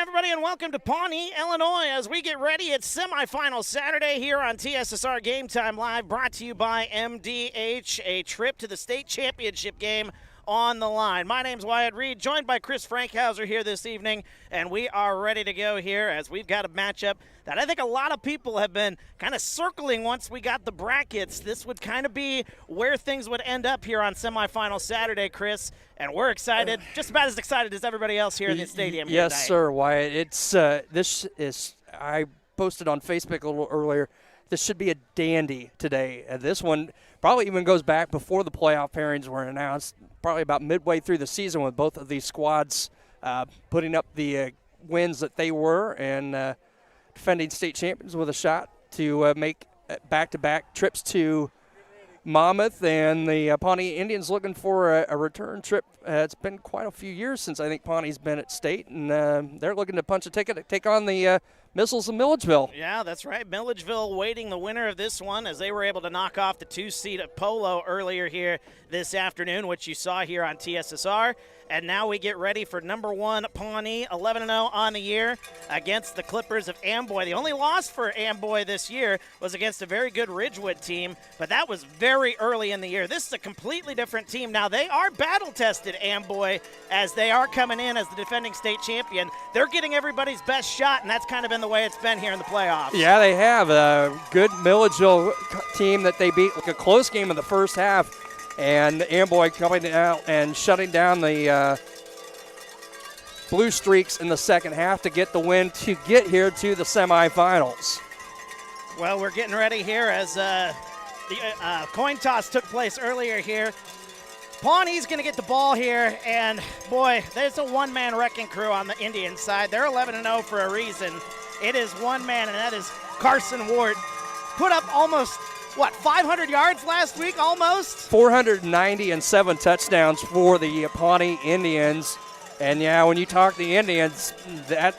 everybody, and welcome to Pawnee, Illinois. As we get ready, it's semifinal Saturday here on TSSR Game Time Live, brought to you by MDH, a trip to the state championship game on the line. My name's Wyatt Reed, joined by Chris Frankhauser here this evening, and we are ready to go here as we've got a matchup that I think a lot of people have been kind of circling once we got the brackets. This would kind of be where things would end up here on semifinal Saturday, Chris, and we're excited, just about as excited as everybody else here in the stadium. Yes, sir, Wyatt. It's I posted on Facebook a little earlier. This should be a dandy today. This one probably even goes back before the playoff pairings were announced, probably about midway through the season with both of these squads putting up the wins that they were and defending state champions with a shot to make back-to-back trips to Monmouth, and the Pawnee Indians looking for a return trip. It's been quite a few years since I think Pawnee's been at state, and they're looking to punch a ticket to take on the Missiles of Milledgeville. Yeah, that's right. Milledgeville waiting the winner of this one as they were able to knock off the 2-seed at Polo earlier here this afternoon, which you saw here on TSSR. And now we get ready for number one Pawnee, 11-0 on the year against the Clippers of Amboy. The only loss for Amboy this year was against a very good Ridgewood team, but that was very early in the year. This is a completely different team. Now, they are battle-tested, Amboy, as they are coming in as the defending state champion. They're getting everybody's best shot, and that's kind of been the way it's been here in the playoffs. Yeah, they have a good Milledgeville team that they beat, like a close game in the first half. And Amboy coming out and shutting down the Blue Streaks in the second half to get the win to get here to the semifinals. Well, we're getting ready here as the coin toss took place earlier here. Pawnee's going to get the ball here, and boy, there's a one-man wrecking crew on the Indian side. They're 11-0 for a reason. It is one man, and that is Carson Ward. Put up almost 500 yards last week almost? 490 and 7 touchdowns for the Pawnee Indians. And, yeah, when you talk the Indians, that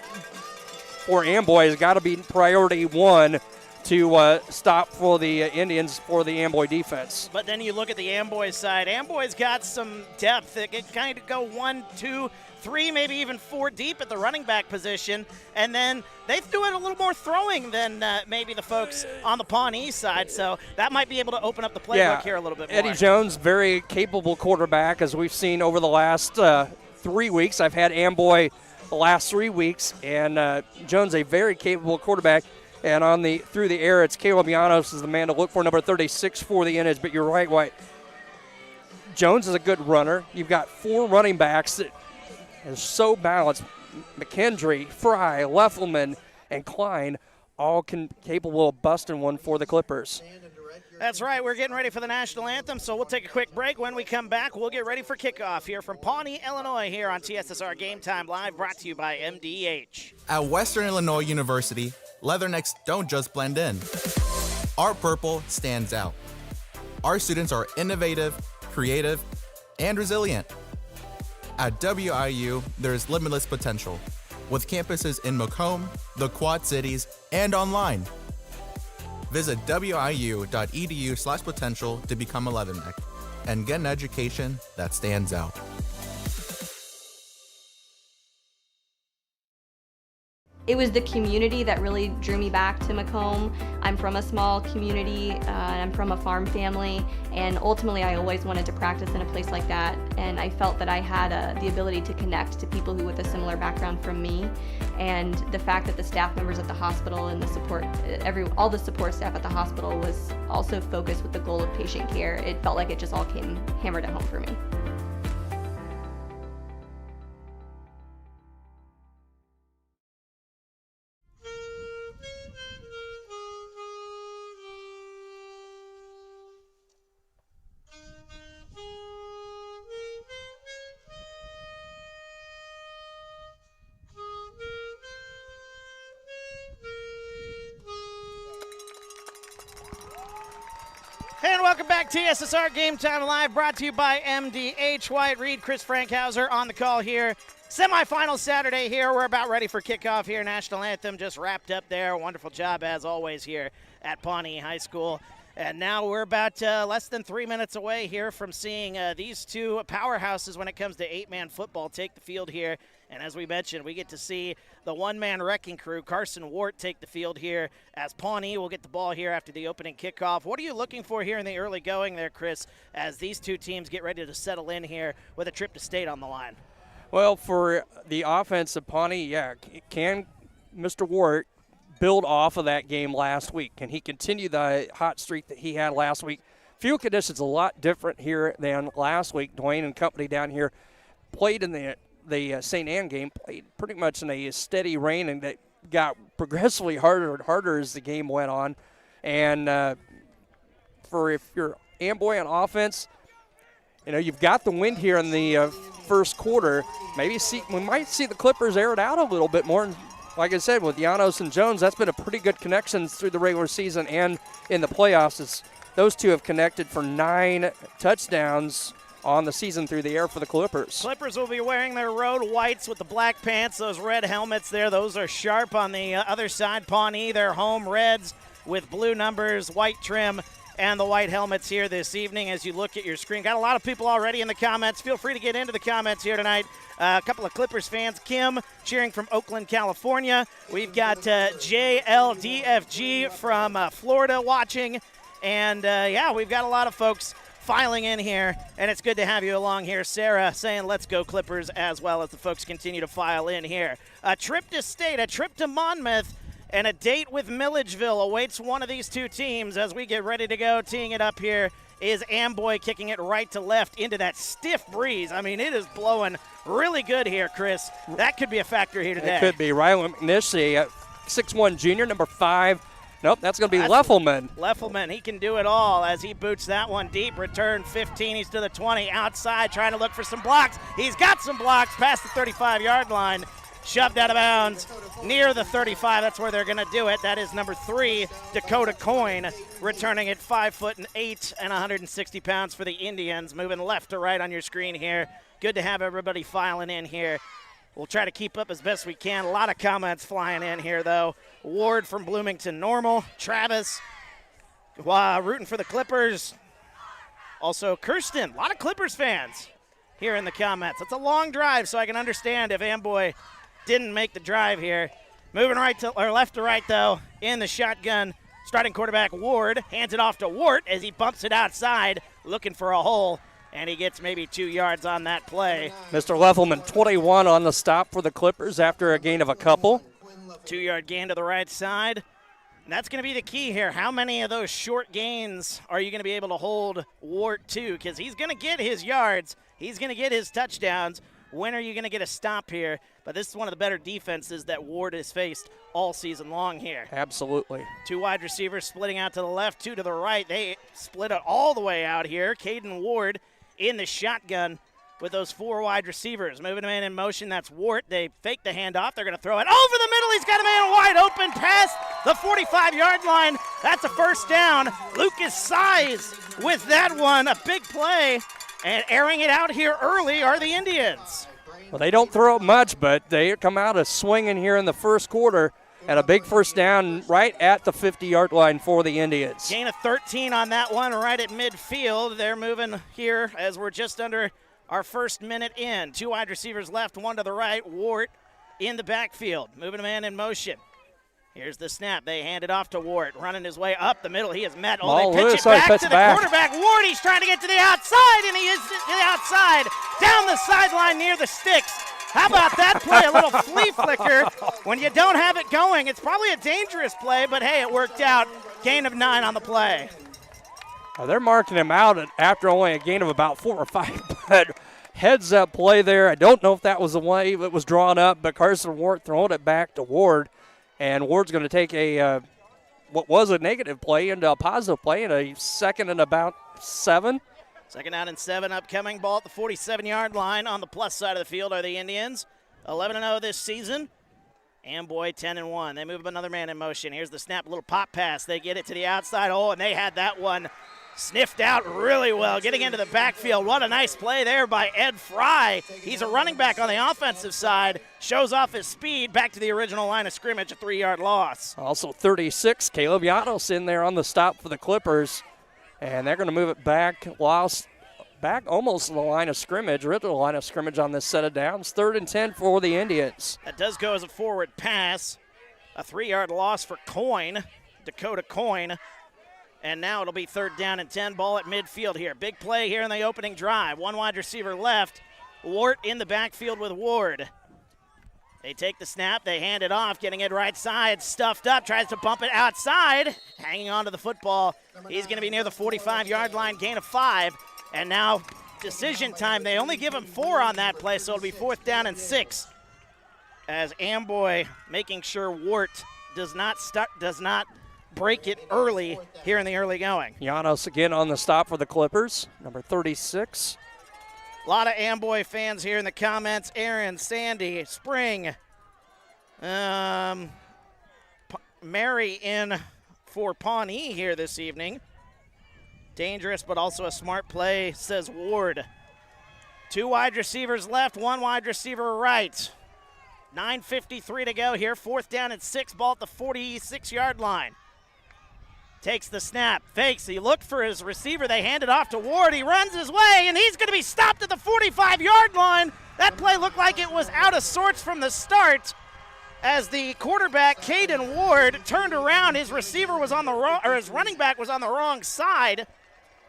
for Amboy has got to be priority one to stop for the Indians for the Amboy defense. But then you look at the Amboy side. Amboy's got some depth. It can kind of go 1, 2, 3, maybe even 4 deep at the running back position. And then they've doing a little more throwing than maybe the folks on the Pawnee side. So that might be able to open up the playbook here a little bit more. Eddie Jones, very capable quarterback, as we've seen over the last 3 weeks. I've had Amboy the last 3 weeks, and Jones, a very capable quarterback. And on through the air, it's Caleb Llanos is the man to look for, number 36 for the Indians. But you're right, White. Jones is a good runner. You've got 4 running backs that are so balanced. McKendry, Fry, Leffelman, and Klein all capable of busting one for the Clippers. That's right. We're getting ready for the national anthem, so we'll take a quick break. When we come back, we'll get ready for kickoff here from Pawnee, Illinois, here on TSSR Game Time Live, brought to you by MDH. At Western Illinois University, Leathernecks don't just blend in. Our purple stands out. Our students are innovative, creative, and resilient. At WIU, there's limitless potential, with campuses in Macomb, the Quad Cities, and online. Visit wiu.edu/potential to become a Leatherneck and get an education that stands out. It was the community that really drew me back to Macomb. I'm from a small community, I'm from a farm family, and ultimately I always wanted to practice in a place like that, and I felt that I had the ability to connect to people who with a similar background from me, and the fact that the staff members at the hospital and the support, all the support staff at the hospital was also focused with the goal of patient care. It felt like it just all came hammered at home for me. And welcome back to TSSR Game Time Live, brought to you by MDH. Wyatt Reed, Chris Frankhauser on the call here. Semifinal Saturday here. We're about ready for kickoff here. National Anthem just wrapped up there. Wonderful job, as always, here at Pawnee High School. And now we're about less than 3 minutes away here from seeing these two powerhouses when it comes to 8-man football take the field here And as we mentioned, we get to see the one-man wrecking crew, Carson Wart, take the field here as Pawnee will get the ball here after the opening kickoff. What are you looking for here in the early going there, Chris, as these two teams get ready to settle in here with a trip to state on the line? Well, for the offense of Pawnee, can Mr. Wart build off of that game last week? Can he continue the hot streak that he had last week? Field conditions a lot different here than last week. Dwayne and company down here played in the St. Anne game, played pretty much in a steady rain, and that got progressively harder and harder as the game went on. And if you're Amboy on offense, you've got the wind here in the first quarter. We might see the Clippers air it out a little bit more. And like I said, with Llanos and Jones, that's been a pretty good connection through the regular season and in the playoffs. Those two have connected for 9 touchdowns on the season through the air for the Clippers. Clippers will be wearing their road whites with the black pants, those red helmets there. Those are sharp. On the other side, Pawnee, their home reds with blue numbers, white trim, and the white helmets here this evening as you look at your screen. Got a lot of people already in the comments. Feel free to get into the comments here tonight. A couple of Clippers fans. Kim cheering from Oakland, California. We've got JLDFG from Florida watching. And, we've got a lot of folks filing in here, and it's good to have you along here. Sarah saying let's go Clippers, as well as the folks continue to file in here. A trip to state, a trip to Monmouth, and a date with Milledgeville awaits one of these two teams as we get ready to go. Teeing it up here is Amboy, kicking it right to left into that stiff breeze. I mean, it is blowing really good here, Chris. That could be a factor here today. It could be. Rylan McNish, a 6'1 junior, number 5. Nope, that's going to be Leffelman. Leffelman, he can do it all as he boots that one deep. Return 15, he's to the 20, outside trying to look for some blocks. He's got some blocks past the 35-yard line. Shoved out of bounds near the 35. That's where they're going to do it. That is number 3, Dakota Coyne, returning at 5'8" and 160 pounds for the Indians. Moving left to right on your screen here. Good to have everybody filing in here. We'll try to keep up as best we can. A lot of comments flying in here, though. Ward from Bloomington Normal. Travis rooting for the Clippers. Also, Kirsten, a lot of Clippers fans here in the comments. It's a long drive, so I can understand if Amboy didn't make the drive here. Moving left to right, though, in the shotgun. Starting quarterback Ward hands it off to Wart as he bumps it outside, looking for a hole. And he gets maybe 2 yards on that play. Mr. Leffelman, 21 on the stop for the Clippers after a gain of a couple. 2-yard gain to the right side. And that's going to be the key here. How many of those short gains are you going to be able to hold Wart to? Because he's going to get his yards. He's going to get his touchdowns. When are you going to get a stop here? But this is one of the better defenses that Ward has faced all season long here. Absolutely. 2 wide receivers splitting out to the left, 2 to the right. They split it all the way out here. Caden Ward in the shotgun with those 4 wide receivers. Moving a man in motion, that's Wart. They fake the handoff. They're going to throw it over the middle. He's got a man wide open past the 45-yard line. That's a first down. Lucas Size with that one. A big play. And airing it out here early are the Indians. Well, they don't throw it much, but they come out a swinging here in the first quarter. And a big first down right at the 50-yard line for the Indians. Gain of 13 on that one right at midfield. They're moving here as we're just under our first minute in. 2 wide receivers left, 1 to the right. Wart in the backfield. Moving a man in motion. Here's the snap. They hand it off to Wart. Running his way up the middle. He is met. They pitch it back to the quarterback. Wart, he's trying to get to the outside, and he is to the outside. Down the sideline near the sticks. How about that play? A little flea flicker. When you don't have it going, it's probably a dangerous play, but hey, it worked out. Gain of 9 on the play. They're marking him out after only a gain of about 4 or 5, but heads up play there. I don't know if that was the way it was drawn up, but Carson Wart throwing it back to Ward, and Ward's going to take what was a negative play into a positive play in a second and about 7. Second down and 7 upcoming. Ball at the 47-yard line. On the plus side of the field are the Indians. 11-0 this season. Amboy 10-1. They move another man in motion. Here's the snap, little pop pass. They get it to the outside. Oh, and they had that one sniffed out really well, getting into the backfield. What a nice play there by Ed Fry. He's a running back on the offensive side. Shows off his speed back to the original line of scrimmage, a 3-yard loss. Also 36, Caleb Llanos in there on the stop for the Clippers. And they're going to move it back whilst back almost to the line of scrimmage, or at the line of scrimmage on this set of downs. 3rd and 10 for the Indians. That does go as a forward pass. A 3-yard loss for Dakota Coyne. And now it'll be 3rd down and 10, ball at midfield here. Big play here in the opening drive. One wide receiver left. Wart in the backfield with Ward. They take the snap, they hand it off, getting it right side, stuffed up, tries to bump it outside, hanging on to the football. He's going to be near the 45-yard line, gain of 5. And now decision time. They only give him 4 on that play, so it'll be 4th down and 6. As Amboy making sure Wart does not break it early here in the early going. Llanos again on the stop for the Clippers, number 36. A lot of Amboy fans here in the comments. Aaron, Sandy, Spring. Mary in for Pawnee here this evening. Dangerous, but also a smart play, says Ward. 2 wide receivers left, 1 wide receiver right. 9:53 to go here. 4th down and 6, ball at the 46-yard line. Takes the snap, fakes, he looked for his receiver, they hand it off to Ward, he runs his way, and he's going to be stopped at the 45-yard line. That play looked like it was out of sorts from the start as the quarterback, Caden Ward, turned around. His receiver was on the wrong, or his running back was on the wrong side.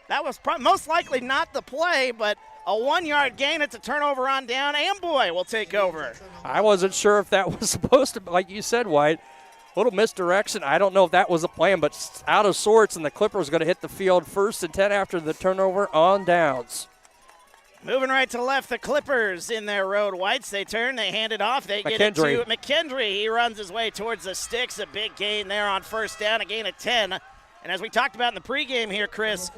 That was most likely not the play, but a 1-yard gain. It's a turnover on down. Amboy will take over. I wasn't sure if that was supposed to, like you said, White. Little misdirection. I don't know if that was a plan, but out of sorts, and the Clippers going to hit the field 1st and 10 after the turnover on downs. Moving right to left, the Clippers in their road whites. They turn, they hand it off. They get it to McKendry. He runs his way towards the sticks. A big gain there on 1st down, a gain of 10. And as we talked about in the pregame here, Chris,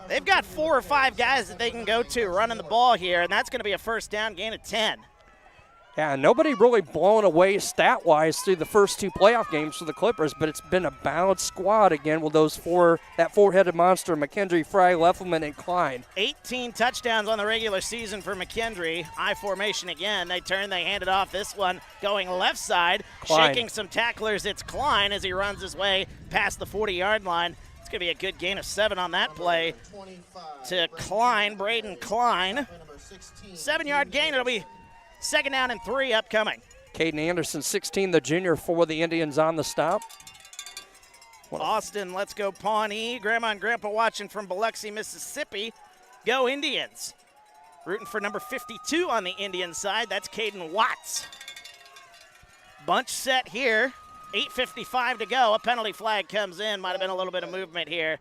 they've got 4 or 5 guys that they can go to running the ball here, and that's going to be a 1st down, gain of 10. Yeah, nobody really blown away stat-wise through the first 2 playoff games for the Clippers, but it's been a balanced squad again with that 4-headed monster, McKendry, Fry, Leffelman, and Klein. 18 touchdowns on the regular season for McKendry. I formation again. They turn, they hand it off. This one going left side, Klein. Shaking some tacklers. It's Klein as he runs his way past the 40-yard line. It's going to be a good gain of 7 on that play to Klein, Braden Klein. 7-yard gain. It'll be 2nd down and 3 upcoming. Caden Anderson, 16, the junior for the Indians on the stop. Austin, let's go Pawnee. Grandma and Grandpa watching from Biloxi, Mississippi. Go Indians. Rooting for number 52 on the Indian side. That's Caden Watts. Bunch set here. 8:55 to go. A penalty flag comes in. Might have been a little bit of movement here.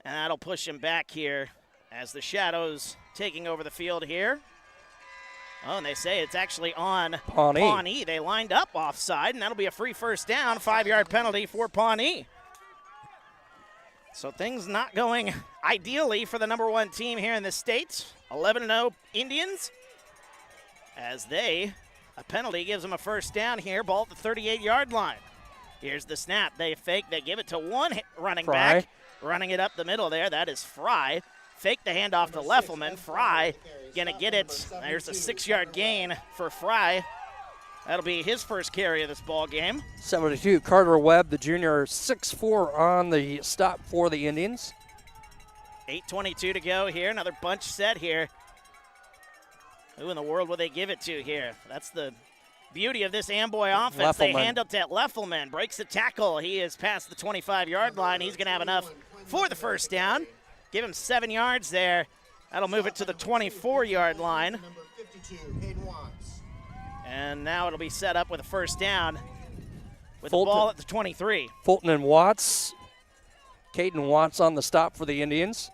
And that'll push him back here as the Shadows taking over the field here. Oh, and they say it's actually on Pawnee. They lined up offside, and that'll be a free 1st down. 5-yard penalty for Pawnee. So things not going ideally for the number 1 team here in the state. 11-0 Indians. As a penalty gives them a 1st down here. Ball at the 38-yard line. Here's the snap. They fake. They give it to one running back. Running it up the middle there. That is Fry. Fake the handoff to Leffelman. Fry gonna get it. There's a 6-yard gain for Fry. That'll be his first carry of this ball game. 72, Carter Webb, the junior, 6'4" on the stop for the Indians. 8:22 to go here. Another bunch set here. Who in the world will they give it to here? That's the beauty of this Amboy offense. They hand it to Leffelman. Breaks the tackle. He is past the 25-yard line. He's gonna have enough for the 1st down. Give him 7 yards there. That'll move it to the 24-yard line. And now it'll be set up with a 1st down with the ball at the 23. Fulton and Watts. Caden Watts on the stop for the Indians.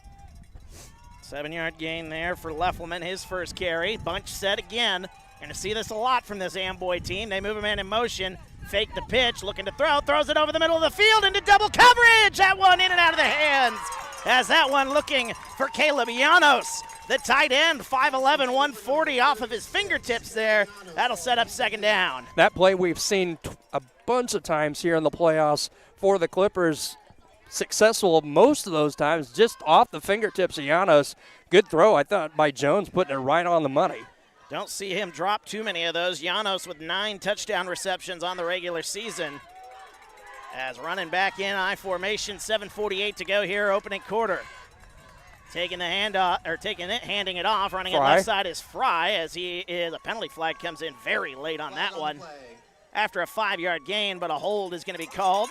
7-yard gain there for Leffelman, his first carry. Bunch set again. Going to see this a lot from this Amboy team. They move a man in motion. Fake the pitch, looking to throw. Throws it over the middle of the field into double coverage. That one in and out of the hands. As that one looking for Caleb Llanos, the tight end, 5'11", 140 off of his fingertips there. That'll set up 2nd down. That play we've seen a bunch of times here in the playoffs for the Clippers. Successful most of those times, just off the fingertips of Llanos. Good throw, I thought, by Jones, putting it right on the money. Don't see him drop too many of those. Llanos with 9 touchdown receptions on the regular season. As running back in I formation, 7:48 to go here, opening quarter. Taking the handoff, or handing it off. Running it Fry. left side is Fry, as a penalty flag comes in very late on that one. After a 5-yard gain, but a hold is going to be called.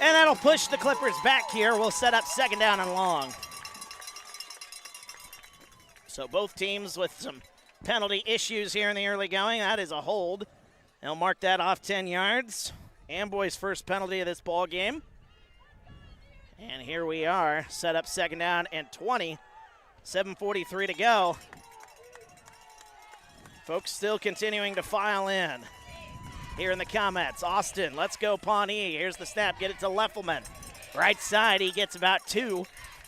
And that'll push the Clippers back here. We'll set up 2nd down and long. So both teams with some penalty issues here in the early going. That is a hold. They'll mark that off 10 yards. Amboy's first penalty of this ball game. And here we are, set up 2nd down and 20. 7:43 to go. Folks still continuing to file in. Here in the comments, Austin, let's go Pawnee. Here's the snap, get it to Leffelman. Right side, he gets about 2,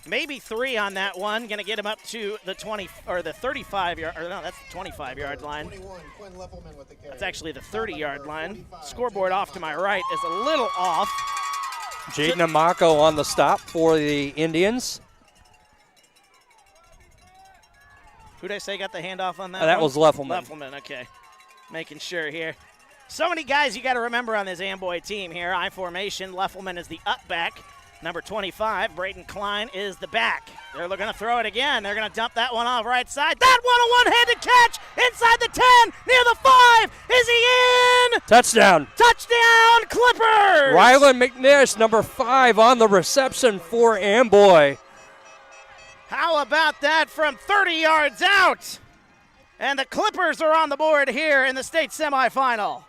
maybe 3 on that one. Gonna get him up to the 20 or the 35-yard, or no, that's the 25-yard line. That's actually the 30-yard line. Scoreboard off to my right is a little off. Jaden Amako on the stop for the Indians. Who'd I say got the handoff on that? That one? was Leffelman. Leffelman, okay. Making sure here. So many guys you got to remember on this Amboy team here. I formation. Leffelman is the up back. Number 25, Braden Klein, is the back. They're going to throw it again. They're going to dump that one off right side. That one a one-handed catch inside the 10, near the 5. Is he in? Touchdown. Touchdown, Clippers! Rylan McNish, number 5, on the reception for Amboy. How about that from 30 yards out? And the Clippers are on the board here in the state semifinal.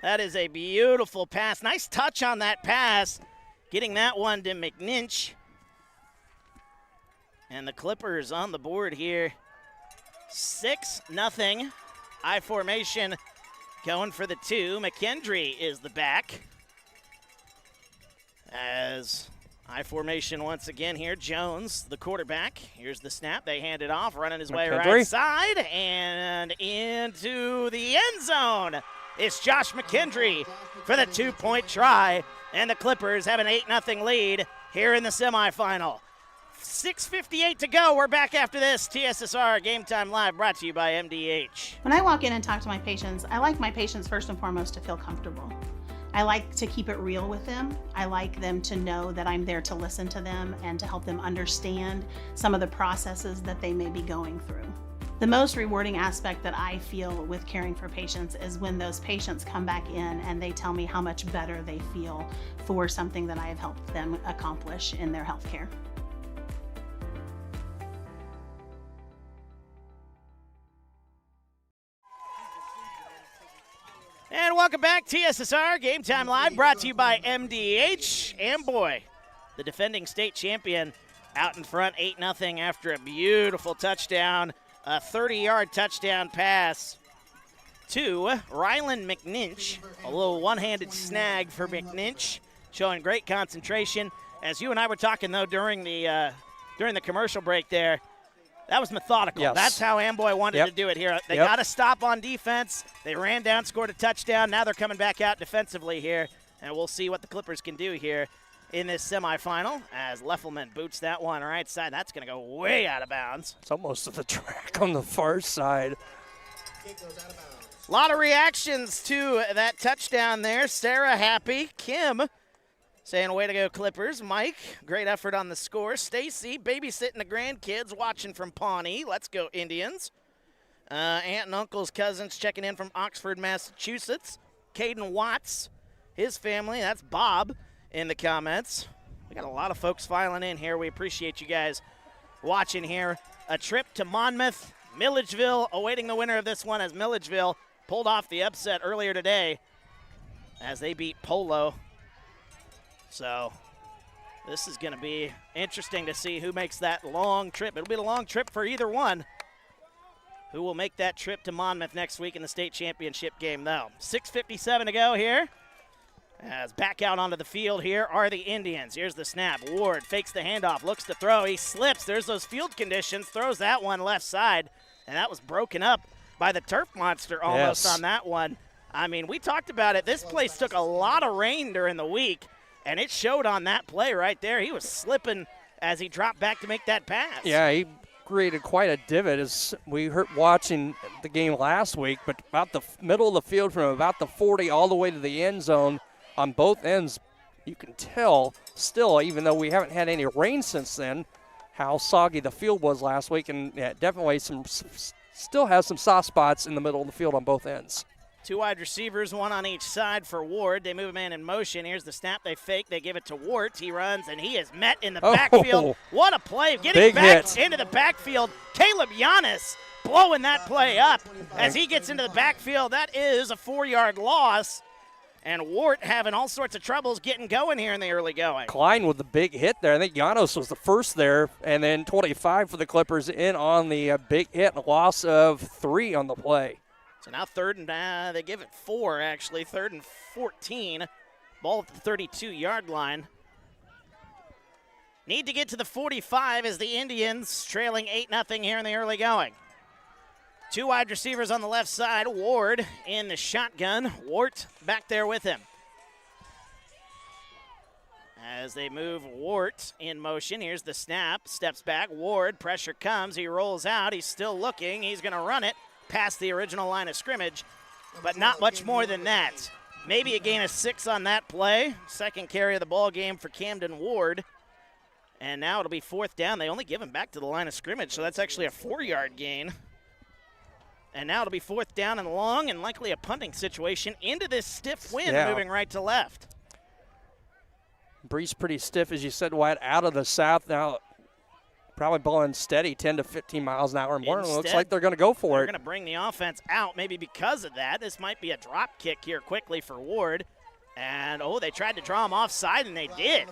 That is a beautiful pass. Nice touch on that pass. Getting that one to McNinch. And the Clippers on the board here. 6-0. I formation going for the 2. McKendry is the back. As I formation once again here. Jones, the quarterback. Here's the snap. They hand it off, running his way right side and into the end zone. It's Josh McKendry for the 2-point try, and the Clippers have an 8-0 lead here in the semifinal. 6:58 to go. We're back after this. TSSR Game Time Live brought to you by MDH. When I walk in and talk to my patients, I like my patients first and foremost to feel comfortable. I like to keep it real with them. I like them to know that I'm there to listen to them and to help them understand some of the processes that they may be going through. The most rewarding aspect that I feel with caring for patients is when those patients come back in and they tell me how much better they feel for something that I have helped them accomplish in their healthcare. And welcome back, TSSR Game Time Live, brought to you by MDH. Amboy, the defending state champion, out in front 8-0 after a beautiful touchdown. A 30-yard touchdown pass to Rylan McNinch. A little one-handed snag for McNinch, showing great concentration. As you and I were talking, though, during the commercial break there, that was methodical. Yes. That's how Amboy wanted to do it here. They got to stop on defense. They ran down, scored a touchdown. Now they're coming back out defensively here, and we'll see what the Clippers can do here in this semifinal as Leffelman boots that one right side. That's going to go way out of bounds. It's almost to the track on the far side. A lot of reactions to that touchdown there. Sarah happy. Kim saying, way to go, Clippers. Mike, great effort on the score. Stacy, babysitting the grandkids, watching from Pawnee. Let's go, Indians. Aunt and uncles, cousins checking in from Oxford, Massachusetts. Caden Watts, his family. That's Bob in the comments. We got a lot of folks filing in here. We appreciate you guys watching here. A trip to Monmouth, Milledgeville, awaiting the winner of this one as Milledgeville pulled off the upset earlier today as they beat Polo. So this is going to be interesting to see who makes that long trip. It'll be a long trip for either one. Who will make that trip to Monmouth next week in the state championship game, though. 6:57 to go here. As back out onto the field here are the Indians. Here's the snap. Ward fakes the handoff, looks to throw. He slips. There's those field conditions. Throws that one left side. And that was broken up by the turf monster almost on that one. I mean, we talked about it. This place took a lot of rain during the week, and it showed on that play right there. He was slipping as he dropped back to make that pass. Yeah, he created quite a divot as we heard watching the game last week, but about the middle of the field from about the 40 all the way to the end zone on both ends, you can tell still, even though we haven't had any rain since then, how soggy the field was last week, and yeah, definitely still has some soft spots in the middle of the field on both ends. Two wide receivers, one on each side for Ward. They move a man in motion. Here's the snap. They fake. They give it to Wart. He runs, and he is met in the backfield. What a play. Getting back into the backfield. Caleb Giannis blowing that play up as he gets into the backfield. That is a 4-yard loss. And Wart having all sorts of troubles getting going here in the early going. Klein with the big hit there. I think Giannis was the first there, and then 25 for the Clippers in on the big hit, a loss of 3 on the play. So now third and they give it 4, actually. 3rd and 14. Ball at the 32-yard line. Need to get to the 45 as the Indians trailing 8-0 here in the early going. Two wide receivers on the left side. Ward in the shotgun. Wart back there with him. As they move Wart in motion, here's the snap. Steps back. Ward, pressure comes. He rolls out. He's still looking. He's going to run it past the original line of scrimmage, but not much more than that. Maybe a gain of 6 on that play. Second carry of the ball game for Camden Ward. And now it'll be 4th down. They only give him back to the line of scrimmage, so that's actually a 4-yard gain. And now it'll be 4th down and long, and likely a punting situation into this stiff wind moving right to left. Breeze pretty stiff, as you said, Wyatt, out of the south now. Probably blowing steady 10 to 15 miles an hour more. Looks like they're going to go for it. They're going to bring the offense out maybe because of that. This might be a drop kick here quickly for Ward. And, they tried to draw him offside, and they did.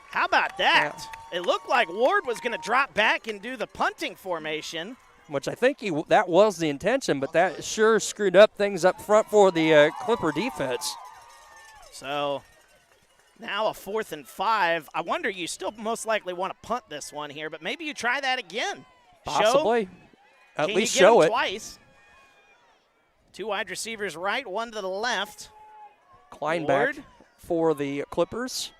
How about that? Yeah. It looked like Ward was going to drop back and do the punting formation. Which I think that was the intention, but that sure screwed up things up front for the Clipper defense. So now a 4th and 5. I wonder, you still most likely want to punt this one here, but maybe you try that again. Possibly. At least show it. Twice. Two wide receivers right, one to the left. Klein back for the Clippers.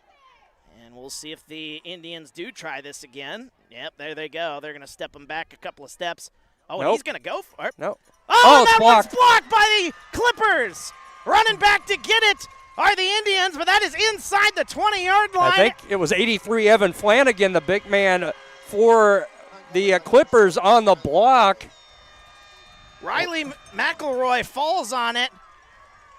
And we'll see if the Indians do try this again. Yep, there they go. They're going to step him back a couple of steps. Oh, and he's going to go for it. Nope. Oh, that one's blocked by the Clippers. Running back to get it are the Indians, but that is inside the 20-yard line. I think it was 83 Evan Flanagan, the big man for the Clippers on the block. Riley McElroy falls on it.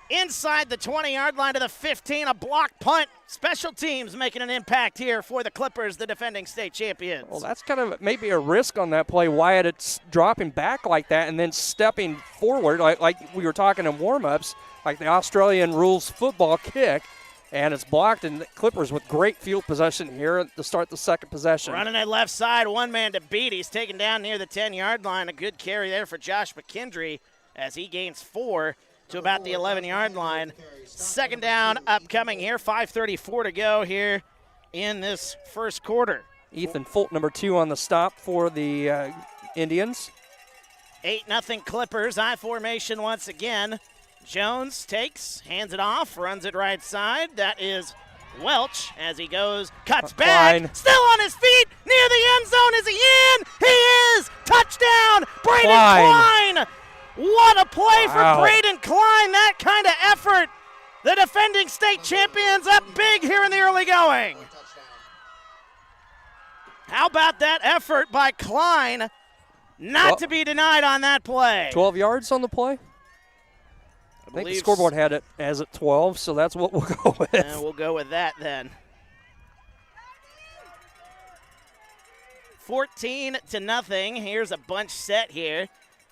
Inside the 20-yard line to the 15, a block punt. Special teams making an impact here for the Clippers, the defending state champions. Well, that's kind of maybe a risk on that play, Wyatt. It's dropping back like that and then stepping forward like we were talking in warm-ups, like the Australian rules football kick, and it's blocked, and the Clippers with great field possession here to start the second possession. Running it left side, one man to beat. He's taken down near the 10-yard line. A good carry there for Josh McKendry as he gains 4 to about the 11-yard line. Second down upcoming here. 5:34 to go here in this first quarter. Ethan Fulton, number 2 on the stop for the Indians. 8-0 Clippers. I formation once again. Jones takes, hands it off, runs it right side. That is Welch as he goes, cuts back, Klein. Still on his feet, near the end zone. Is he in? He is! Touchdown, Braden Klein! What a play for Braden Klein, that kind of effort. The defending state champions up big here in the early going. How about that effort by Klein? Not to be denied on that play. 12 yards on the play? I think the scoreboard had it as at 12, so that's what we'll go with. And we'll go with that then. 14-0. Here's a bunch set here.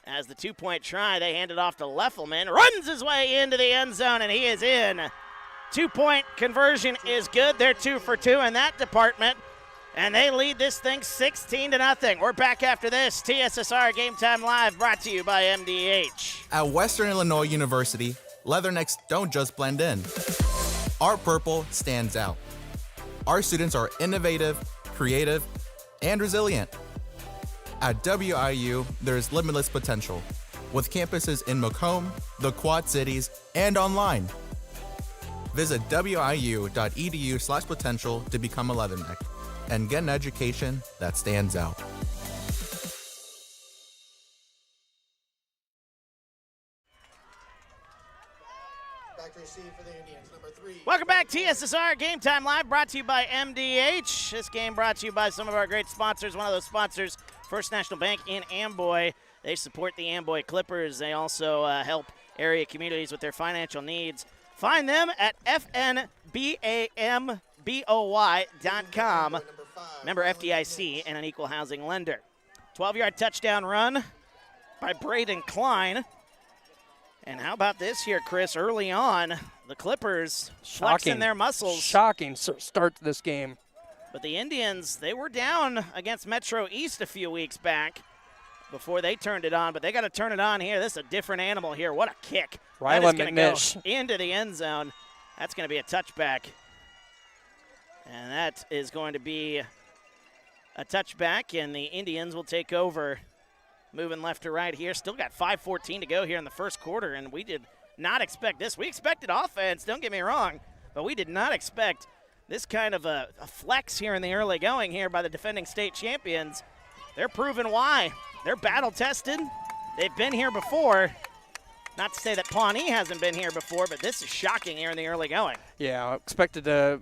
As the 2-point try, they hand it off to Leffelman. Runs his way into the end zone, and he is in. 2-point conversion is good. They're 2 for 2 in that department. And they lead this thing 16-0. We're back after this. TSSR Game Time Live brought to you by MDH. At Western Illinois University, leathernecks don't just blend in. Our purple stands out. Our students are innovative, creative, and resilient. At WIU, there's limitless potential, with campuses in Macomb, the Quad Cities, and online. Visit wiu.edu/potential to become a leatherneck and get an education that stands out. Back to receive for the Indians, number 3. Welcome back, TSSR Game Time Live, brought to you by MDH. This game brought to you by some of our great sponsors. One of those sponsors, First National Bank in Amboy. They support the Amboy Clippers. They also help area communities with their financial needs. Find them at fnbamboy.com. Member FDIC and an equal housing lender. 12-yard touchdown run by Braden Klein. And how about this here, Chris? Early on, the Clippers flexing their muscles. Shocking start to this game. But the Indians, they were down against Metro East a few weeks back before they turned it on. But they got to turn it on here. This is a different animal here. What a kick. Rylan that is going to go McNish into the end zone. That's going to be a touchback. And that is going to be a touchback, and the Indians will take over. Moving left to right here. Still got 5:14 to go here in the first quarter, and we did not expect this. We expected offense, don't get me wrong, but we did not expect this kind of a flex here in the early going here by the defending state champions. They're proving why. They're battle-tested. They've been here before. Not to say that Pawnee hasn't been here before, but this is shocking here in the early going. Yeah, I expected a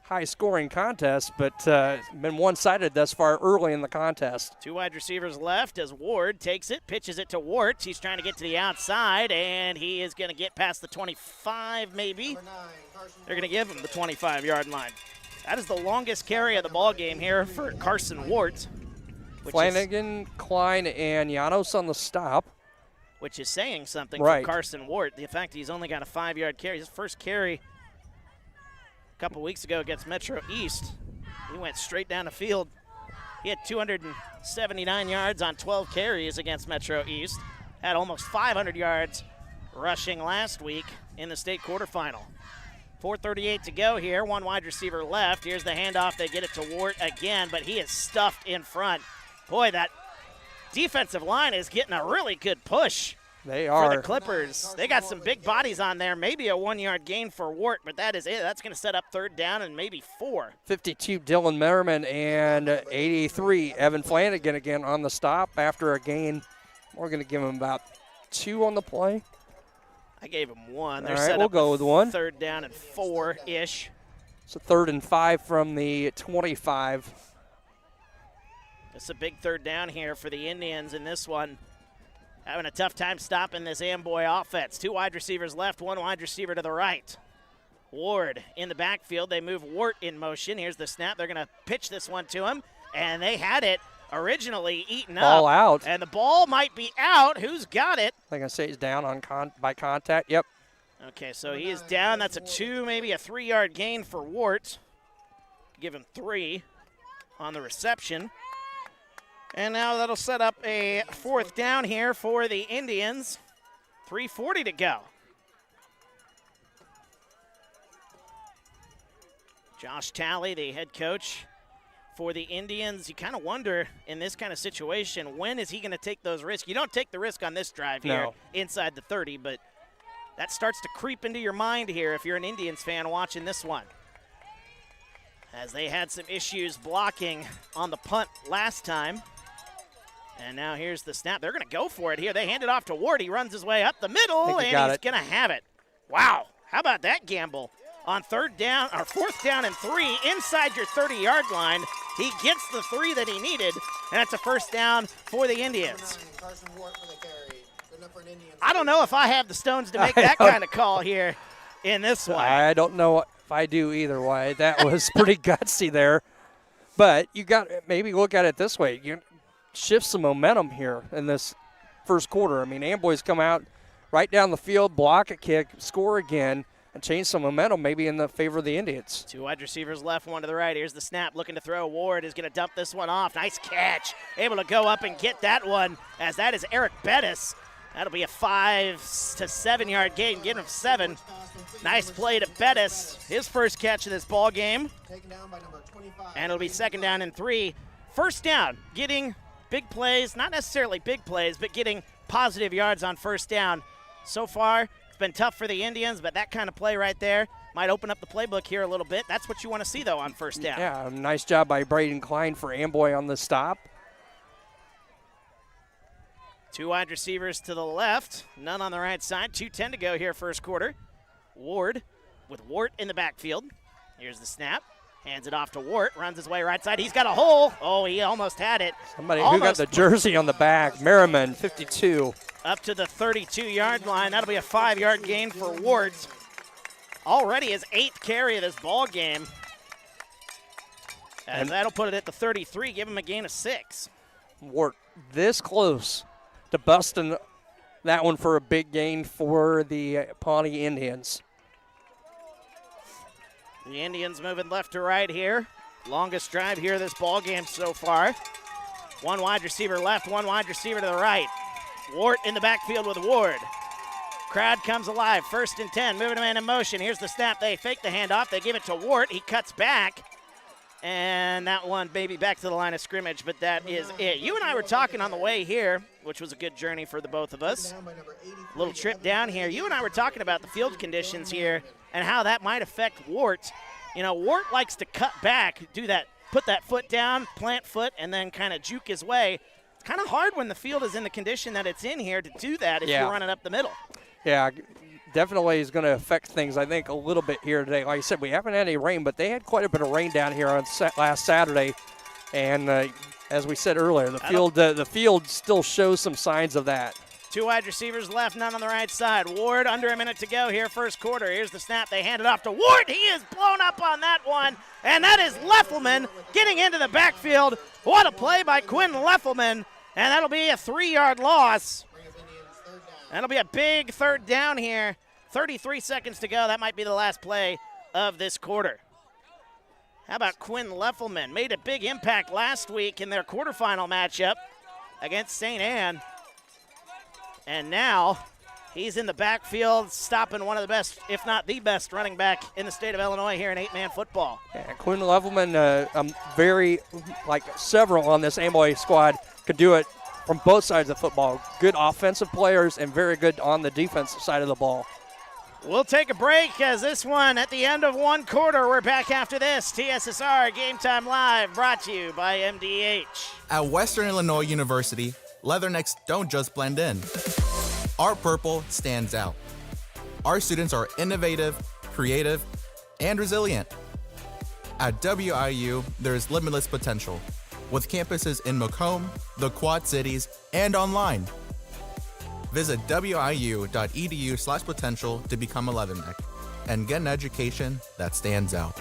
high-scoring contest, but been one-sided thus far early in the contest. 2 wide receivers left as Ward takes it, pitches it to Wart. He's trying to get to the outside, and he is going to get past the 25 maybe. They're going to give him the 25-yard line. That is the longest carry of the ball game here for Carson Wart. Flanagan, Klein, and Llanos on the stop. Which is saying something right for Carson Wart. The fact he's only got a 5-yard carry. His first carry a couple weeks ago against Metro East, he went straight down the field. He had 279 yards on 12 carries against Metro East. Had almost 500 yards rushing last week in the state quarterfinal. 4:38 to go here. 1 wide receiver left. Here's the handoff. They get it to Wart again, but he is stuffed in front. Boy, that defensive line is getting a really good push. They are. For the Clippers. They got some big bodies on there. Maybe a 1-yard gain for Wart, but that is it. That's going to set up 3rd down and maybe 4. 52, Dylan Merriman, and 83, Evan Flanagan again on the stop after a gain. We're going to give him about 2 on the play. I gave him 1. They're All right, set we'll up go with 1. 3rd down and 4-ish. So 3rd and 5 from the 25. It's a big 3rd down here for the Indians in this one. Having a tough time stopping this Amboy offense. 2 wide receivers left, 1 wide receiver to the right. Ward in the backfield. They move Wart in motion. Here's the snap. They're going to pitch this one to him, and they had it originally eaten up. Ball out. And the ball might be out. Who's got it? Like I say, he's down on by contact. Yep. Okay, so he is down. That's a 2, maybe a 3-yard gain for Wart. Give him 3 on the reception. And now that'll set up a 4th down here for the Indians. 3:40 to go. Josh Talley, the head coach for the Indians. You kind of wonder in this kind of situation, when is he going to take those risks? You don't take the risk on this drive here inside the 30, but that starts to creep into your mind here if you're an Indians fan watching this one. As they had some issues blocking on the punt last time. And now here's the snap. They're going to go for it here. They hand it off to Ward. He runs his way up the middle, and he's going to have it. Wow, how about that gamble? On 4th down and 3, inside your 30-yard line. He gets the 3 that he needed, and that's a 1st down for the Indians. I don't know if I have the stones to make that kind of call here in this one. I don't know if I do either way. That was pretty gutsy there. But you got maybe look at it this way. You shift some momentum here in this first quarter. I mean, Amboy's come out right down the field, block a kick, score again, and change some momentum maybe in the favor of the Indians. 2 wide receivers left, 1 to the right. Here's the snap, looking to throw. Ward is going to dump this one off. Nice catch. Able to go up and get that one, as that is Eric Bettis. That'll be a 5 to 7-yard gain. Get him 7. Nice play to Bettis. His first catch of this ball game. And it'll be 2nd down and 3. 1st down, getting big plays, not necessarily big plays, but getting positive yards on 1st down. So far, it's been tough for the Indians, but that kind of play right there might open up the playbook here a little bit. That's what you want to see, though, on 1st down. Yeah, nice job by Braden Klein for Amboy on the stop. Two wide receivers to the left, none on the right side. 2:10 to go here, first quarter. Ward with Wart in the backfield. Here's the snap. Hands it off to Wart, runs his way right side. He's got a hole. Oh, he almost had it. Somebody who got the jersey on the back, Merriman, 52. Up to the 32-yard line. That'll be a 5-yard gain for Ward. Already his 8th carry of this ball game. And that'll put it at the 33, give him a gain of 6. Wart this close to busting that one for a big gain for the Pawnee Indians. The Indians moving left to right here. Longest drive here this ball game so far. One wide receiver left, one wide receiver to the right. Wart in the backfield with Ward. Crowd comes alive, 1st and 10, moving a man in motion. Here's the snap, they fake the handoff, they give it to Wart, he cuts back. And that one, baby, back to the line of scrimmage, but that is it. You and I were talking on the way here, which was a good journey for the both of us. A little trip down here. You and I were talking about the field conditions here and how that might affect Wart. You know, Wart likes to cut back, do that, put that foot down, plant foot, and then kind of juke his way. It's kind of hard when the field is in the condition that it's in here to do that if you're running up the middle. Yeah, definitely is going to affect things, I think, a little bit here today. Like I said, we haven't had any rain, but they had quite a bit of rain down here on last Saturday. And as we said earlier, the field still shows some signs of that. Two wide receivers left, none on the right side. Ward, under a minute to go here, first quarter. Here's the snap. They hand it off to Ward. He is blown up on that one. And that is Leffelman getting into the backfield. What a play by Quinn Leffelman. And that'll be a 3-yard loss. That'll be a big 3rd down here. 33 seconds to go. That might be the last play of this quarter. How about Quinn Leffelman? Made a big impact last week in their quarterfinal matchup against St. Anne. And now he's in the backfield stopping one of the best, if not the best, running back in the state of Illinois here in 8-man football. Yeah, Quinn Leffelman, several on this Amboy squad could do it from both sides of football. Good offensive players and very good on the defensive side of the ball. We'll take a break as this one at the end of one quarter. We're back after this. TSSR Game Time Live brought to you by MDH. At Western Illinois University, Leathernecks don't just blend in. Our purple stands out. Our students are innovative, creative, and resilient. At WIU, there's limitless potential, with campuses in Macomb, the Quad Cities, and online. Visit wiu.edu/potential to become a Leatherneck and get an education that stands out.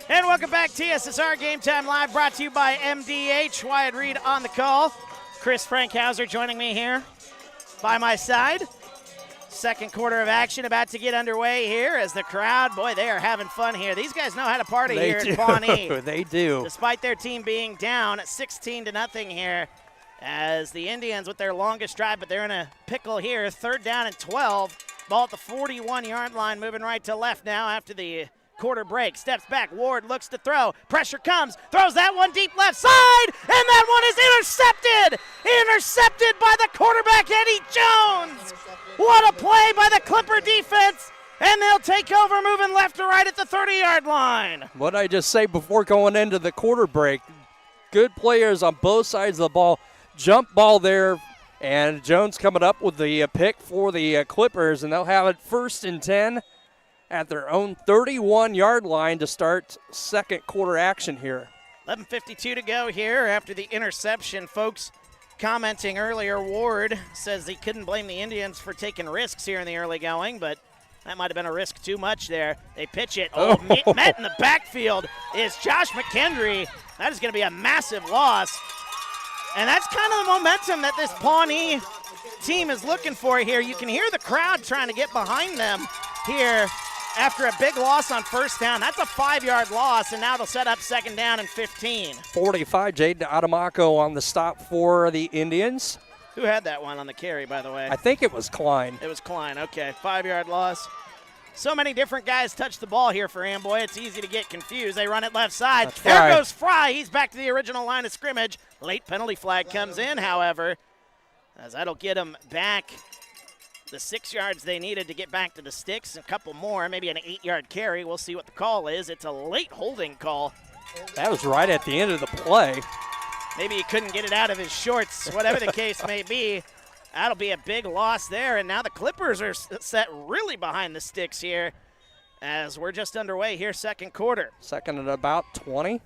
And welcome back, TSSR Game Time Live, brought to you by MDH. Wyatt Reed on the call. Chris Frankhauser joining me here by my side. Second quarter of action about to get underway here as the crowd, boy, they are having fun here. These guys know how to party here in Pawnee. They do. Despite their team being down 16-0 here, as the Indians with their longest drive, but they're in a pickle here. 3rd down and 12. Ball at the 41-yard line, moving right to left now after the quarter break. Steps back. Ward looks to throw. Pressure comes. Throws that one deep left side. And that one is intercepted. Intercepted by the quarterback, Eddie Jones. What a play by the Clipper defense. And they'll take over, moving left to right at the 30-yard line. What I just say before going into the quarter break, good players on both sides of the ball. Jump ball there. And Jones coming up with the pick for the Clippers. And they'll have it 1st and 10. At their own 31-yard line to start second quarter action here. 11:52 to go here after the interception. Folks commenting earlier, Ward says he couldn't blame the Indians for taking risks here in the early going, but that might have been a risk too much there. They pitch it. Met in the backfield is Josh McKendry. That is going to be a massive loss. And that's kind of the momentum that this Pawnee team is looking for here. You can hear the crowd trying to get behind them here. After a big loss on 1st down. That's a 5-yard loss, and now they'll set up 2nd down and 15. 45, Jaden Adamako on the stop for the Indians. Who had that one on the carry, by the way? I think it was Klein. It was Klein, okay. 5-yard loss. So many different guys touch the ball here for Amboy. It's easy to get confused. They run it left side. That's there Fry. Goes Fry. He's back to the original line of scrimmage. Late penalty flag comes in, however, as that'll get him back the 6 yards they needed to get back to the sticks, a couple more, maybe an 8-yard carry. We'll see what the call is. It's a late holding call. That was right at the end of the play. Maybe he couldn't get it out of his shorts, whatever the case may be. That'll be a big loss there, and now the Clippers are set really behind the sticks here as we're just underway here, second quarter. Second at about 20.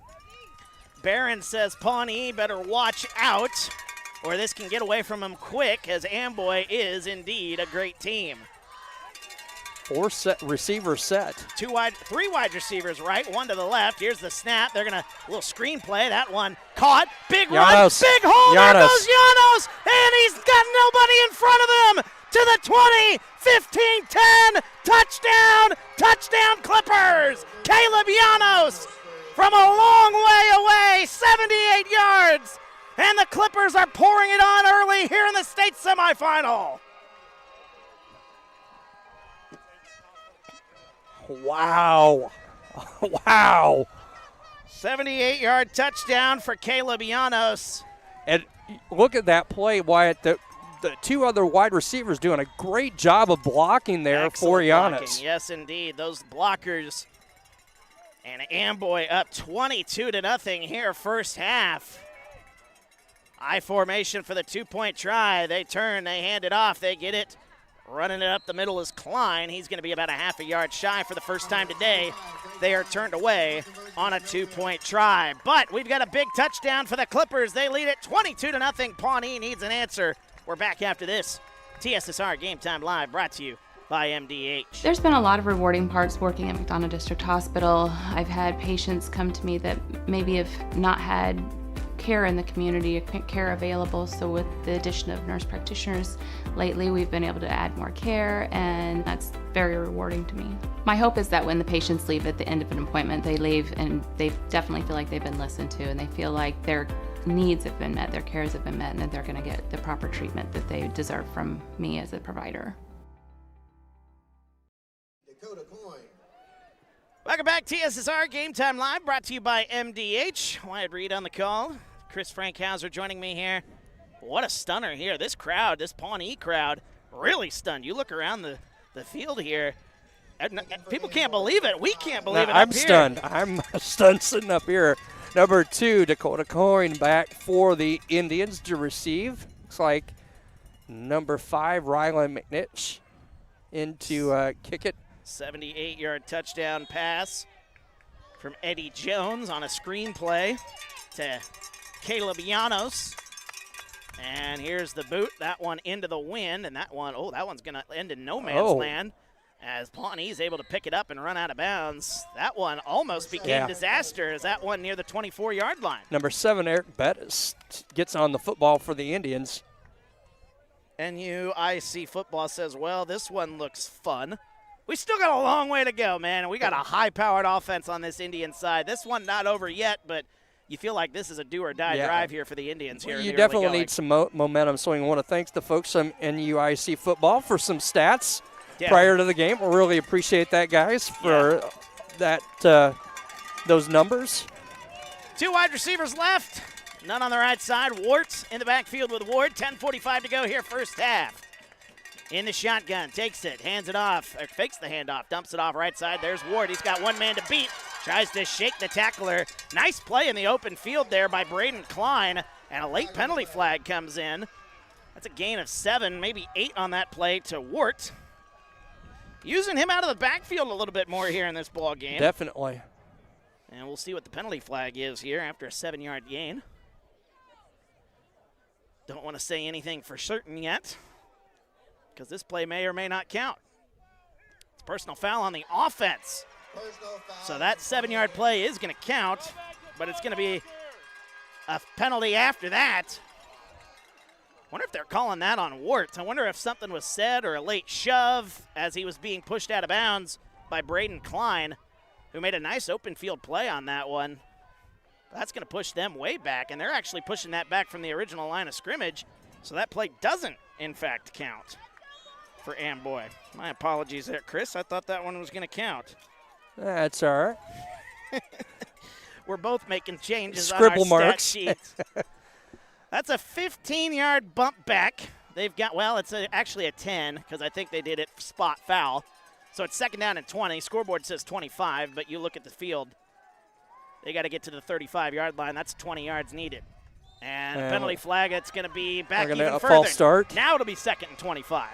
Barron says Pawnee better watch out, or this can get away from him quick, as Amboy is indeed a great team. 4 receivers set. 3 wide receivers right, 1 to the left. Here's the snap. They're going to, little screen play. That one caught. Big run, big hole. There goes Llanos, and he's got nobody in front of him. To the 20, 15, 10, touchdown Clippers. Caleb Llanos from a long way away, 78 yards. And the Clippers are pouring it on early here in the state semifinal. Wow. Wow. 78-yard touchdown for Caleb Llanos. And look at that play, Wyatt. The 2 other wide receivers doing a great job of blocking there. Excellent for Llanos. Blocking. Yes, indeed. Those blockers. And Amboy up 22-0 here first half. I formation for the 2-point try. They turn, they hand it off, they get it. Running it up the middle is Klein. He's going to be about a half a yard shy for the first time today. They are turned away on a 2-point try. But we've got a big touchdown for the Clippers. They lead it 22-0. Pawnee needs an answer. We're back after this. TSSR Game Time Live brought to you by MDH. There's been a lot of rewarding parts working at McDonough District Hospital. I've had patients come to me that maybe have not had care in the community, care available. So with the addition of nurse practitioners lately, we've been able to add more care, and that's very rewarding to me. My hope is that when the patients leave at the end of an appointment, they leave and they definitely feel like they've been listened to, and they feel like their needs have been met, their cares have been met, and that they're going to get the proper treatment that they deserve from me as a provider. Welcome back, TSSR Game Time Live, brought to you by MDH. Wyatt Reed on the call. Chris Frankhauser joining me here. What a stunner here. This crowd, this Pawnee crowd, really stunned. You look around the field here, and people can't believe it. We can't believe it. I'm stunned. I'm stunned sitting up here. Number 2, Dakota Coyne back for the Indians to receive. Looks like number 5, Rylan McNitch in to kick it. 78-yard touchdown pass from Eddie Jones on a screen play to Caleb Llanos. And here's the boot. That one into the wind, and that one, that one's going to end in no man's land as Pawnee's able to pick it up and run out of bounds. That one almost became disaster as that one near the 24-yard line. Number 7, Eric Bettis, gets on the football for the Indians. NUIC football says, well, this one looks fun. We still got a long way to go, man, and we got a high-powered offense on this Indian side. This one not over yet, but you feel like this is a do-or-die drive here for the Indians here. You definitely need some momentum, so we want to thank the folks from NUIC football for some stats prior to the game. We really appreciate that, guys, for that those numbers. 2 wide receivers left, none on the right side. Wart in the backfield with Ward. 10:45 to go here first half. In the shotgun, takes it, hands it off, or fakes the handoff, dumps it off right side. There's Ward. He's got one man to beat. Tries to shake the tackler. Nice play in the open field there by Braden Klein, and a late penalty flag comes in. That's a gain of 7, maybe 8 on that play to Wart. Using him out of the backfield a little bit more here in this ball game. Definitely. And we'll see what the penalty flag is here after a 7-yard gain. Don't want to say anything for certain yet, because this play may or may not count. It's a personal foul on the offense. So that 7-yard play is going to count, but it's going to be a penalty after that. Wonder if they're calling that on Wart. I wonder if something was said or a late shove as he was being pushed out of bounds by Braden Klein, who made a nice open field play on that one. That's going to push them way back, and they're actually pushing that back from the original line of scrimmage, so that play doesn't, in fact, count for Amboy. My apologies there, Chris. I thought that one was going to count. That's all right. We're both making changes Scribble on our marks. stat sheets. That's a 15-yard bump back. They've got, well, it's actually a 10 because I think they did it spot foul. So it's second down and 20. Scoreboard says 25, but you look at the field. They got to get to the 35-yard line. That's 20 yards needed. And a penalty flag, it's going to be back even further. False start. Now it'll be second and 25.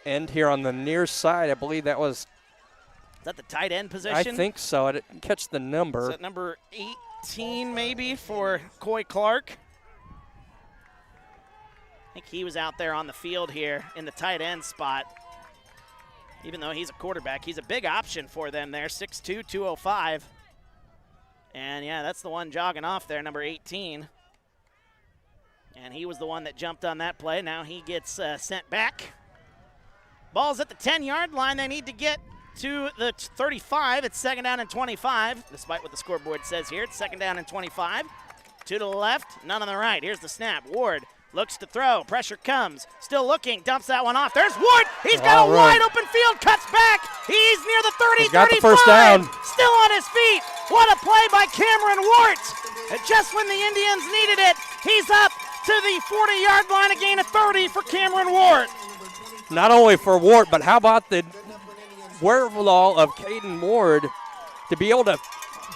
And here on the near side, I believe that was. Is that the tight end position? I think so. I didn't catch the number. Is that number 18 maybe for Coy Clark? I think he was out there on the field here in the tight end spot. Even though he's a quarterback, he's a big option for them there, 6'2", 205. And, yeah, that's the one jogging off there, number 18. And he was the one that jumped on that play. Now he gets sent back. Ball's at the 10-yard line. They need to get to the 35. It's second down and 25, despite what the scoreboard says here. It's second down and 25. To the left, none on the right. Here's the snap. Ward looks to throw. Pressure comes. Still looking. Dumps that one off. There's Ward. He's got a wide open field. Cuts back. He's near the 30, He's got 35. the first down. Still on his feet. What a play by Cameron Wart. And just when the Indians needed it, he's up to the 40-yard line, a gain of 30 for Cameron Wart. Not only for Ward, but how about the wherewithal of Caden Ward to be able to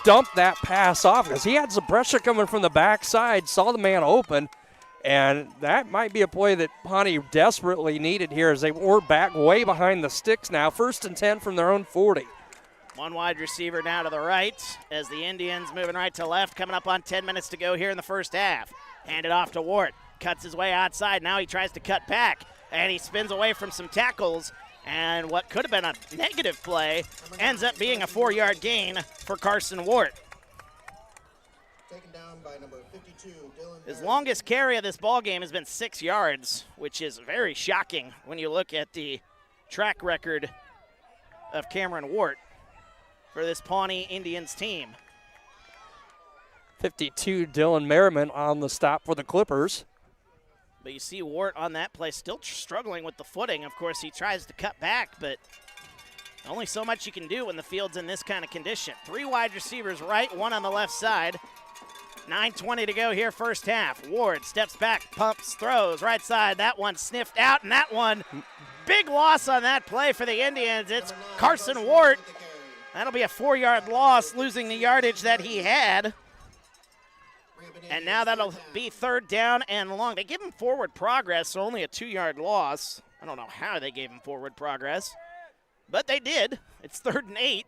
dump that pass off, because he had some pressure coming from the backside, saw the man open, and that might be a play that Pawnee desperately needed here as they were back way behind the sticks now. First and 10 from their own 40. One wide receiver now to the right as the Indians moving right to left, coming up on 10 minutes to go here in the first half. Handed off to Wart. Cuts his way outside. Now he tries to cut back, and he spins away from some tackles. And what could have been a negative play ends up being a 4-yard gain for Carson Wart. Taken down by number 52, Dylan. His longest carry of this ball game has been 6 yards, which is very shocking when you look at the track record of Cameron Wart for this Pawnee Indians team. 52, Dylan Merriman on the stop for the Clippers. But you see Wart on that play still struggling with the footing. Of course, he tries to cut back, but only so much you can do when the field's in this kind of condition. 3 wide receivers right, 1 on the left side. 9:20 to go here, first half. Ward steps back, pumps, throws, right side. That one sniffed out, and that one, big loss on that play for the Indians. It's Carson Wart. That'll be a 4-yard loss, losing the yardage that he had. And now that'll be third down and long. They give him forward progress, so only a 2-yard loss. I don't know how they gave him forward progress, but they did. It's 3rd and 8.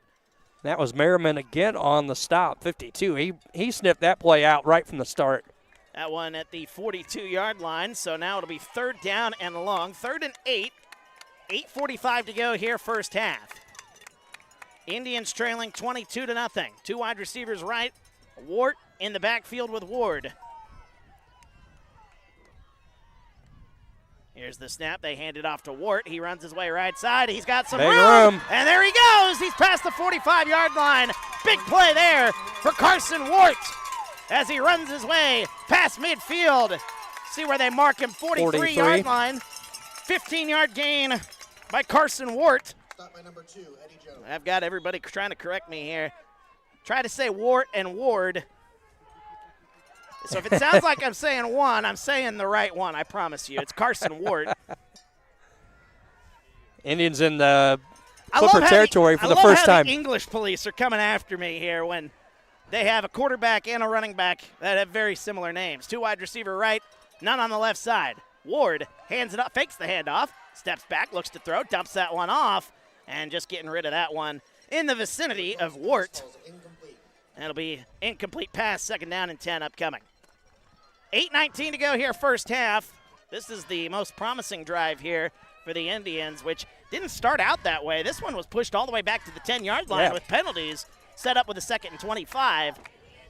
That was Merriman again on the stop, 52. He sniffed that play out right from the start. That one at the 42-yard line, so now it'll be third down and long. 3rd and 8. 8:45 to go here, first half. Indians trailing 22-0. 2 wide receivers right. Wart in the backfield with Ward. Here's the snap. They hand it off to Wart. He runs his way right side. He's got some room. And there he goes. He's past the 45-yard line. Big play there for Carson Wart as he runs his way past midfield. See where they mark him, 43-yard line. 15-yard gain by Carson Wart. Stop by number 2, Eddie Jones. I've got everybody trying to correct me here. Try to say Wart and Ward. So if it sounds like I'm saying one, I'm saying the right one, I promise you. It's Carson Wart. Indians in the Clipper territory for the first time. The English police are coming after me here when they have a quarterback and a running back that have very similar names. 2 wide receiver right, none on the left side. Ward hands it up, fakes the handoff, steps back, looks to throw, dumps that one off, and just getting rid of that one in the vicinity of Wart. That'll be incomplete pass, second down and 10 upcoming. 8:19 to go here, first half. This is the most promising drive here for the Indians, which didn't start out that way. This one was pushed all the way back to the 10-yard line with penalties, set up with a 2nd and 25.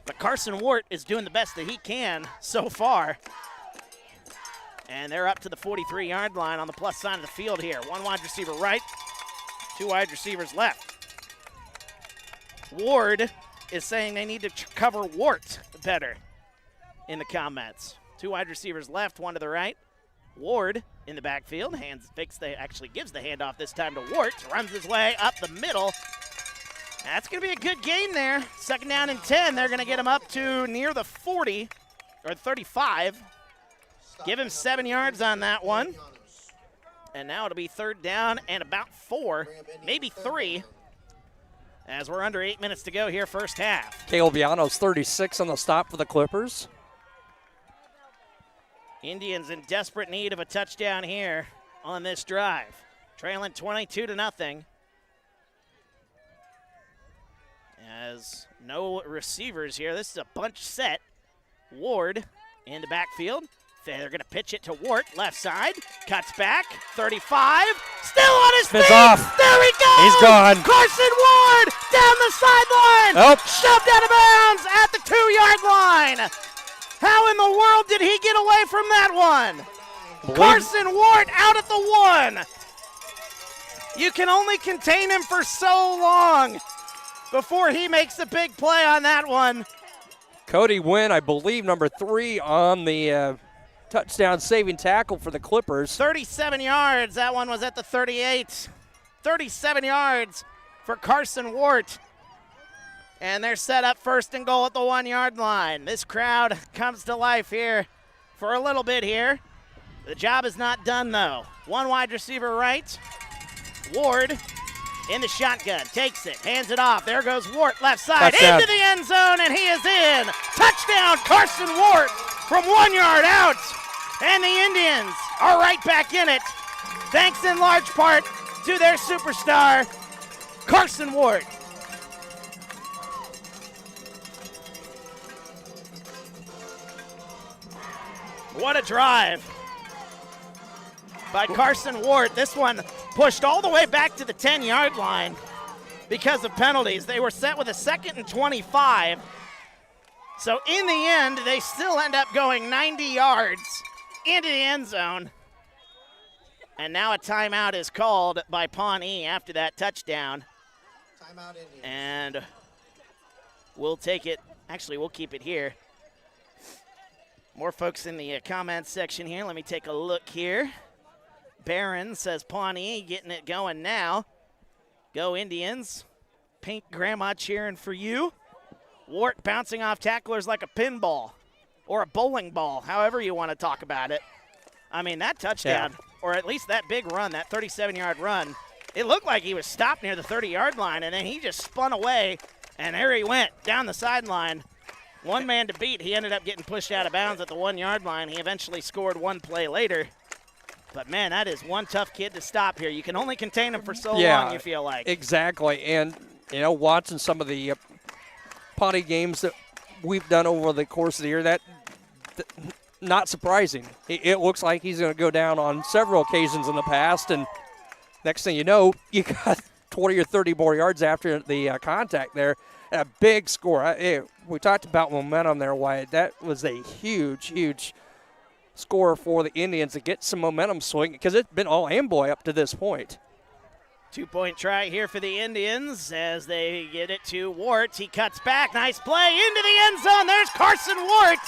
But Carson Wart is doing the best that he can so far. And they're up to the 43-yard line on the plus side of the field here. 1 wide receiver right, 2 wide receivers left. Ward is saying they need to cover Wart better in the comments. 2 wide receivers left, 1 to the right. Ward in the backfield, actually gives the handoff this time to Wart, runs his way up the middle. That's going to be a good gain there. 2nd down and 10. They're going to get him up to near the 40 or 35. Give him 7 yards on that one. And now it'll be 3rd down and about 4, maybe 3, as we're under 8 minutes to go here, first half. Caleb Viano's 36 on the stop for the Clippers. Indians in desperate need of a touchdown here on this drive. Trailing 22-0. As no receivers here. This is a bunch set. Ward in the backfield. They're going to pitch it to Wart, left side. Cuts back, 35. Still on his feet. Off. There he goes. He's gone. Carson Ward down the sideline. Oh. Shoved out of bounds at the 2-yard line. How in the world did he get away from that one? Carson Ward out at the 1. You can only contain him for so long before he makes the big play on that one. Cody Wynn, I believe, number 3 on the touchdown saving tackle for the Clippers. 37 yards. That one was at the 38. 37 yards for Carson Wart. And they're set up 1st and goal at the 1-yard line. This crowd comes to life here for a little bit here. The job is not done, though. 1 wide receiver right. Ward in the shotgun. Takes it. Hands it off. There goes Wart left side. Touchdown. Into the end zone, and he is in. Touchdown, Carson Wart from 1 yard out. And the Indians are right back in it, thanks in large part to their superstar, Carson Ward. What a drive by Carson Ward. This one pushed all the way back to the 10-yard line because of penalties. They were set with a 2nd and 25. So in the end, they still end up going 90 yards into the end zone. And now a timeout is called by Pawnee after that touchdown. Timeout Indians. And we'll take it. Actually, we'll keep it here. More folks in the comments section here. Let me take a look here. Barron says Pawnee getting it going now. Go Indians. Pink grandma cheering for you. Wart bouncing off tacklers like a pinball or a bowling ball, however you want to talk about it. I mean, that touchdown, or at least that big run, that 37-yard run, it looked like he was stopped near the 30-yard line, and then he just spun away, and there he went down the sideline. One man to beat. He ended up getting pushed out of bounds at the 1-yard line. He eventually scored one play later. But, man, that is one tough kid to stop here. You can only contain him for so long, you feel like. Exactly. And, you know, watching some of the Pawnee games that we've done over the course of the year, that not surprising. It looks like he's going to go down on several occasions in the past, and next thing you know, you got 20 or 30 more yards after the contact there. A big score. We talked about momentum there, Wyatt. That was a huge, huge score for the Indians to get some momentum swing because it's been all Amboy up to this point. 2-point try here for the Indians as they get it to Wart. He cuts back. Nice play into the end zone. There's Carson Wart.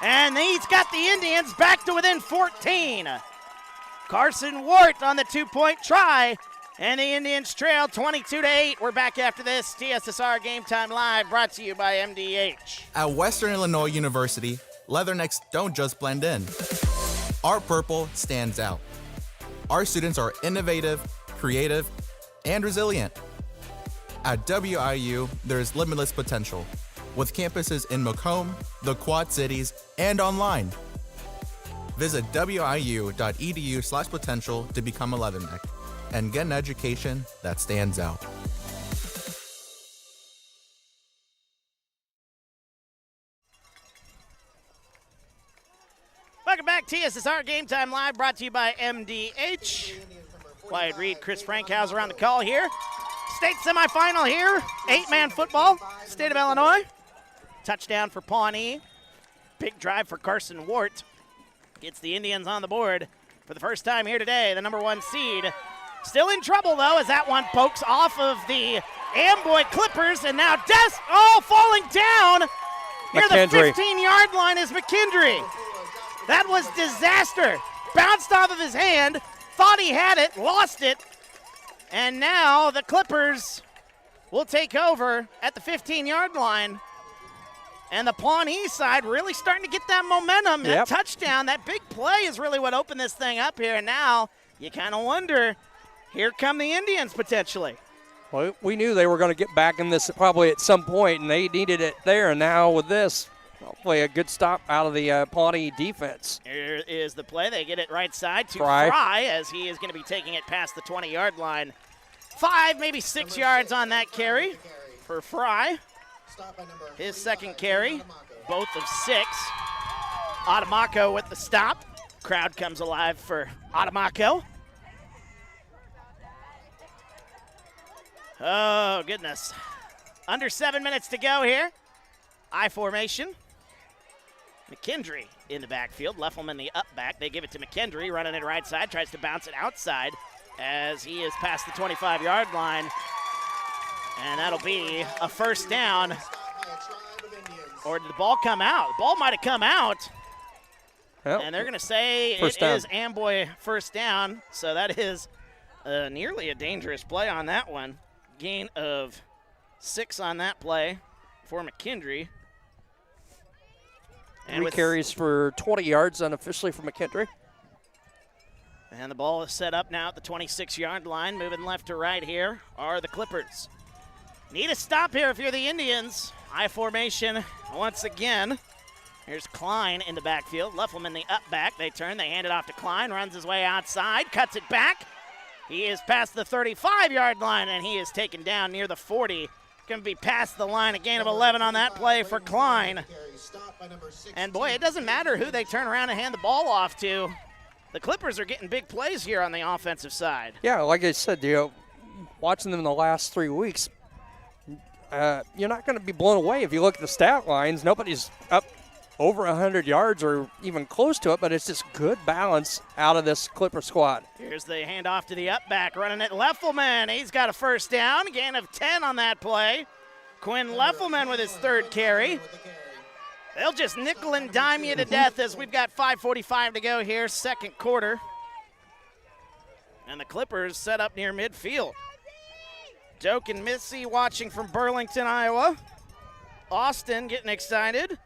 And he's got the Indians back to within 14. Carson Wart on the 2-point try. And the Indians trail 22-8. We're back after this. TSSR Game Time Live brought to you by MDH. At Western Illinois University, Leathernecks don't just blend in. Our purple stands out. Our students are innovative, creative, and resilient. At WIU, there's limitless potential, with campuses in Macomb, the Quad Cities, and online. Visit wiu.edu/potential to become a Leatherneck and get an education that stands out. Welcome back. TSSR Game Time Live brought to you by MDH. Wyatt Reed, Chris Frankhauser on the call here. State semifinal here. 8-man football. State of Illinois. Touchdown for Pawnee. Big drive for Carson Wart. Gets the Indians on the board for the first time here today. The number 1 seed. Still in trouble, though, as that one pokes off of the Amboy Clippers. And now falling down near the 15-yard line is McKendry. That was disaster. Bounced off of his hand. Thought he had it, lost it. And now the Clippers will take over at the 15-yard line. And the Pawnee side really starting to get that momentum. That touchdown, that big play is really what opened this thing up here. And now you kind of wonder, here come the Indians potentially. Well, we knew they were going to get back in this probably at some point, and they needed it there. And now with this, hopefully a good stop out of the Pawnee defense. Here is the play. They get it right side to Fry as he is going to be taking it past the 20-yard line. 5, maybe 6 yards on that carry for Fry. His second carry, both of 6. Adamako with the stop. Crowd comes alive for Adamako. Oh, goodness. Under 7 minutes to go here. I formation. McKendry in the backfield. Leffelman the up back. They give it to McKendry, running it right side. Tries to bounce it outside as he is past the 25-yard line. And that'll be a first down. Or did the ball come out? The ball might have come out. Yep. And they're going to say it is Amboy first down. So that is nearly a dangerous play on that one. Gain of 6 on that play for McKendry. And 3 carries for 20 yards unofficially for McKendry. And the ball is set up now at the 26-yard line. Moving left to right here are the Clippers. Need a stop here if you're the Indians. I formation once again. Here's Klein in the backfield. Leffelman the up back. They turn. They hand it off to Klein. Runs his way outside. Cuts it back. He is past the 35-yard line, and he is taken down near the 40. Going to be past the line. A gain of 11 on that play for Klein. And, boy, it doesn't matter who they turn around and hand the ball off to. The Clippers are getting big plays here on the offensive side. Yeah, like I said, watching them in the last 3 weeks, you're not going to be blown away if you look at the stat lines. Nobody's up over 100 yards or even close to it, but it's just good balance out of this Clipper squad. Here's the handoff to the up back, running it Leffelman. He's got a first down, gain of 10 on that play. Quinn Leffelman with his 3rd carry. They'll just nickel and dime you to death as we've got 5:45 to go here, second quarter. And the Clippers set up near midfield. Doak and Missy watching from Burlington, Iowa. Austin getting excited.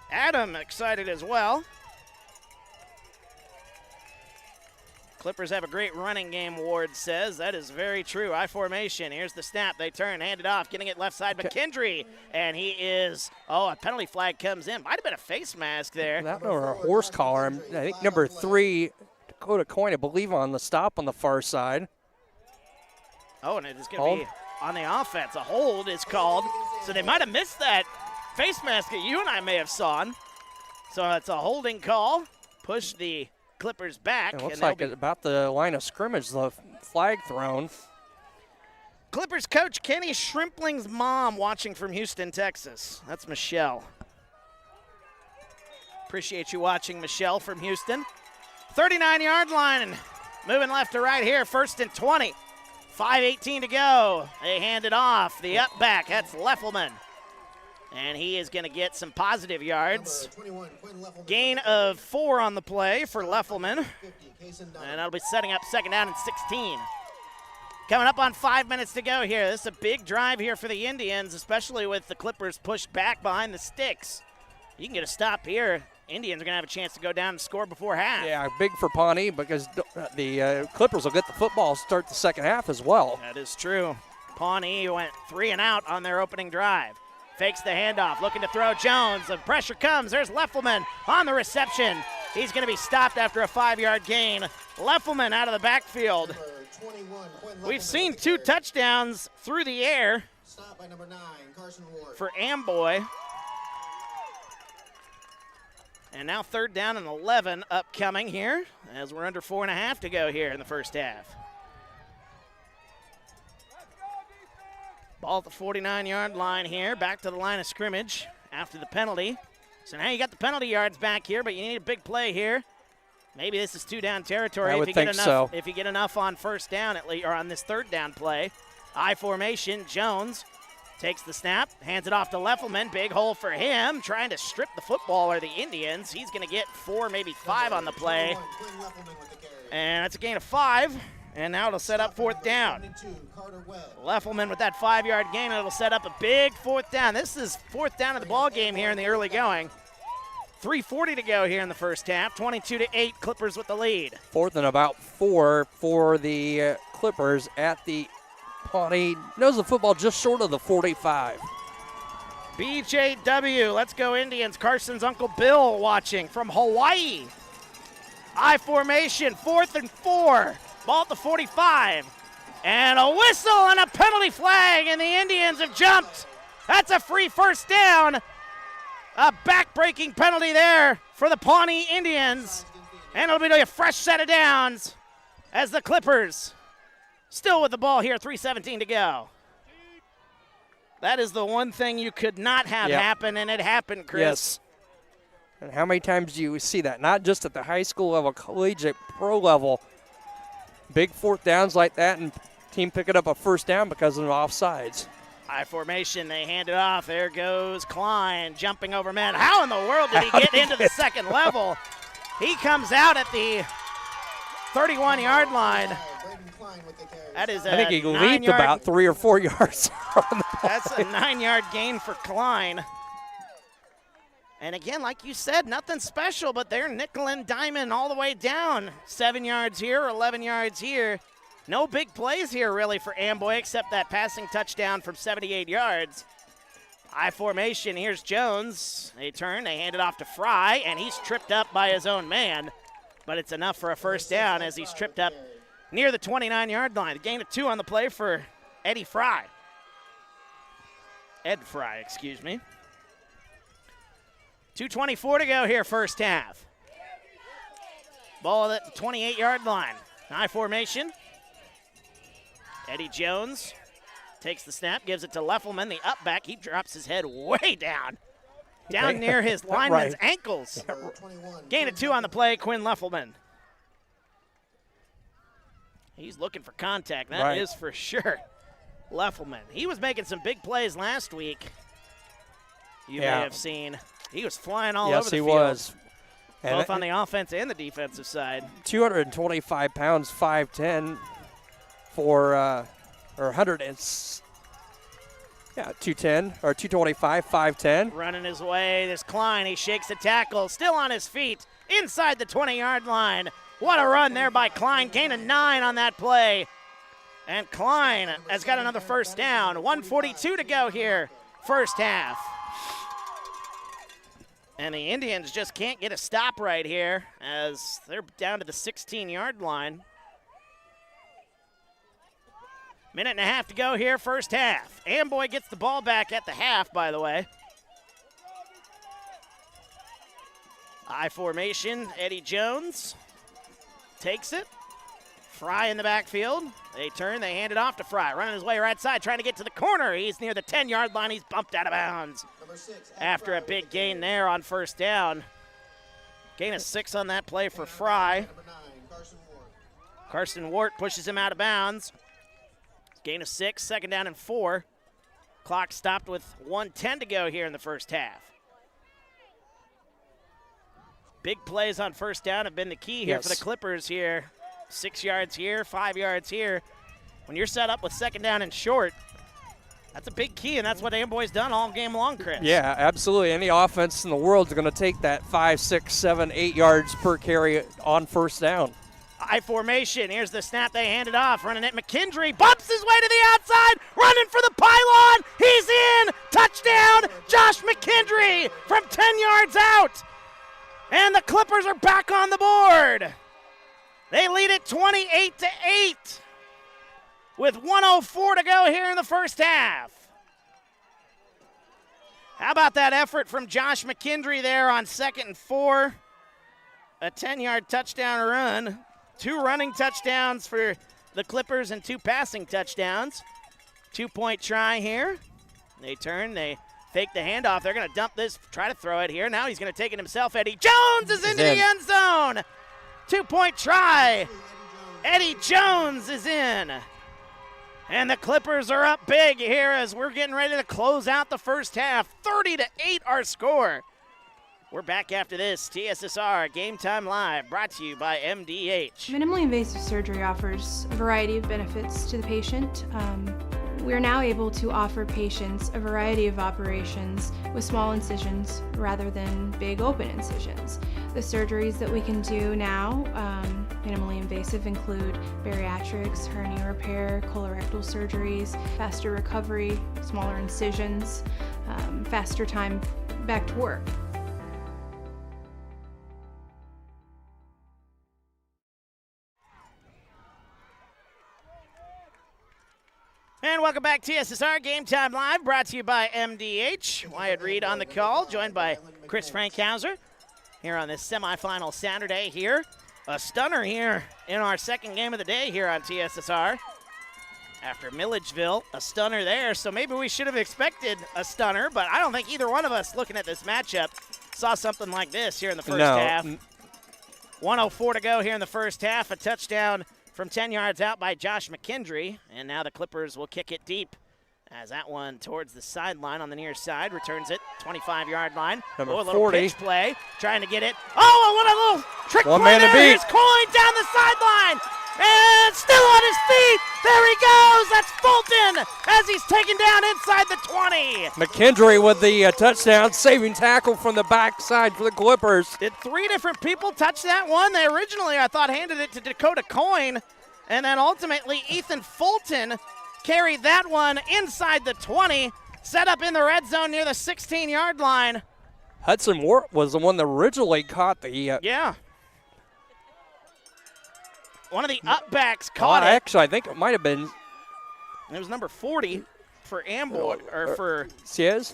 Adam excited as well. Clippers have a great running game, Ward says. That is very true. I formation. Here's the snap. They turn, hand it off, getting it left side. McKendry, and he is, a penalty flag comes in. Might have been a face mask there. That or a horse collar. I think number 3, Dakota Coyne, I believe, on the stop on the far side. Oh, and it is going to be on the offense. A hold is called. So they might have missed that face mask that you and I may have saw. So it's a holding call. Push the Clippers back. It looks like it's about the line of scrimmage, the flag thrown. Clippers coach Kenny Shrimpling's mom watching from Houston, Texas. That's Michelle. Appreciate you watching, Michelle from Houston. 39-yard line and moving left to right here, 1st and 20. 5:18 to go. They hand it off. The up back, that's Leffelman. And he is going to get some positive yards. Gain of 4 on the play for Leffelman. And that'll be setting up second down and 16. Coming up on 5 minutes to go here. This is a big drive here for the Indians, especially with the Clippers pushed back behind the sticks. You can get a stop here. Indians are going to have a chance to go down and score before half. Yeah, big for Pawnee because the Clippers will get the football, start the second half as well. That is true. Pawnee went 3 and out on their opening drive. Fakes the handoff, looking to throw Jones. The pressure comes. There's Leffelman on the reception. He's going to be stopped after a 5-yard gain. Leffelman out of the backfield. We've seen 2 touchdowns through the air for Amboy. And now 3rd down and 11 upcoming here as we're under 4.5 to go here in the first half. Ball at the 49-yard line here, back to the line of scrimmage after the penalty. So now you got the penalty yards back here, but you need a big play here. Maybe this is 2-down territory. I would think so. If you get enough on first down, at least, or on this 3rd down play. I formation, Jones takes the snap, hands it off to Leffelman. Big hole for him, trying to strip the football or the Indians. He's going to get 4, maybe 5 on the play. And that's a gain of 5. And now it'll set up fourth down. 22, Carter Webb. Leffelman with that 5-yard gain. It'll set up a big fourth down. This is fourth down of the ball game here in the early going. 3:40 to go here in the first half. 22-8, Clippers with the lead. 4th and about 4 for the Clippers at the Pawnee. Knows the football just short of the 45. BJW, let's go Indians. Carson's Uncle Bill watching from Hawaii. I formation, 4th and 4. Ball at the 45. And a whistle and a penalty flag, and the Indians have jumped. That's a free first down. A back-breaking penalty there for the Pawnee Indians. And it'll be a fresh set of downs as the Clippers still with the ball here, 3:17 to go. That is the one thing you could not have happen, and it happened, Chris. Yes. And how many times do you see that? Not just at the high school level, collegiate, pro level. Big fourth downs like that, and team picking up a first down because of offsides. I formation, they hand it off. There goes Klein jumping over men. How in the world did he get into the second level? He comes out at the 31-yard line. That is I think he leaped about 3 or 4 yards. That's a 9-yard gain for Klein. And again, like you said, nothing special, but they're nickel and diamond all the way down. 7 yards here, 11 yards here. No big plays here really for Amboy except that passing touchdown from 78 yards. I formation, here's Jones. They turn, they hand it off to Fry, and he's tripped up by his own man. But it's enough for a first down as he's tripped up near the 29-yard line. A gain of 2 on the play for Ed Fry, excuse me. 2:24 to go here, first half. Ball at the 28-yard line. I formation. Eddie Jones takes the snap, gives it to Leffelman, the up back. He drops his head way down near his lineman's ankles. Gain of 2 on the play, Quinn Leffelman. He's looking for contact, that is for sure. Leffelman, he was making some big plays last week. You may have seen. He was flying all over the field. Yes, he was. Both on the offense and the defensive side. 225 pounds, 5'10", for, or 210, or 225, 5'10". Running his way, this Klein, he shakes the tackle, still on his feet, inside the 20-yard line. What a run there by Klein, gain of 9 on that play. And Klein has got another first down. 1:42 to go here, first half. And the Indians just can't get a stop right here as they're down to the 16-yard line. Minute and a half to go here, first half. Amboy gets the ball back at the half, by the way. I formation, Eddie Jones takes it. Fry in the backfield. They turn, they hand it off to Fry. Running his way right side, trying to get to the corner. He's near the 10-yard line. He's bumped out of bounds after a big gain there on first down. Gain of 6 on that play for Fry. Carson Wart pushes him out of bounds. Gain of 6, second down and 4. Clock stopped with 1:10 to go here in the first half. Big plays on first down have been the key here for the Clippers here. 6 yards here, 5 yards here. When you're set up with second down and short, that's a big key, and that's what Amboy's done all game long, Chris. Yeah, absolutely. Any offense in the world is going to take that 5, 6, 7, 8 yards per carry on first down. I formation. Here's the snap. They hand it off. Running it. McKendry bumps his way to the outside. Running for the pylon. He's in. Touchdown. Josh McKendry from 10 yards out. And the Clippers are back on the board. They lead it 28-8 with 1:04 to go here in the first half. How about that effort from Josh McKendry there on 2nd and 4? A 10-yard touchdown run. 2 running touchdowns for the Clippers and 2 passing touchdowns. 2-point try here. They turn, they fake the handoff. They're going to dump this, try to throw it here. Now he's going to take it himself. Eddie Jones is into the end zone. 2-point try. Eddie Jones is in. And the Clippers are up big here as we're getting ready to close out the first half. 30-8 our score. We're back after this. TSSR Game Time Live, brought to you by MDH. Minimally invasive surgery offers a variety of benefits to the patient. We're now able to offer patients a variety of operations with small incisions rather than big open incisions. The surgeries that we can do now, minimally invasive, include bariatrics, hernia repair, colorectal surgeries, faster recovery, smaller incisions, faster time back to work. And welcome back, TSSR Game Time Live, brought to you by MDH. Wyatt Reed on the call, joined by Chris Frankhauser here on this semifinal Saturday here. A stunner here in our second game of the day here on TSSR. After Milledgeville, a stunner there, so maybe we should have expected a stunner, but I don't think either one of us looking at this matchup saw something like this here in the first half. 1:04 to go here in the first half, a touchdown from 10 yards out by Josh McKendry, and now the Clippers will kick it deep as that one towards the sideline on the near side, returns it, 25-yard line. Number a little 40. pitch play, trying to get it. Oh, what a little trick One play man to there. beat. Here's Coyne down the sideline, and still on his feet. There he goes. That's Fulton as he's taken down inside the 20. McKendry with the touchdown, saving tackle from the backside for the Clippers. Did three different people touch that one? They originally, I thought, handed it to Dakota Coyne, and then ultimately Ethan Fulton carried that one inside the 20, set up in the red zone near the 16-yard line. Hudson Wart was the one that originally caught the Yeah. One of the upbacks caught it. Actually, I think it might have been It was number 40 for Amboy, or for Siez.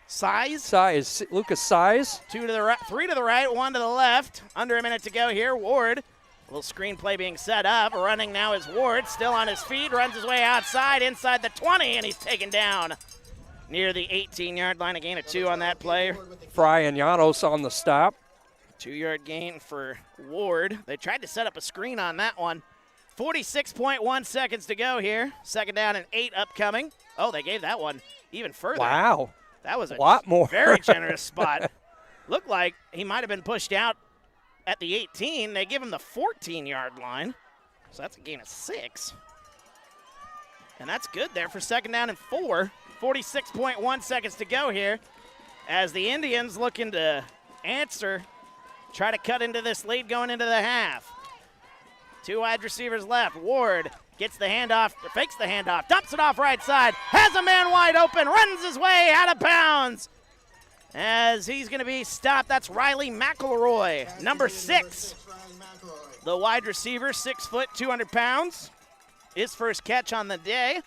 Size. Lucas Size. 2 to the right, 3 to the right, 1 to the left. Under a minute to go here. Ward, a little screenplay being set up. Running now is Ward, still on his feet, runs his way outside, inside the 20, and he's taken down near the 18-yard line. A gain of 2 on that play. Fry and Llanos on the stop. 2-yard gain for Ward. They tried to set up a screen on that one. 46.1 seconds to go here. Second down and 8 upcoming. Oh, they gave that one even further. Wow. That was a lot more. Very generous spot. Looked like he might have been pushed out at the 18. They give him the 14-yard line. So that's a gain of 6. And that's good there for second down and 4. 46.1 seconds to go here as the Indians looking to answer, try to cut into this lead going into the half. 2 wide receivers left. Ward gets the handoff, fakes the handoff, dumps it off right side, has a man wide open, runs his way out of bounds as he's going to be stopped. That's Riley McElroy, number 6. The wide receiver, 6 foot, 200 pounds. His first catch on the day.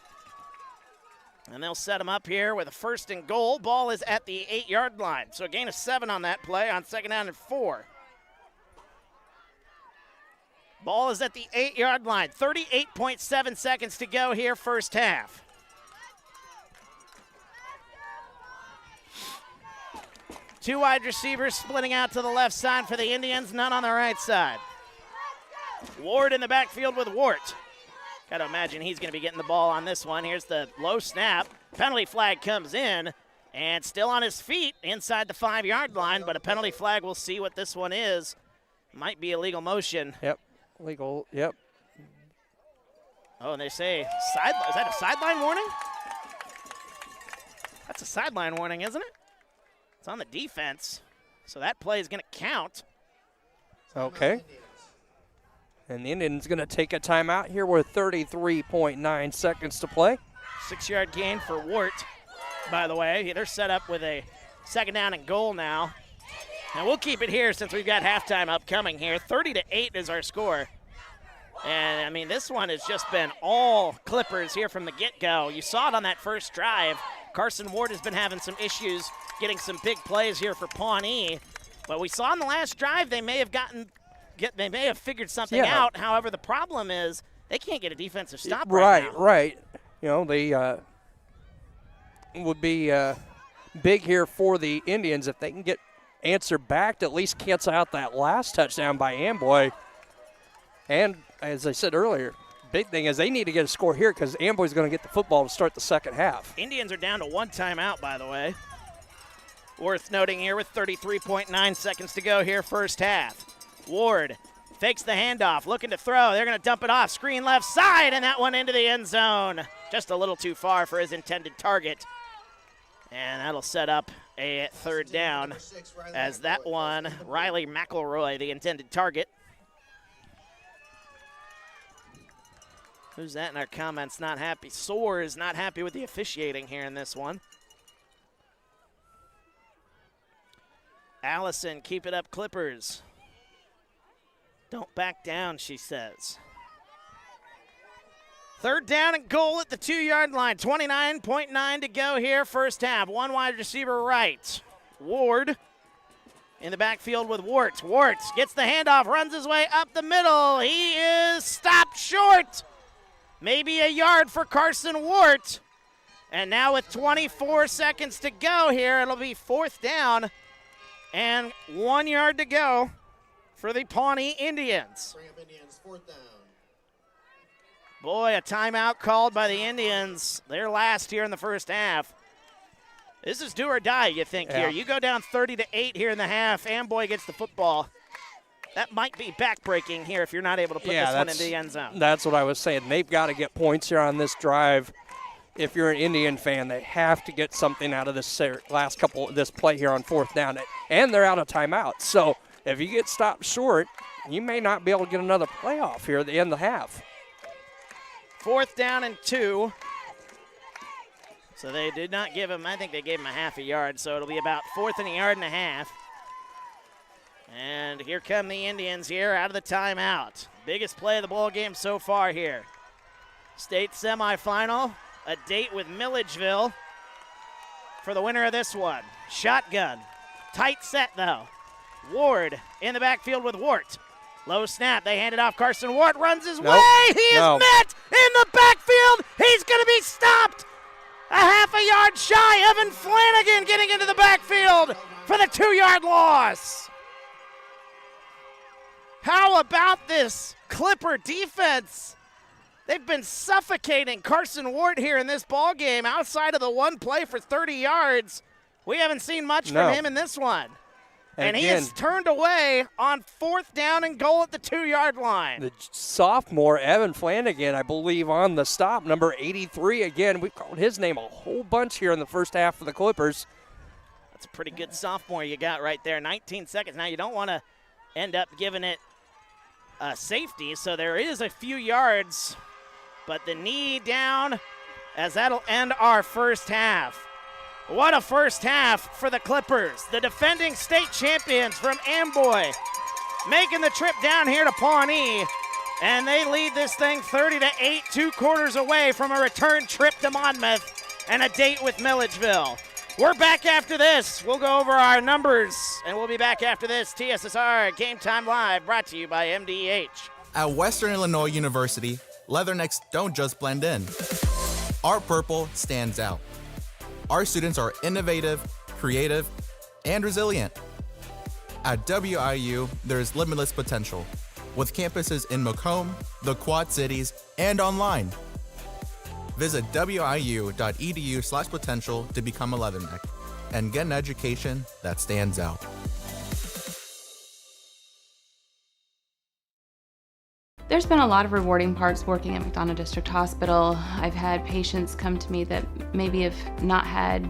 And they'll set him up here with a 1st and goal. Ball is at the 8-yard line. So a gain of 7 on that play on second down and 4. Ball is at the 8-yard line. 38.7 seconds to go here, first half. Two wide receivers splitting out to the left side for the Indians, none on the right side. Ward in the backfield with Wart. Got to imagine he's going to be getting the ball on this one. Here's the low snap. Penalty flag comes in, and still on his feet inside the 5-yard line, but a penalty flag, we'll see what this one is. Might be illegal motion. Yep. Legal, yep. Oh, and they say, is that a sideline warning? That's a sideline warning, isn't it? It's on the defense, so that play is going to count. Okay. And the Indians going to take a timeout here with 33.9 seconds to play. 6-yard gain for Wart, by the way. They're set up with a second down and goal now. And we'll keep it here since we've got halftime upcoming here. 30-8 is our score. And, I mean, this one has just been all Clippers here from the get-go. You saw it on that first drive. Carson Ward has been having some issues getting some big plays here for Pawnee. But we saw in the last drive they may have figured something out. However, the problem is they can't get a defensive stop right now. Right. You know, they would be big here for the Indians if they can get answer back to at least cancel out that last touchdown by Amboy. And as I said earlier, big thing is they need to get a score here because Amboy's going to get the football to start the second half. Indians are down to 1 timeout, by the way. Worth noting here with 33.9 seconds to go here, first half. Ward fakes the handoff, looking to throw. They're going to dump it off. Screen left side, and that one into the end zone. Just a little too far for his intended target. And that'll set up a third down as that one, Riley McElroy, the intended target. Who's that in our comments not happy? Soar is not happy with the officiating here in this one. Allison, keep it up, Clippers. Don't back down, she says. Third down and goal at the 2-yard line. 29.9 to go here, first half. One wide receiver right. Ward in the backfield with Wart. Wart gets the handoff, runs his way up the middle. He is stopped short. Maybe a yard for Carson Wart. And now with 24 seconds to go here, it'll be fourth down and 1 yard to go for the Pawnee Indians. Bring up Indians, fourth down. Boy, a timeout called by the Indians. They're last here in the first half. This is do or die, you think, here. You go down 30-8 here in the half. Amboy gets the football. That might be backbreaking here if you're not able to put this one into the end zone. That's what I was saying. They've got to get points here on this drive. If you're an Indian fan, they have to get something out of this this play here on fourth down. And they're out of timeout. So if you get stopped short, you may not be able to get another playoff here at the end of the half. Fourth down and 2. So they did not give him, I think they gave him a half a yard, so it'll be about fourth and a yard and a half. And here come the Indians here out of the timeout. Biggest play of the ball game so far here. State semifinal, a date with Milledgeville for the winner of this one. Shotgun, tight set though. Ward in the backfield with Wart. Low snap, they hand it off. Carson Wart runs his way. He is met in the backfield. He's going to be stopped. A half a yard shy. Evan Flanagan getting into the backfield for the 2-yard loss. How about this Clipper defense? They've been suffocating Carson Wart here in this ball game. Outside of the one play for 30 yards, we haven't seen much from him in this one. And he is turned away on fourth down and goal at the 2-yard line. The sophomore, Evan Flanagan, I believe, on the stop, number 83. Again, we've called his name a whole bunch here in the first half for the Clippers. That's a pretty good sophomore you got right there. 19 seconds. Now, you don't want to end up giving it a safety, so there is a few yards. But the knee down as that'll end our first half. What a first half for the Clippers. The defending state champions from Amboy making the trip down here to Pawnee. And they lead this thing 30-8, 2 quarters away from a return trip to Monmouth and a date with Milledgeville. We're back after this. We'll go over our numbers, and we'll be back after this. TSSR Game Time Live, brought to you by MDH. At Western Illinois University, Leathernecks don't just blend in. Our purple stands out. Our students are innovative, creative, and resilient. At WIU, there's limitless potential, with campuses in Macomb, the Quad Cities, and online. Visit wiu.edu/potential to become a Leatherneck and get an education that stands out. There's been a lot of rewarding parts working at McDonough District Hospital. I've had patients come to me that maybe have not had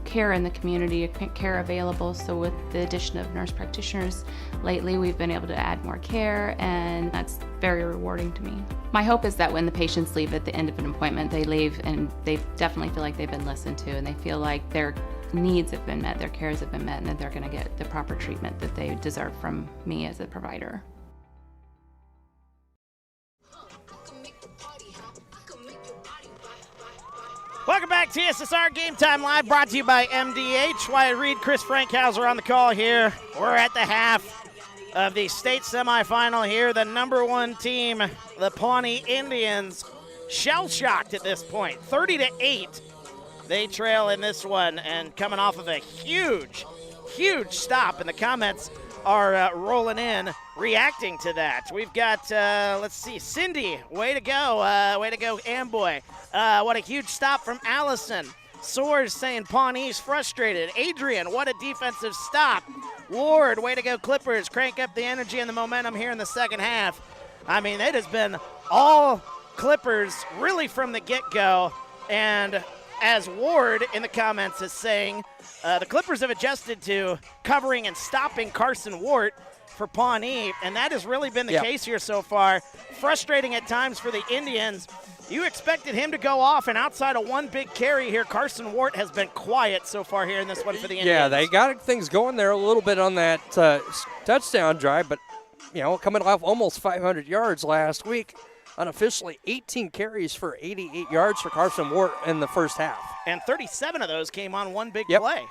care in the community, care available. So with the addition of nurse practitioners lately, we've been able to add more care, and that's very rewarding to me. My hope is that when the patients leave at the end of an appointment, they leave and they definitely feel like they've been listened to, and they feel like their needs have been met, their cares have been met, and that they're going to get the proper treatment that they deserve from me as a provider. Welcome back to TSSR Game Time Live, brought to you by MDH. Wyatt Reed, Chris Frankhauser on the call here. We're at the half of the state semifinal here. The number 1 team, the Pawnee Indians, shell-shocked at this point. 30-8, they trail in this one, and coming off of a huge stop. And the comments are rolling in, reacting to that. We've got, let's see, Cindy, way to go, Amboy. What a huge stop from Allison. Soares saying Pawnee's frustrated. Adrian, what a defensive stop. Ward, way to go Clippers. Crank up the energy and the momentum here in the second half. I mean, it has been all Clippers really from the get-go. And as Ward in the comments is saying, the Clippers have adjusted to covering and stopping Carson Wart for Pawnee, and that has really been the case here so far. Frustrating at times for the Indians. You expected him to go off, and outside of one big carry here, Carson Wart has been quiet so far here in this one for the Indians. Yeah, they got things going there a little bit on that touchdown drive, but, coming off almost 500 yards last week, unofficially 18 carries for 88 yards for Carson Wart in the first half. And 37 of those came on one big play.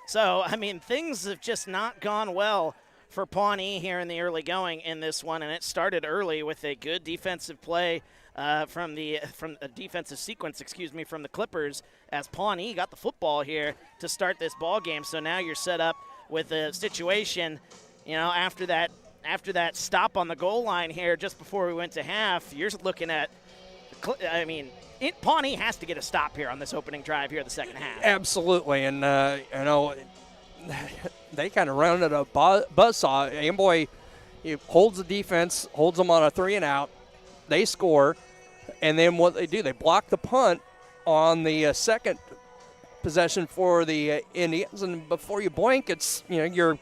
So, I mean, things have just not gone well for Pawnee here in the early going in this one, and it started early with a good defensive play from a defensive sequence, from the Clippers, as Pawnee got the football here to start this ball game. So now you're set up with a situation, after that stop on the goal line here just before we went to half, you're looking at, Pawnee has to get a stop here on this opening drive here in the second half. Absolutely, and they kind of rounded a buzzsaw. Amboy holds the defense, holds them on a 3-and-out. They score, and then what they do, they block the punt on the second possession for the Indians, and before you blink, it's you're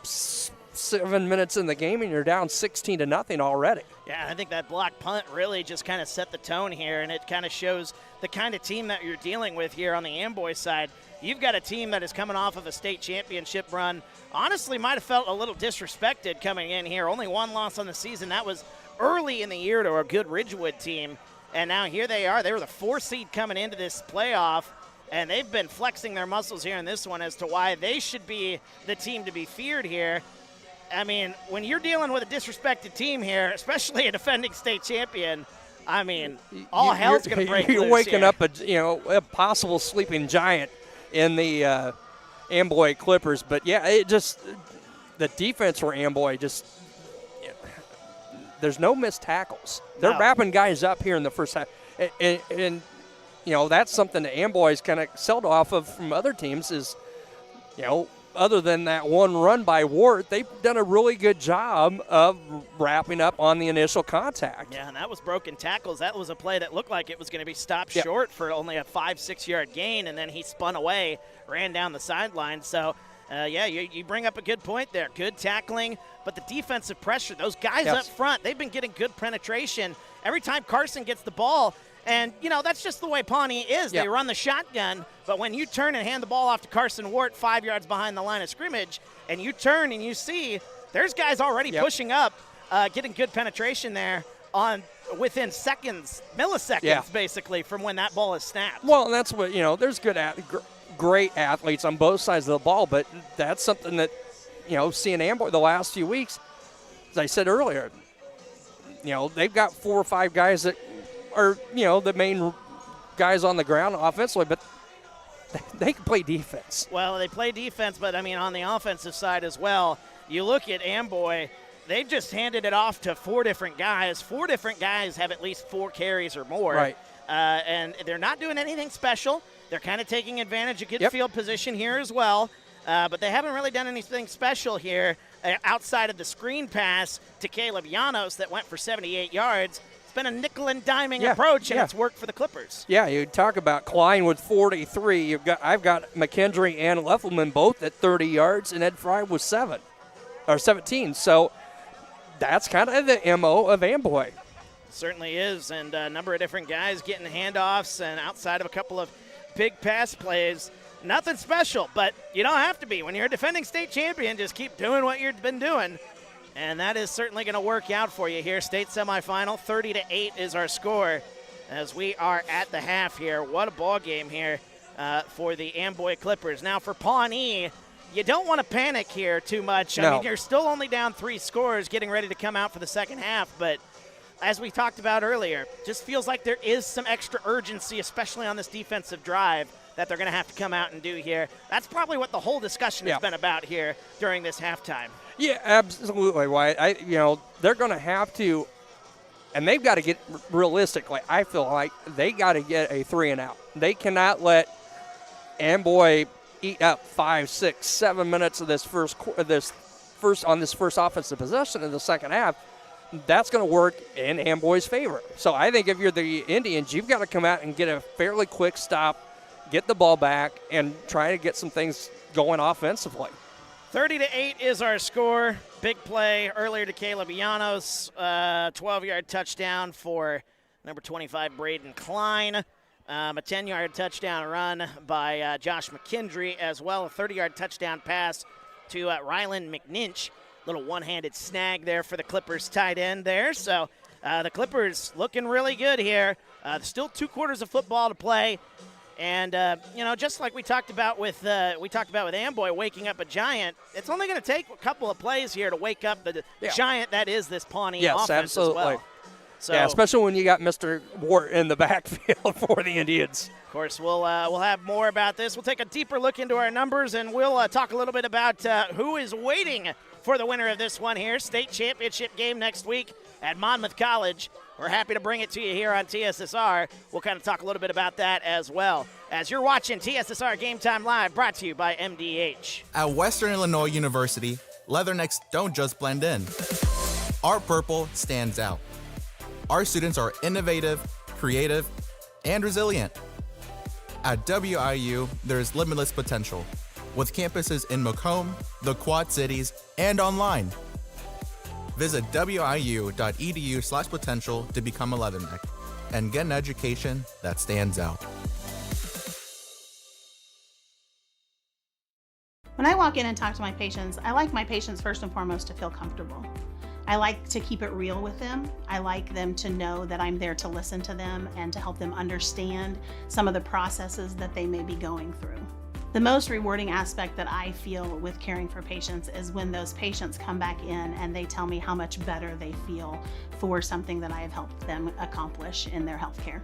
7 minutes in the game and you're down 16-0 already. Yeah, I think that block punt really just kind of set the tone here, and it kind of shows the kind of team that you're dealing with here on the Amboy side. You've got a team that is coming off of a state championship run. Honestly, might have felt a little disrespected coming in here. Only one loss on the season. That was early in the year to a good Ridgewood team. And now here they are. They were the 4 seed coming into this playoff, and they've been flexing their muscles here in this one as to why they should be the team to be feared here. I mean, when you're dealing with a disrespected team here, especially a defending state champion, I mean, all hell's going to break loose. You're waking here. up a possible sleeping giant in the Amboy Clippers. But, yeah, the defense for Amboy there's no missed tackles. They're wrapping guys up here in the first half. And that's something that Amboy's kind of excelled off of from other teams is, other than that one run by Wart, they've done a really good job of wrapping up on the initial contact. Yeah, and that was broken tackles. That was a play that looked like it was going to be stopped short for only a 5-6 yard gain, and then he spun away, ran down the sideline. So, you bring up a good point there. Good tackling, but the defensive pressure, those guys up front, they've been getting good penetration. Every time Carson gets the ball, and, that's just the way Pawnee is. They run the shotgun, but when you turn and hand the ball off to Carson Wart 5 yards behind the line of scrimmage, and you turn and you see there's guys already pushing up, getting good penetration there within milliseconds, basically, from when that ball is snapped. Well, and that's what, there's great athletes on both sides of the ball, but that's something that, seeing Amboy the last few weeks, as I said earlier, they've got 4 or 5 guys that are, the main guys on the ground offensively, but they can play defense. Well, they play defense, but, on the offensive side as well, you look at Amboy, they've just handed it off to 4 different guys. 4 different guys have at least 4 carries or more. Right. And they're not doing anything special. They're kind of taking advantage of good field position here as well. But they haven't really done anything special here outside of the screen pass to Caleb Llanos that went for 78 yards. It's been a nickel and diming approach, and it's worked for the Clippers. Yeah, you talk about Klein with 43. I've got McKendry and Leffelman both at 30 yards, and Ed Fry was 17. So that's kind of the MO of Amboy. Certainly is, and a number of different guys getting handoffs, and outside of a couple of big pass plays, nothing special, but you don't have to be. When you're a defending state champion, just keep doing what you've been doing. And that is certainly going to work out for you here. State semifinal, 30-8 is our score as we are at the half here. What a ball game here for the Amboy Clippers. Now for Pawnee, you don't want to panic here too much. No. I mean, you're still only down 3 scores, getting ready to come out for the second half. But as we talked about earlier, just feels like there is some extra urgency, especially on this defensive drive, that they're going to have to come out and do here. That's probably what the whole discussion has been about here during this halftime. Yeah, absolutely. Why? They're going to have to And they've got to get realistically. I feel like they got to get a 3-and-out. They cannot let Amboy eat up 5, 6, 7 minutes of this first offensive possession in the second half. That's going to work in Amboy's favor. So I think if you're the Indians, you've got to come out and get a fairly quick stop, get the ball back, and try to get some things going offensively. 30-8 is our score. Big play earlier to Caleb Llanos. 12-yard touchdown for number 25, Braden Klein. A 10-yard touchdown run by Josh McKendry, as well. A 30-yard touchdown pass to Rylan McNinch. Little one-handed snag there for the Clippers tight end there. So the Clippers looking really good here. Still 2 quarters of football to play. And, just like we talked about with Amboy waking up a giant, it's only going to take a couple of plays here to wake up the giant that is this Pawnee offense absolutely. as well. So, yeah, especially when you got Mr. Wart in the backfield for the Indians. Of course, we'll have more about this. We'll take a deeper look into our numbers, and we'll talk a little bit about who is waiting for the winner of this one here. State championship game next week at Monmouth College. We're happy to bring it to you here on TSSR. We'll kind of talk a little bit about that as well. As you're watching TSSR Game Time Live, brought to you by MDH. At Western Illinois University, leathernecks don't just blend in. Our purple stands out. Our students are innovative, creative, and resilient. At WIU, there's limitless potential, with campuses in Macomb, the Quad Cities, and online. Visit wiu.edu/potential to become a leatherneck and get an education that stands out. When I walk in and talk to my patients, I like my patients first and foremost to feel comfortable. I like to keep it real with them. I like them to know that I'm there to listen to them and to help them understand some of the processes that they may be going through. The most rewarding aspect that I feel with caring for patients is when those patients come back in and they tell me how much better they feel for something that I have helped them accomplish in their healthcare.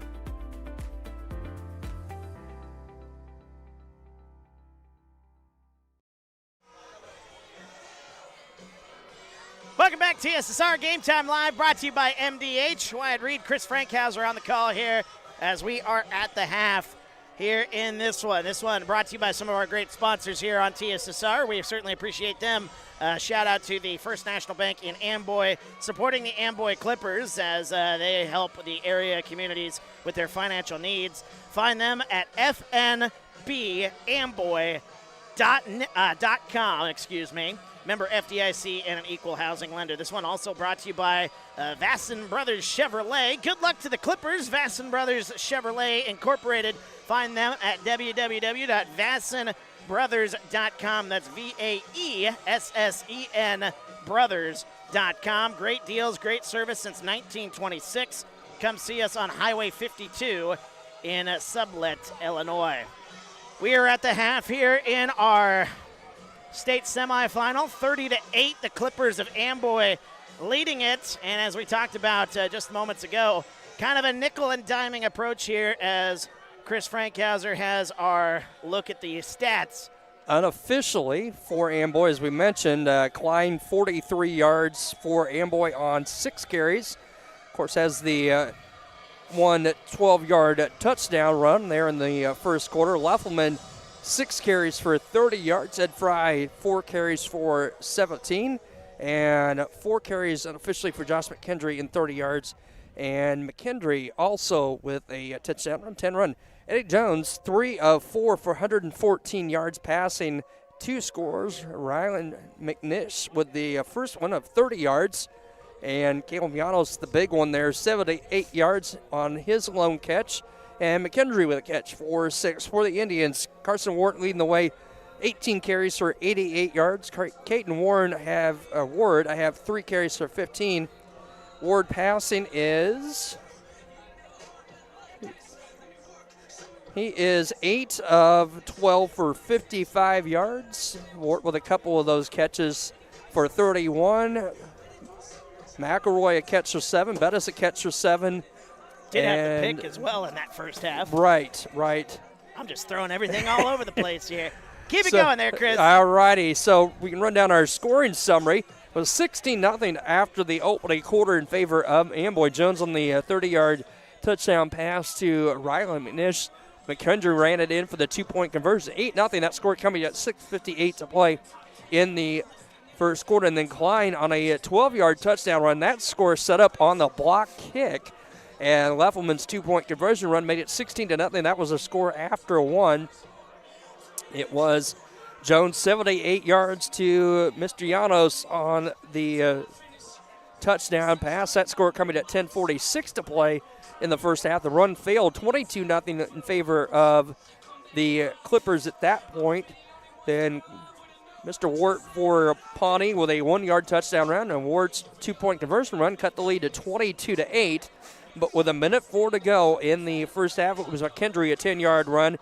Welcome back to TSSR Game Time Live, brought to you by MDH. Wyatt Reed, Chris Frankhauser on the call here as we are at the half here in this one. This one brought to you by some of our great sponsors here on TSSR. We certainly appreciate them. Shout out to the First National Bank in Amboy, supporting the Amboy Clippers as they help the area communities with their financial needs. Find them at fnbamboy.com. Member FDIC and an equal housing lender. This one also brought to you by Vasson Brothers Chevrolet. Good luck to the Clippers. Vasson Brothers Chevrolet Incorporated. Find them at www.vassonbrothers.com. That's VAESSEN brothers.com. Great deals, great service since 1926. Come see us on Highway 52 in Sublette, Illinois. We are at the half here in our state semifinal, 30-8, the Clippers of Amboy leading it. And as we talked about just moments ago, kind of a nickel and diming approach here as Chris Frankhauser has our look at the stats. Unofficially for Amboy, as we mentioned, Klein 43 yards for Amboy on 6 carries. Of course, has the one 12-yard touchdown run there in the first quarter. Leffelman 6 carries for 30 yards. Ed Fry, 4 carries for 17. And 4 carries unofficially for Josh McKendry in 30 yards. And McKendry also with a touchdown run, 10 run. Eddie Jones, 3 of 4 for 114 yards passing, 2 scores. Rylan McNish with the first one of 30 yards. And Caleb Llanos, the big one there, 78 yards on his lone catch. And McKendry with a catch for 6 for the Indians. Carson Ward leading the way, 18 carries for 88 yards. Caton Ward, I have 3 carries for 15. Ward passing is, he is 8 of 12 for 55 yards. Ward with a couple of those catches for 31. McElroy a catch for 7. Bettis a catch for 7. Did have to pick as well in that first half. Right. I'm just throwing everything all over the place here. Keep it going there, Chris. All righty. So we can run down our scoring summary. It was 16-0 after the opening quarter in favor of Amboy. Jones on the 30-yard touchdown pass to Riley McNish. McKendry ran it in for the 2-point conversion. 8-0, that score coming at 6:58 to play in the first quarter. And then Klein on a 12-yard touchdown run. That score set up on the block kick. And Leffelman's 2-point conversion run made it 16-0. That was a score after one. It was Jones 78 yards to Mr. Llanos on the touchdown pass. That score coming at 10:46 to play in the first half. The run failed 22-0 in favor of the Clippers at that point. Then Mr. Wart for Pawnee with a 1-yard touchdown run, and Wart's 2-point conversion run cut the lead to 22-8. But with 1:04 to go in the first half, it was McKendry a 10-yard run.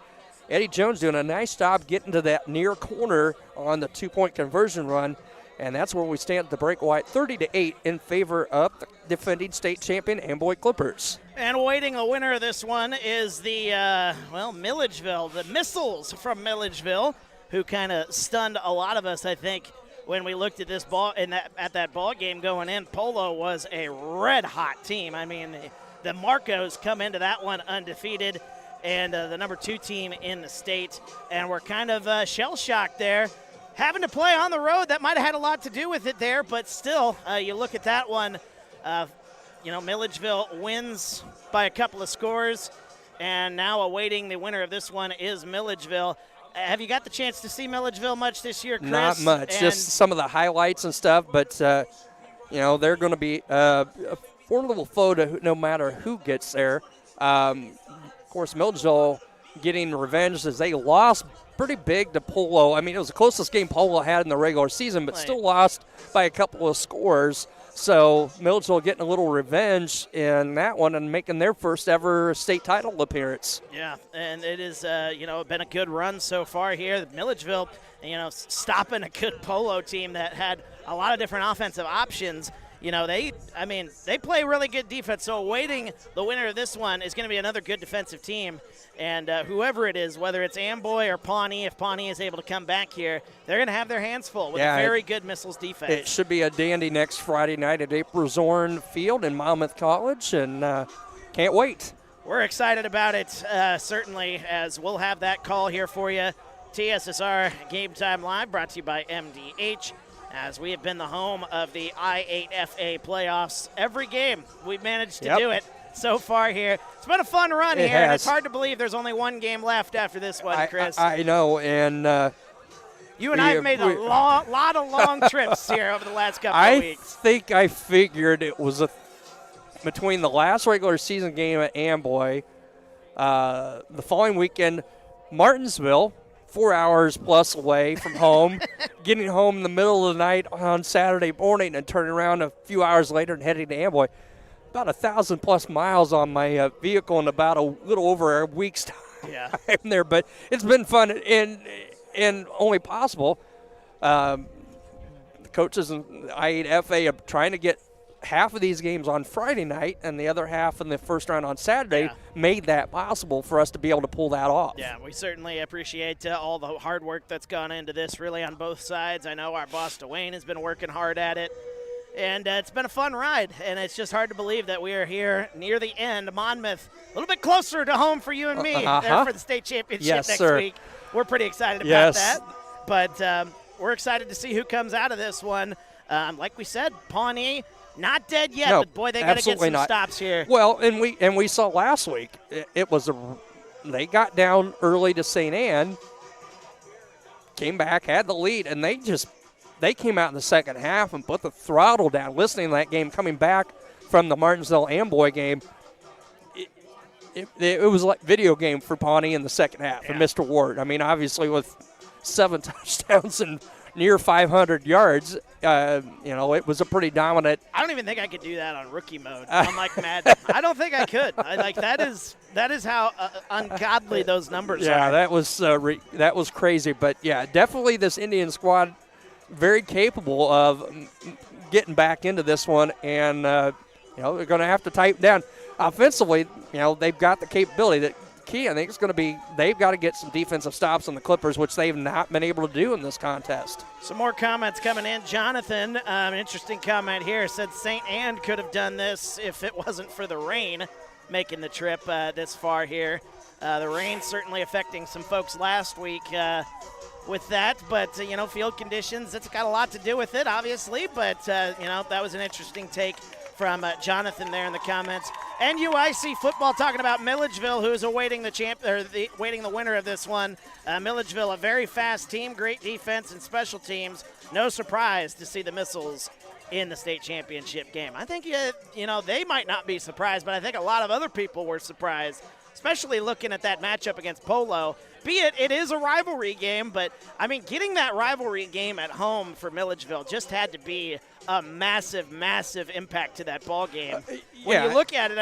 Eddie Jones doing a nice job getting to that near corner on the 2-point conversion run, and that's where we stand at the break. White 30-8 in favor of the defending state champion Amboy Clippers. And awaiting the winner of this one is the Milledgeville, the Missiles from Milledgeville, who kind of stunned a lot of us, I think, when we looked at this ball at that ball game going in. Polo was a red-hot team. I mean, the Marcos come into that one undefeated, and the number 2 team in the state, and we're kind of shell-shocked there. Having to play on the road, that might have had a lot to do with it there, but still, you look at that one, Milledgeville wins by a couple of scores, and now awaiting the winner of this one is Milledgeville. Have you got the chance to see Milledgeville much this year, Chris? Not much, and just some of the highlights and stuff, but, they're going to be a formidable foe to no matter who gets there. Of course, Milledgeville getting revenge as they lost pretty big to Polo. I mean, it was the closest game Polo had in the regular season, but still lost by a couple of scores. So Milledgeville getting a little revenge in that one and making their first ever state title appearance. Yeah, and it is, been a good run so far here. Milledgeville, stopping a good Polo team that had a lot of different offensive options. They play really good defense. So awaiting the winner of this one is going to be another good defensive team. And whoever it is, whether it's Amboy or Pawnee, if Pawnee is able to come back here, they're going to have their hands full with a very good Missiles defense. It should be a dandy next Friday night at April Zorn Field in Monmouth College, and can't wait. We're excited about it, certainly, as we'll have that call here for you. TSSR Game Time Live, brought to you by MDH. As we have been the home of the I8FA playoffs every game, we've managed to do it so far here. It's been a fun run here, and it's hard to believe there's only one game left after this one, Chris. I know, and you and I have made a lot of long trips here over the last couple of weeks. I think I figured it was between the last regular season game at Amboy, the following weekend, Martinsville, 4 hours plus away from home, getting home in the middle of the night on Saturday morning and turning around a few hours later and heading to Amboy. About 1,000+ miles on my vehicle in about a little over a week's time there. But it's been fun and only possible. The coaches and I8FA are trying to get half of these games on Friday night and the other half in the first round on Saturday, made that possible for us to be able to pull that off. Yeah, we certainly appreciate all the hard work that's gone into this really on both sides. I know our boss Dwayne has been working hard at it, and it's been a fun ride, and it's just hard to believe that we are here near the end. Monmouth, a little bit closer to home for you and me there for the state championship next week. We're pretty excited about that, but we're excited to see who comes out of this one. Like we said, Pawnee, not dead yet, but boy, they got to get some stops here. Well, and we saw last week, it was they got down early to St. Anne, came back, had the lead, and they came out in the second half and put the throttle down. Listening to that game, coming back from the Martinsville Amboy game, it was like video game for Pawnee in the second half. And Mr. Ward, I mean, obviously with 7 touchdowns and near 500 yards, it was a pretty dominant. I don't even think I could do that on rookie mode. I'm like Madden. I don't think I could. That is how ungodly those numbers are. Yeah, that was crazy. But yeah, definitely this Indian squad very capable of getting back into this one, and they're going to have to tighten down offensively. They've got the capability that key, I think, is going to be they've got to get some defensive stops on the Clippers, which they've not been able to do in this contest. Some more comments coming in. Jonathan, an interesting comment here, said St. Anne could have done this if it wasn't for the rain making the trip this far here. The rain certainly affecting some folks last week with that, but, field conditions, it's got a lot to do with it, obviously, but, that was an interesting take from Jonathan there in the comments. NUIC football talking about Milledgeville, who is awaiting waiting the winner of this one. Milledgeville, a very fast team, great defense and special teams. No surprise to see the Missiles in the state championship game. I think, they might not be surprised, but I think a lot of other people were surprised, especially looking at that matchup against Polo. Be it is a rivalry game, but, getting that rivalry game at home for Milledgeville just had to be a massive, massive impact to that ball game. When you look at it,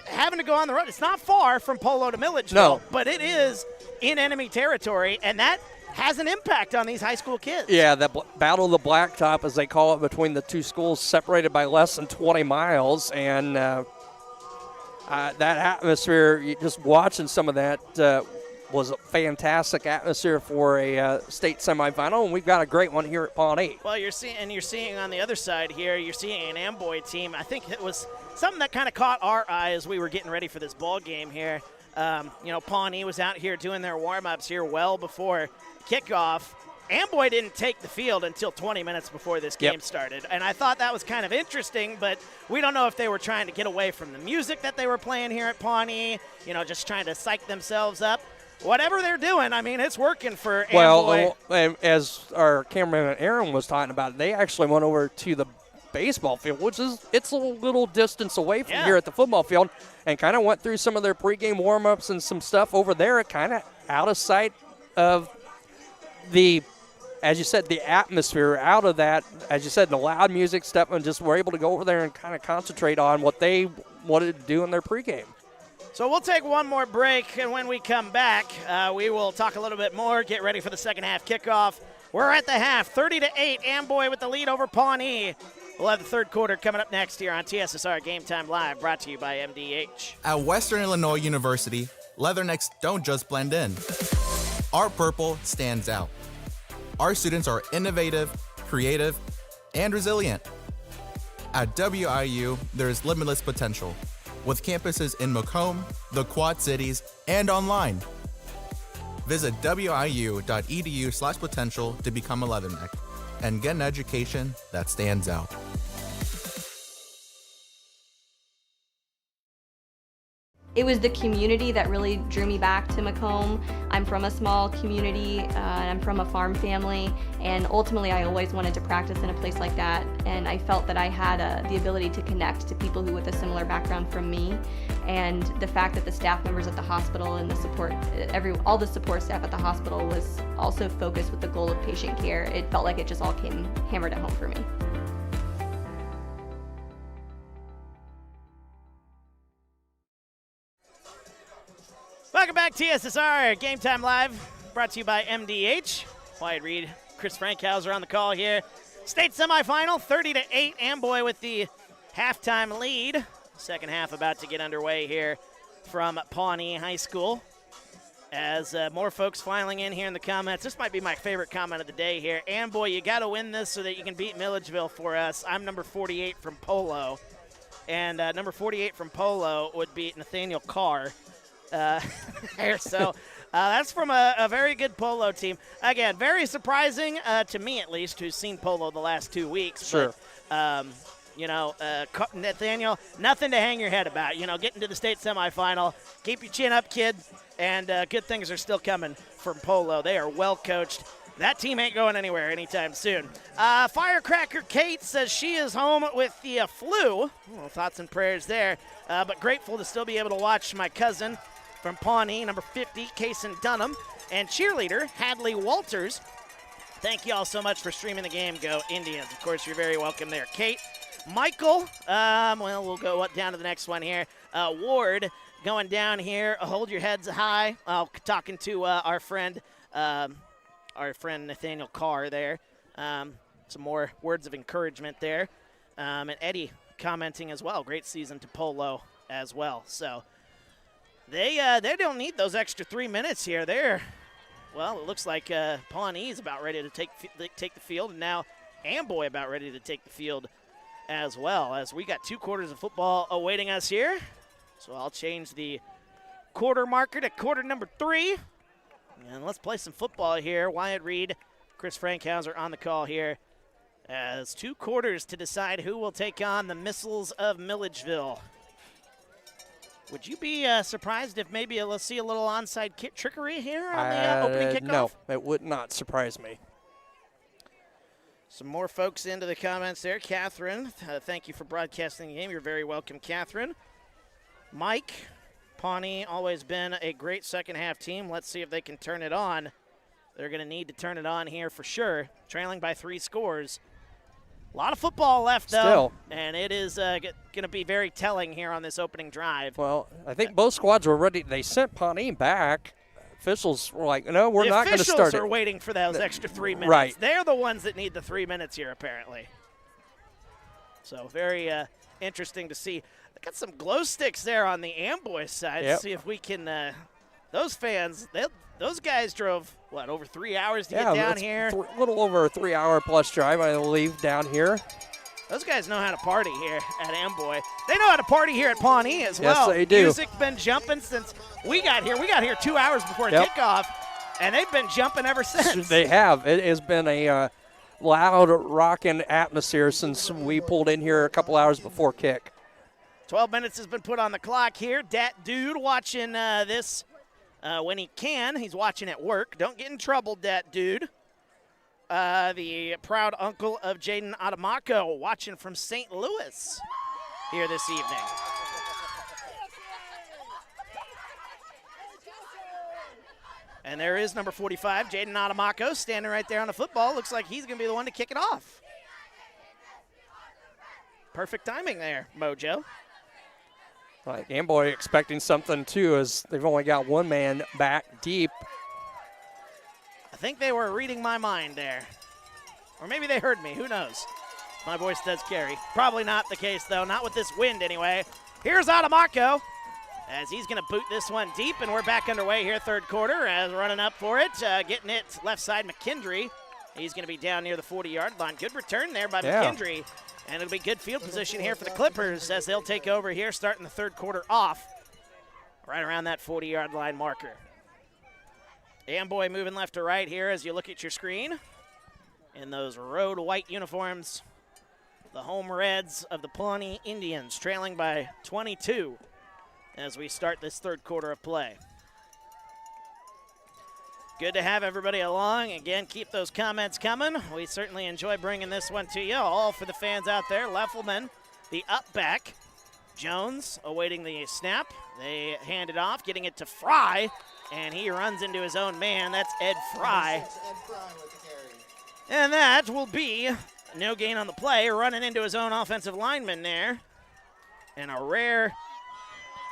having to go on the road, it's not far from Polo to Milledgeville, but it is in enemy territory, and that has an impact on these high school kids. Yeah, the Battle of the Blacktop, as they call it, between the two schools, separated by less than 20 miles, and that atmosphere, just watching some of that was a fantastic atmosphere for a state semifinal, and we've got a great one here at Pawnee. Well, you're seeing on the other side here, you're seeing an Amboy team. I think it was something that kind of caught our eye as we were getting ready for this ball game here. Pawnee was out here doing their warm-ups here well before kickoff. Amboy didn't take the field until 20 minutes before this game started, and I thought that was kind of interesting, but we don't know if they were trying to get away from the music that they were playing here at Pawnee, just trying to psych themselves up. Whatever they're doing, it's working for Amboy. Well, as our cameraman Aaron was talking about, they actually went over to the baseball field, it's a little distance away from here at the football field, and kind of went through some of their pregame warm-ups and some stuff over there, kind of out of sight of the, as you said, the atmosphere, out of that, as you said, the loud music stuff, and just were able to go over there and kind of concentrate on what they wanted to do in their pregame. So we'll take one more break, and when we come back, we will talk a little bit more, get ready for the second half kickoff. We're at the half, 30-8, Amboy with the lead over Pawnee. We'll have the third quarter coming up next here on TSSR Game Time Live, brought to you by MDH. At Western Illinois University, Leathernecks don't just blend in. Our purple stands out. Our students are innovative, creative, and resilient. At WIU, there's limitless potential, with campuses in Macomb, the Quad Cities, and online. Visit wiu.edu/potential to become a Leatherneck and get an education that stands out. It was the community that really drew me back to Macomb. I'm from a small community, and I'm from a farm family, and ultimately I always wanted to practice in a place like that, and I felt that I had the ability to connect to people who with a similar background from me, and the fact that the staff members at the hospital and the support, all the support staff at the hospital was also focused with the goal of patient care. It felt like it just all came hammered at home for me. Welcome back, TSSR Game Time Live, brought to you by MDH. Wyatt Reed, Chris Frankhauser on the call here. State semifinal, 30-8, Amboy with the halftime lead. Second half about to get underway here from Pawnee High School. As more folks filing in here in the comments, this might be my favorite comment of the day here. Amboy, you got to win this so that you can beat Milledgeville for us. I'm number 48 from Polo, and number 48 from Polo would be Nathaniel Carr. So that's from a very good Polo team. Again, very surprising to me, at least, who's seen Polo the last 2 weeks. Sure. But, Nathaniel, nothing to hang your head about. Getting to the state semifinal, keep your chin up, kid, and good things are still coming from Polo. They are well coached. That team ain't going anywhere anytime soon. Firecracker Kate says she is home with the flu. Well, thoughts and prayers there, but grateful to still be able to watch my cousin from Pawnee, number 50, Kaysen Dunham, and cheerleader Hadley Walters. Thank you all so much for streaming the game. Go Indians. Of course, you're very welcome there. Kate, Michael, we'll go down to the next one here. Ward going down here. Hold your heads high. Talking to our friend Nathaniel Carr there. Some more words of encouragement there. And Eddie commenting as well. Great season to Polo as well. So They don't need those extra 3 minutes here. Well, it looks like Pawnee is about ready to take the field, and now Amboy about ready to take the field as well, as we got 2 quarters of football awaiting us here. So I'll change the quarter marker to quarter number 3. And let's play some football here. Wyatt Reed, Chris Frankhauser on the call here, as 2 quarters to decide who will take on the Missiles of Milledgeville. Would you be surprised if maybe let's see a little onside trickery here on the opening kickoff? No, it would not surprise me. Some more folks into the comments there. Catherine, thank you for broadcasting the game. You're very welcome, Catherine. Mike, Pawnee always been a great second-half team. Let's see if they can turn it on. They're going to need to turn it on here for sure, trailing by 3 scores. A lot of football left, though, Still. And it is going to be very telling here on this opening drive. Well, I think both squads were ready. They sent Pawnee back. Officials were like, no, we're not going to start it. The officials are waiting for those extra 3 minutes. Right. They're the ones that need the 3 minutes here, apparently. So very interesting to see. I got some glow sticks there on the Amboy side. Yep. See if we can those fans, those guys drove, what, over 3 hours to get down here? A little over a 3-hour-plus drive, I believe, down here. Those guys know how to party here at Amboy. They know how to party here at Pawnee as well. Yes, they do. Music been jumping since we got here. We got here 2 hours before kickoff, and they've been jumping ever since. They have. It has been a loud, rocking atmosphere since we pulled in here a couple hours before kick. 12 minutes has been put on the clock here. Dat Dude watching this when he can. He's watching at work. Don't get in trouble, Dat Dude. The proud uncle of Jaden Adamako watching from St. Louis here this evening. And there is number 45, Jaden Adamako, standing right there on the football. Looks like he's going to be the one to kick it off. Perfect timing there, Mojo. Like Amboy expecting something, too, as they've only got 1 man back deep. I think they were reading my mind there. Or maybe they heard me. Who knows? My voice does carry. Probably not the case, though. Not with this wind, anyway. Here's Adamako as he's going to boot this one deep, and we're back underway here, 3rd quarter, as running up for it. Getting it left side, McKendry. He's going to be down near the 40-yard line. Good return there by McKendry. And it'll be good field position here for the Clippers as they'll take over here, starting the 3rd quarter off right around that 40-yard line marker. Amboy moving left to right here as you look at your screen. In those road white uniforms, the home Reds of the Pawnee Indians trailing by 22 as we start this 3rd quarter of play. Good to have everybody along. Again, keep those comments coming. We certainly enjoy bringing this one to you, all for the fans out there. Leffelman, the up back. Jones awaiting the snap. They hand it off, getting it to Fry, and he runs into his own man. That's Ed Fry. And that will be no gain on the play, running into his own offensive lineman there. And a rare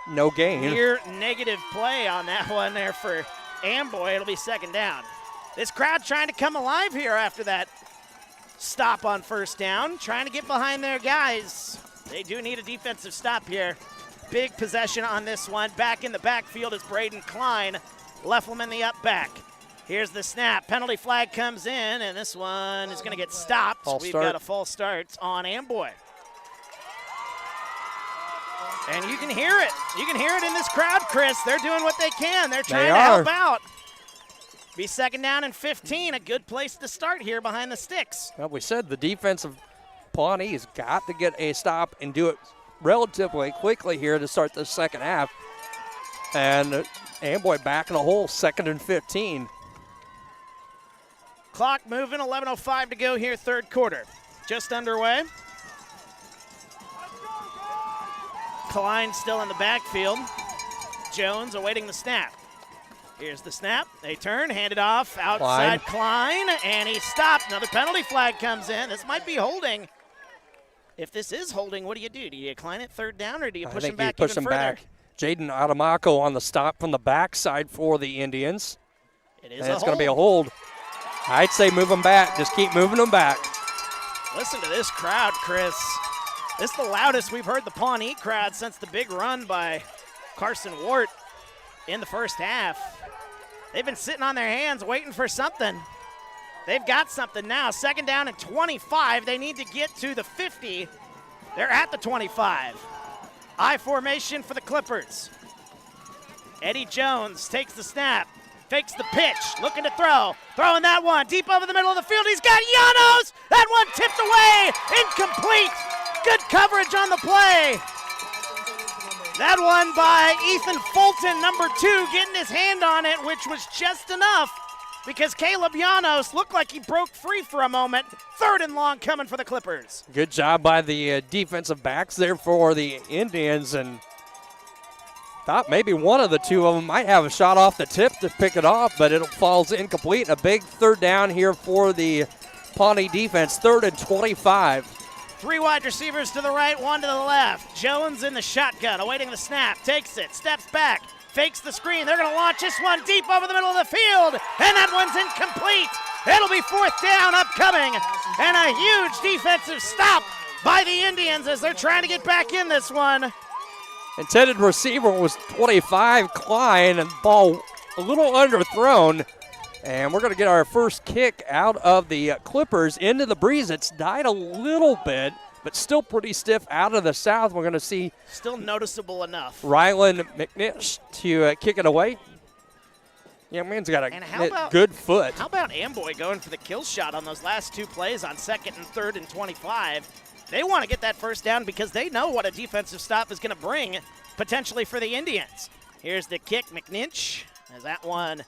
no gain. Near negative play on that one there for Amboy. It'll be 2nd down. This crowd trying to come alive here after that stop on 1st down, trying to get behind their guys. They do need a defensive stop here. Big possession on this one. Back in the backfield is Braden Klein. Leffelman the up back. Here's the snap. Penalty flag comes in, and this one is going to get stopped. We've got a false start on Amboy. And you can hear it. You can hear it in this crowd, Chris. They're doing what they can. They're trying to help out. Be 2nd down and 15. A good place to start here behind the sticks. Well, we said the defense of Pawnee has got to get a stop and do it relatively quickly here to start the 2nd half. And Amboy back in a hole, 2nd and 15. Clock moving, 11:05 to go here, 3rd quarter. Just underway. Klein still in the backfield. Jones awaiting the snap. Here's the snap. They turn, hand it off outside Klein, and he stopped. Another penalty flag comes in. This might be holding. If this is holding, what do? Do you Klein it 3rd down, or do you push him back even further? Jaden Adamako on the stop from the backside for the Indians. It's going to be a hold. I'd say move them back. Just keep moving them back. Listen to this crowd, Chris. This is the loudest we've heard the Pawnee crowd since the big run by Carson Wart in the first half. They've been sitting on their hands waiting for something. They've got something now. 2nd down and 25. They need to get to the 50. They're at the 25. I formation for the Clippers. Eddie Jones takes the snap, fakes the pitch, looking to throw. Throwing that one deep over the middle of the field. He's got Llanos. That one tipped away. Incomplete. Good coverage on the play. That one by Ethan Fulton, number 2, getting his hand on it, which was just enough because Caleb Llanos looked like he broke free for a moment. 3rd and long coming for the Clippers. Good job by the defensive backs there for the Indians, and thought maybe one of the two of them might have a shot off the tip to pick it off, but it falls incomplete. A big 3rd down here for the Pawnee defense, 3rd and 25. 3 wide receivers to the right, 1 to the left. Jones in the shotgun, awaiting the snap, takes it, steps back, fakes the screen. They're going to launch this one deep over the middle of the field, and that one's incomplete. It'll be 4th down upcoming, and a huge defensive stop by the Indians as they're trying to get back in this one. Intended receiver was 25, Klein, and ball a little underthrown. And we're going to get our first kick out of the Clippers into the breeze. It's died a little bit, but still pretty stiff out of the south. We're going to see still noticeable enough. Rylan McNish to kick it away. Yeah, man's got a good foot. How about Amboy going for the kill shot on those last 2 plays on 2nd and 3rd and 25? They want to get that first down because they know what a defensive stop is going to bring potentially for the Indians. Here's the kick, McNinch, as that one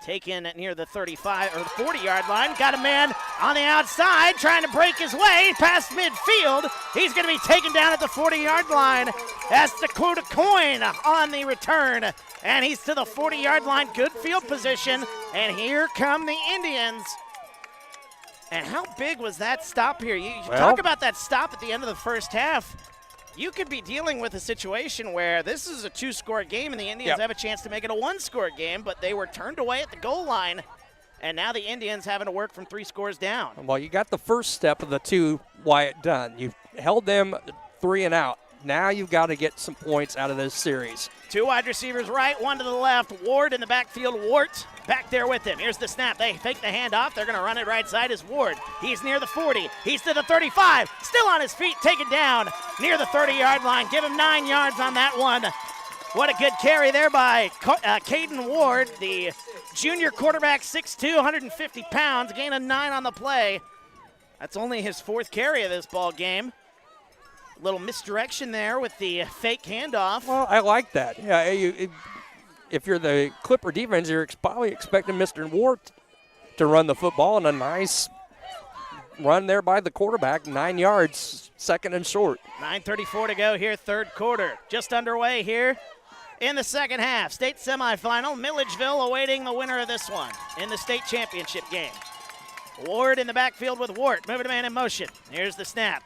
taken near the 35 or the 40-yard line. Got a man on the outside trying to break his way past midfield. He's going to be taken down at the 40-yard line. That's Dakota Coyne on the return, and he's to the 40-yard line. Good field position, and here come the Indians. And how big was that stop here? You talk about that stop at the end of the first half. You could be dealing with a situation where this is a 2-score game and the Indians have a chance to make it a 1-score game, but they were turned away at the goal line, and now the Indians having to work from 3 scores down. Well, you got the first step of the 2 Wyatt done. You held them 3 and out. Now you've got to get some points out of this series. 2 wide receivers right, 1 to the left. Ward in the backfield. Wart back there with him. Here's the snap. They fake the handoff. They're going to run it right side as Ward. He's near the 40. He's to the 35. Still on his feet. Taken down near the 30-yard line. Give him 9 yards on that one. What a good carry there by Caden Ward, the junior quarterback, 6'2", 150 pounds. Gain of 9 on the play. That's only his 4th carry of this ball game. Little misdirection there with the fake handoff. Well, I like that. Yeah, if you're the Clipper defense, you're probably expecting Mr. Ward to run the football, and a nice run there by the quarterback, 9 yards, 2nd and short. 9:34 to go here, 3rd quarter. Just underway here in the 2nd half. State semifinal, Milledgeville awaiting the winner of this one in the state championship game. Ward in the backfield with Wart, moving a man in motion. Here's the snap.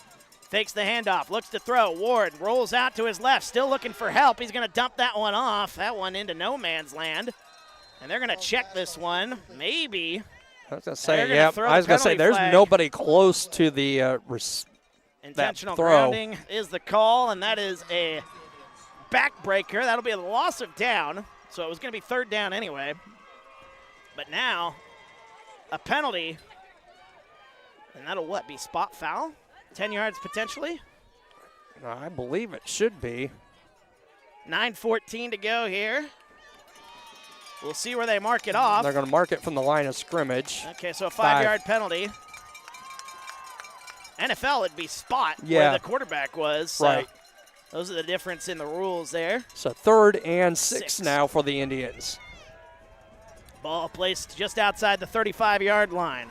Fakes the handoff, looks to throw. Ward rolls out to his left, still looking for help. He's going to dump that one off. That one into no man's land. And they're going to check this one. Maybe. I was going to say, yeah. I was going to say, there's nobody close to the intentional grounding is the call, and that is a backbreaker. That'll be a loss of down. So it was going to be 3rd down anyway. But now, a penalty. And that'll what, be spot foul? 10 yards potentially? I believe it should be. 9:14 to go here. We'll see where they mark it off. They're going to mark it from the line of scrimmage. Okay, so a 5-yard penalty. NFL would be spot where the quarterback was. So right. Those are the difference in the rules there. So 3rd and 6 now for the Indians. Ball placed just outside the 35-yard line.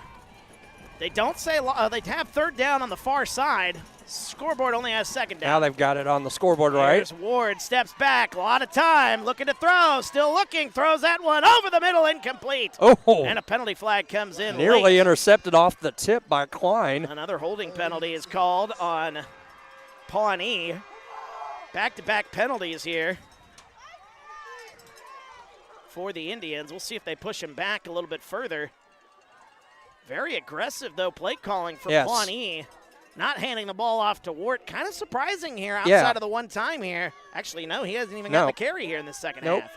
They don't say they have 3rd down on the far side. Scoreboard only has 2nd down. Now they've got it on the scoreboard, right? There's Ward, steps back, a lot of time, looking to throw, still looking, throws that one over the middle, incomplete. Oh! And a penalty flag comes in nearly late. Intercepted off the tip by Klein. Another holding penalty is called on Pawnee. Back-to-back penalties here for the Indians. We'll see if they push him back a little bit further. Very aggressive, though, play calling for Pawnee. Not handing the ball off to Wart. Kind of surprising here outside of the one time here. Actually, no, he hasn't even gotten a carry here in the 2nd half.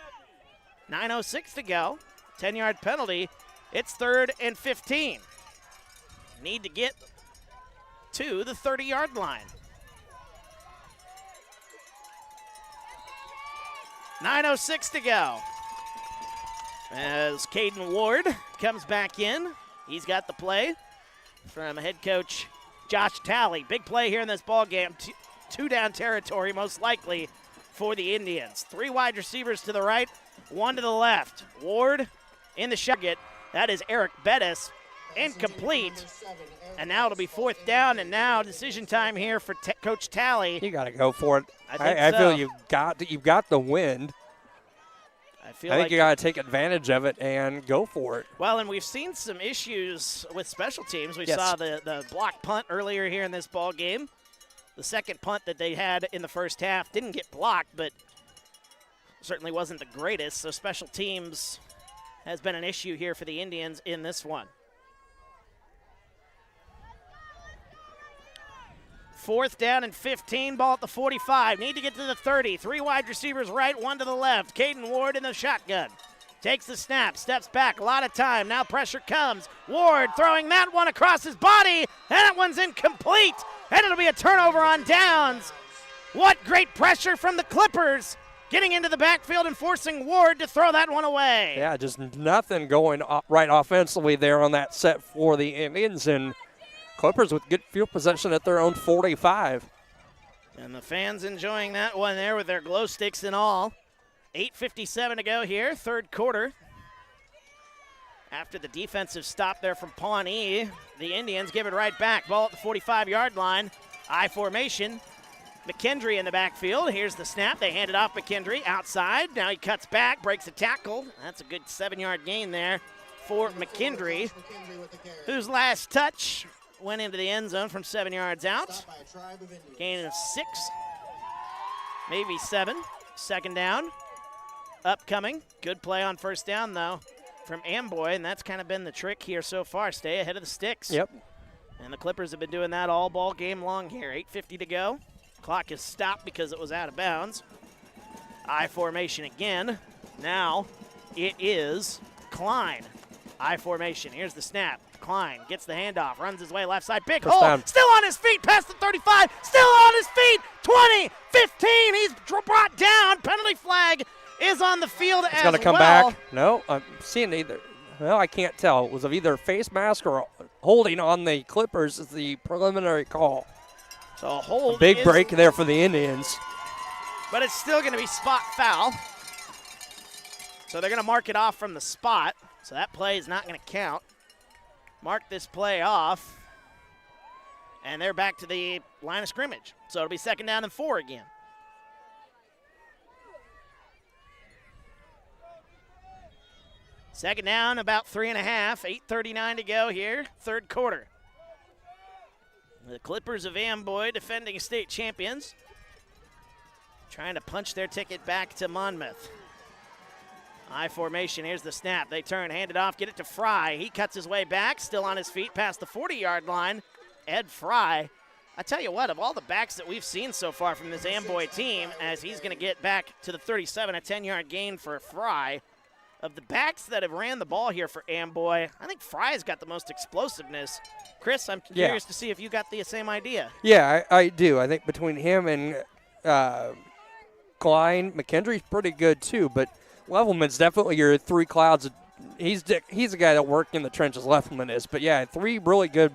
9:06 to go. 10-yard penalty. It's 3rd and 15. Need to get to the 30-yard line. 9:06 to go. As Caden Ward comes back in, he's got the play from head coach Josh Talley. Big play here in this ball game. Two down territory, most likely, for the Indians. 3 wide receivers to the right, 1 to the left. Ward in the shotgun. That is Eric Bettis. Incomplete. And now it'll be 4th down, and now decision time here for Coach Talley. You got to go for it. I feel you've got the wind. I think you got to take advantage of it and go for it. Well, and we've seen some issues with special teams. We Yes. saw the block punt earlier here in this ball game. The second punt that they had in the first half didn't get blocked, but certainly wasn't the greatest. So special teams has been an issue here for the Indians in this one. 4th down and 15, ball at the 45. Need to get to the 30. 3 wide receivers right, 1 to the left. Caden Ward in the shotgun. Takes the snap, steps back, a lot of time. Now pressure comes. Ward throwing that one across his body, and that one's incomplete. And it'll be a turnover on downs. What great pressure from the Clippers, getting into the backfield and forcing Ward to throw that one away. Yeah, just nothing going right offensively there on that set for the Indians, and Clippers with good field possession at their own 45. And the fans enjoying that one there with their glow sticks and all. 8:57 to go here, 3rd quarter. After the defensive stop there from Pawnee, the Indians give it right back. Ball at the 45-yard line. I formation. McKendry in the backfield. Here's the snap. They hand it off McKendry outside. Now he cuts back, breaks a tackle. That's a good 7-yard gain there for McKendry, whose last touch went into the end zone from 7 yards out. Gain of 6, maybe 7. 2nd down. Upcoming. Good play on 1st down, though, from Amboy, and that's kind of been the trick here so far. Stay ahead of the sticks. Yep. And the Clippers have been doing that all ball game long here. 8:50 to go. Clock is stopped because it was out of bounds. I formation again. Now it is Klein. I formation. Here's the snap. Klein gets the handoff, runs his way left side. Big First hole. down. Still on his feet past the 35. Still on his feet. 20, 15. He's brought down. Penalty flag is on the field as well. It's going to come back. No, I'm seeing either. Well, I can't tell. It was of either face mask or holding on the Clippers is the preliminary call. So a hold. Big break there for the Indians. But it's still going to be spot foul. So they're going to mark it off from the spot. So that play is not going to count. Mark this play off. And they're back to the line of scrimmage. So it'll be 2nd down and 4 again. Second down, about 3.5. 8:39 to go here, 3rd quarter. The Clippers of Amboy, defending state champions, trying to punch their ticket back to Monmouth. I formation, here's the snap. They turn, hand it off, get it to Fry. He cuts his way back, still on his feet past the 40-yard line. Ed Fry. I tell you what, of all the backs that we've seen so far from this Amboy team, as he's going to get back to the 37, a 10-yard gain for Fry. Of the backs that have ran the ball here for Amboy, I think Fry's got the most explosiveness. Chris, I'm curious to see if you got the same idea. Yeah, I do. I think between him and Klein, McKendry's pretty good too, but Levelman's definitely your 3 clouds. He's a guy that worked in the trenches, Levelman is. But, yeah, 3 really good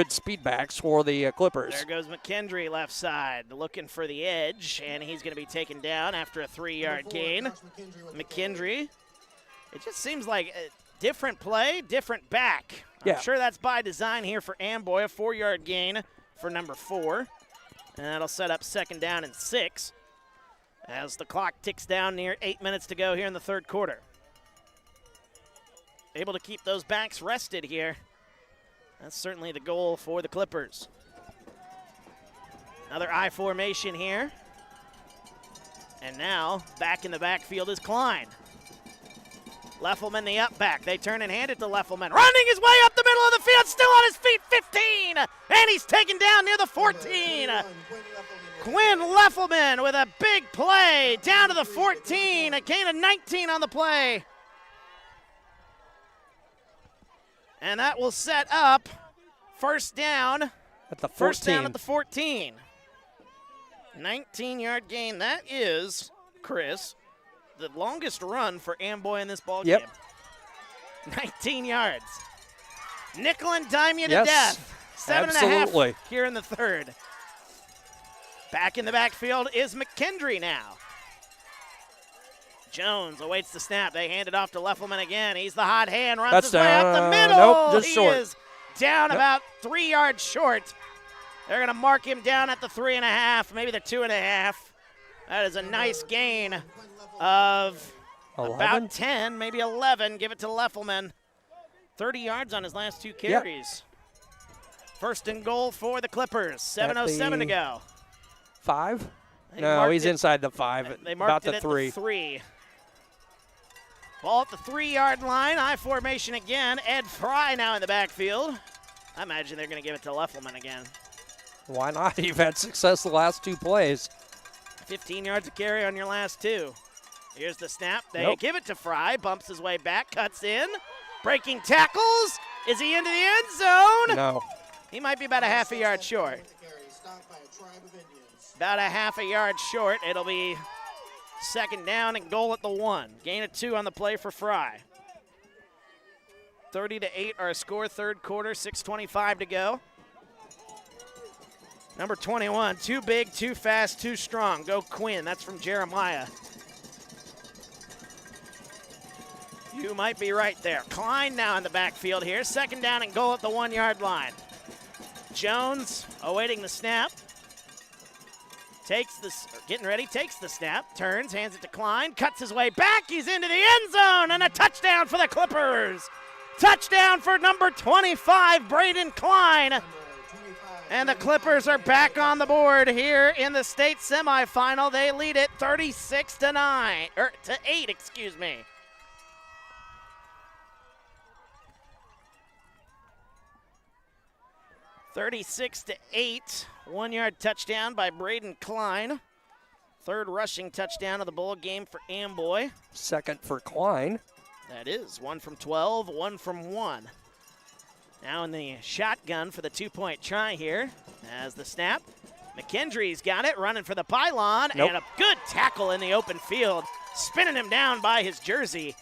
speed backs for the Clippers. There goes McKendry left side looking for the edge, and he's going to be taken down after a 3-yard gain. McKendry, it just seems like a different play, different back. I'm sure that's by design here for Amboy, a 4-yard gain for number 4. And that'll set up 2nd down and 6 as the clock ticks down near 8 minutes to go here in the 3rd quarter. Able to keep those backs rested here. That's certainly the goal for the Clippers. Another I formation here. And now back in the backfield is Klein. Leffelman the up back. They turn and hand it to Leffelman. Running his way up the middle of the field, still on his feet, 15. And he's taken down near the 14. Quinn Leffelman with a big play down to the 14, a gain of 19 on the play. And that will set up first down At the 14. First down at the 14. 19-yard gain. That is, Chris, the longest run for Amboy in this ball game. 19 yards. Nickel and dime you to death. 7.5 here in the third. Back in the backfield is McKendry now. Jones awaits the snap. They hand it off to Leffelman again. He's the hot hand, runs his way up the middle. Nope, just he short. Is down about 3 yards short. They're going to mark him down at the 3.5, maybe the 2.5. That is a nice gain of 11? about 10, maybe 11. Give it to Leffelman. 30 yards on his last 2 carries. First and goal for the Clippers. 7:07 to go. 5? They No, marked he's it- inside the 5. They about marked the it at 3. the 3. Ball at the 3-yard line. I formation again. Ed Fry now in the backfield. I imagine they're going to give it to Leffelman again. Why not? You've had success the last 2 plays. 15 yards to carry on your last 2. Here's the snap. They give it to Fry. Bumps his way back. Cuts in. Breaking tackles. Is he into the end zone? No. He might be about a half a yard short. About a half a yard short. It'll be second down and goal at the 1. Gain of 2 on the play for Fry. 30-8 our score, third quarter, 6:25 to go. Number 21, too big, too fast, too strong. Go Quinn, that's from Jeremiah. You might be right there. Klein now in the backfield here. Second down and goal at the 1-yard line. Jones awaiting the snap. Takes the snap, turns, hands it to Klein, cuts his way back, he's into the end zone, and a touchdown for the Clippers. Touchdown for number 25, Braden Klein. And the Clippers are back on the board here in the state semifinal. They lead it 36-9, or to 8, excuse me. (36-8), 1-yard touchdown by Braden Klein. Third rushing touchdown of the bowl game for Amboy. Second for Klein. That is 1 from 12, 1 from 1. Now in the shotgun for the 2-point try here. As the snap, McKendry's got it, running for the pylon, and a good tackle in the open field, spinning him down by his jersey.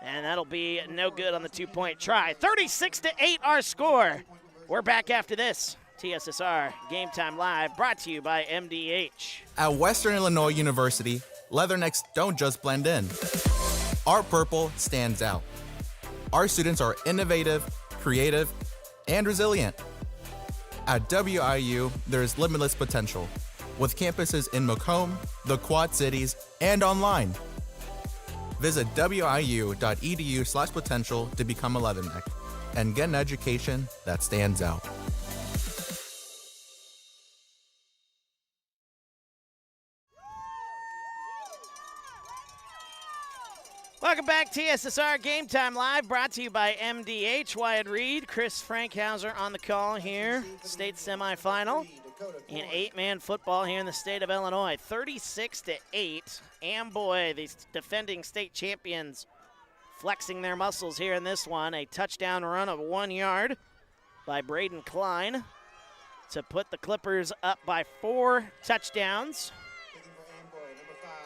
And that'll be no good on the 2-point try. 36-8 our score. We're back after this. TSSR Game Time Live, brought to you by MDH. At Western Illinois University, leathernecks don't just blend in. Our purple stands out. Our students are innovative, creative, and resilient. At WIU, there's limitless potential, with campuses in Macomb, the Quad Cities, and online. Visit wiu.edu/potential to become a leatherneck and get an education that stands out. Welcome back, TSSR Game Time Live, brought to you by MDH. Wyatt Reed, Chris Frankhauser on the call here. State semifinal in 8-man football here in the state of Illinois. 36-8. Amboy, the defending state champions, flexing their muscles here in this one. A touchdown run of 1 yard by Braden Klein to put the Clippers up by 4 touchdowns.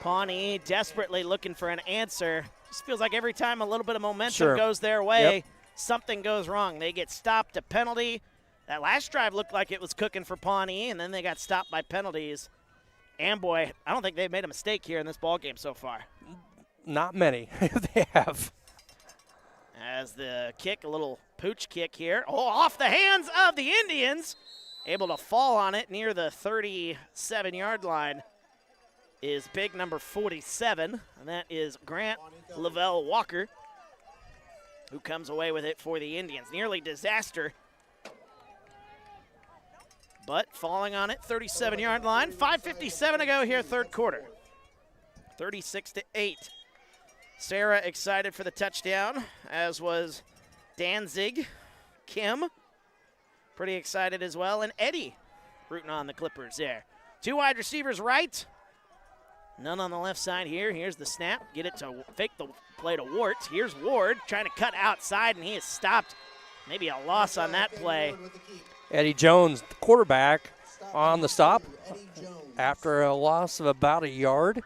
Pawnee desperately looking for an answer. Just feels like every time a little bit of momentum goes their way, something goes wrong. They get stopped, a penalty. That last drive looked like it was cooking for Pawnee, and then they got stopped by penalties. Amboy, I don't think they've made a mistake here in this ballgame so far. Not many. They have. As the kick, a little pooch kick here. Oh, off the hands of the Indians. Able to fall on it near the 37-yard line is big number 47, and that is Grant Lavelle Walker, who comes away with it for the Indians. Nearly disaster, but falling on it, 37-yard line. 5:57 to go here, third quarter. 36-8. Sarah excited for the touchdown, as was Danzig. Kim, pretty excited as well, and Eddie rooting on the Clippers there. Two wide receivers right. None on the left side here. Here's the snap. Get it to fake the play to Wart. Here's Ward trying to cut outside, and he is stopped. Maybe a loss on that play. Eddie Jones, the quarterback, on the stop after a loss of about a yard.